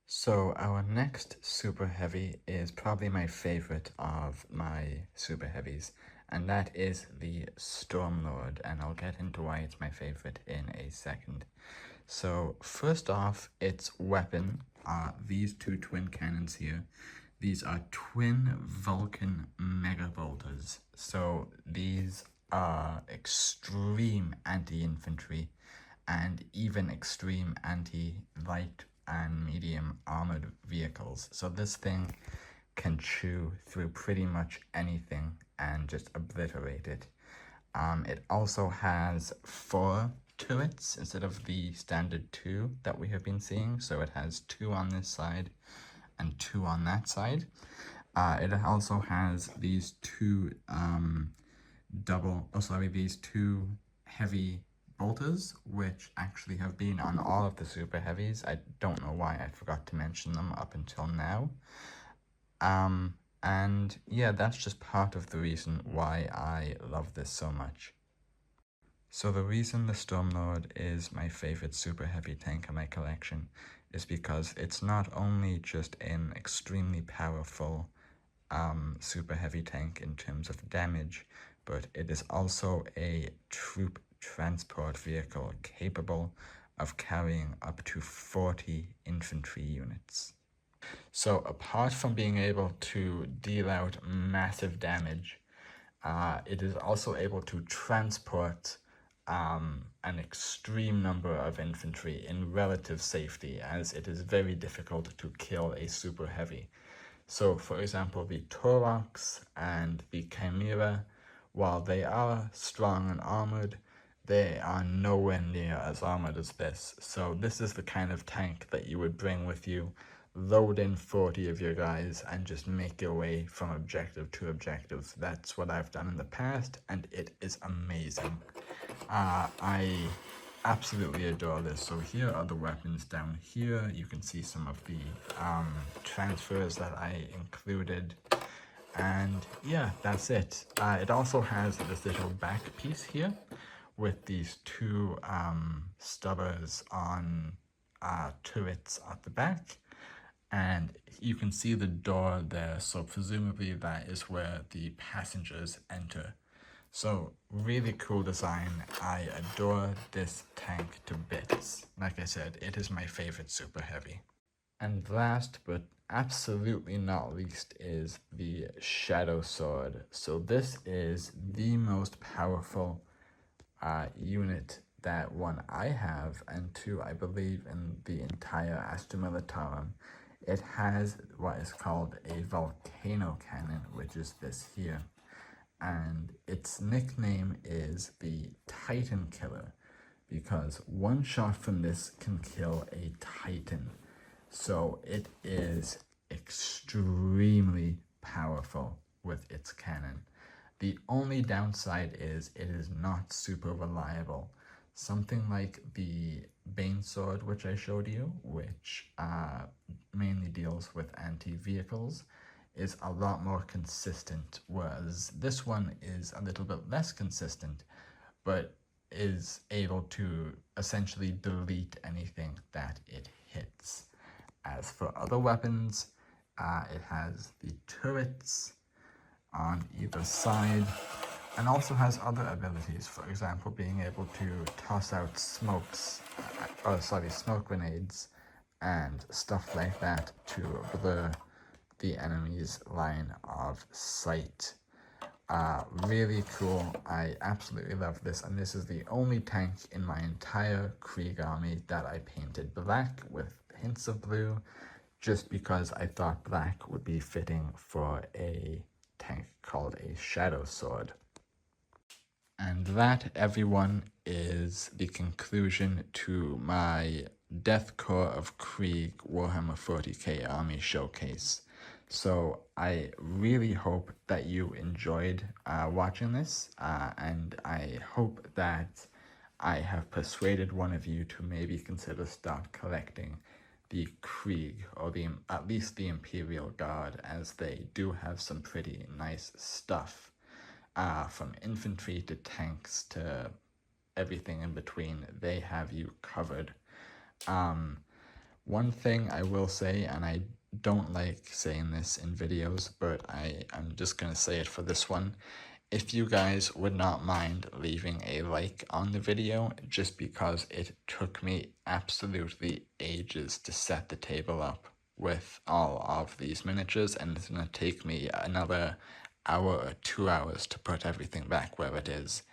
So our next super heavy is probably my favorite of my super heavies, and that is the Stormlord, and I'll get into why it's my favorite in a second. So first off, its weapon are these two twin cannons here. These are twin Vulcan mega bolters. So these are extreme anti-infantry and even extreme anti-light and medium armored vehicles. So this thing can chew through pretty much anything and just obliterate it. It also has 4 turrets instead of the standard 2 that we have been seeing. So it has 2 on this side and 2 on that side. It also has these two these two heavy bolters, which actually have been on all of the super heavies. I don't know why I forgot to mention them up until now. And yeah, that's just part of the reason why I love this so much. So the reason the Stormlord is my favorite super heavy tank in my collection is because it's not only just an extremely powerful super heavy tank in terms of damage, but it is also a troop transport vehicle capable of carrying up to 40 infantry units. So apart from being able to deal out massive damage, it is also able to transport an extreme number of infantry in relative safety, as it is very difficult to kill a super heavy. So for example, the Taurox and the Chimera, while they are strong and armored, they are nowhere near as armored as this. So this is the kind of tank that you would bring with you, load in 40 of your guys, and just make your way from objective to objective. That's what I've done in the past, and it is amazing. I absolutely adore this. So here are the weapons down here. You can see some of the transfers that I included. And yeah, that's it. It also has this little back piece here with these 2 stubbers on turrets at the back. And you can see the door there, so presumably that is where the passengers enter. So really cool design. I adore this tank to bits. Like I said, it is my favorite super heavy. And last but absolutely not least is the Shadow Sword. So this is the most powerful unit that 1, I have, and 2, I believe in the entire Astra Militarum. It has what is called a volcano cannon, which is this here. And its nickname is the Titan Killer, because 1 shot from this can kill a Titan. So it is extremely powerful with its cannon. The only downside is it is not super reliable. Something like the Bane Sword, which I showed you, which mainly deals with anti-vehicles, is a lot more consistent, whereas this one is a little bit less consistent, but is able to essentially delete anything that it hits. As for other weapons, it has the turrets on either side, and also has other abilities, for example being able to toss out smoke grenades and stuff like that to blur the enemy's line of sight. Really cool. I absolutely love this, and this is the only tank in my entire Krieg army that I painted black with hints of blue, just because I thought black would be fitting for a tank called a Shadow Sword. And that, everyone, is the conclusion to my Death Korps of Krieg Warhammer 40k Army Showcase. So I really hope that you enjoyed watching this, and I hope that I have persuaded one of you to maybe consider start collecting the Krieg, or at least the Imperial Guard, as they do have some pretty nice stuff. From infantry to tanks to everything in between, they have you covered. One thing I will say, and I don't like saying this in videos, but I'm just going to say it for this one. If you guys would not mind leaving a like on the video, just because it took me absolutely ages to set the table up with all of these miniatures, and it's going to take me another hour or 2 hours to put everything back where it is.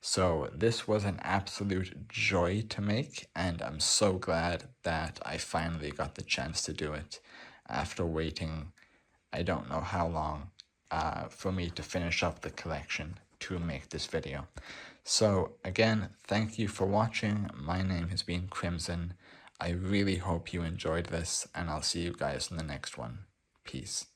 So this was an absolute joy to make, and I'm so glad that I finally got the chance to do it after waiting I don't know how long for me to finish up the collection to make this video. So again, thank you for watching. My name has been Crimson. I really hope you enjoyed this, and I'll see you guys in the next one. Peace.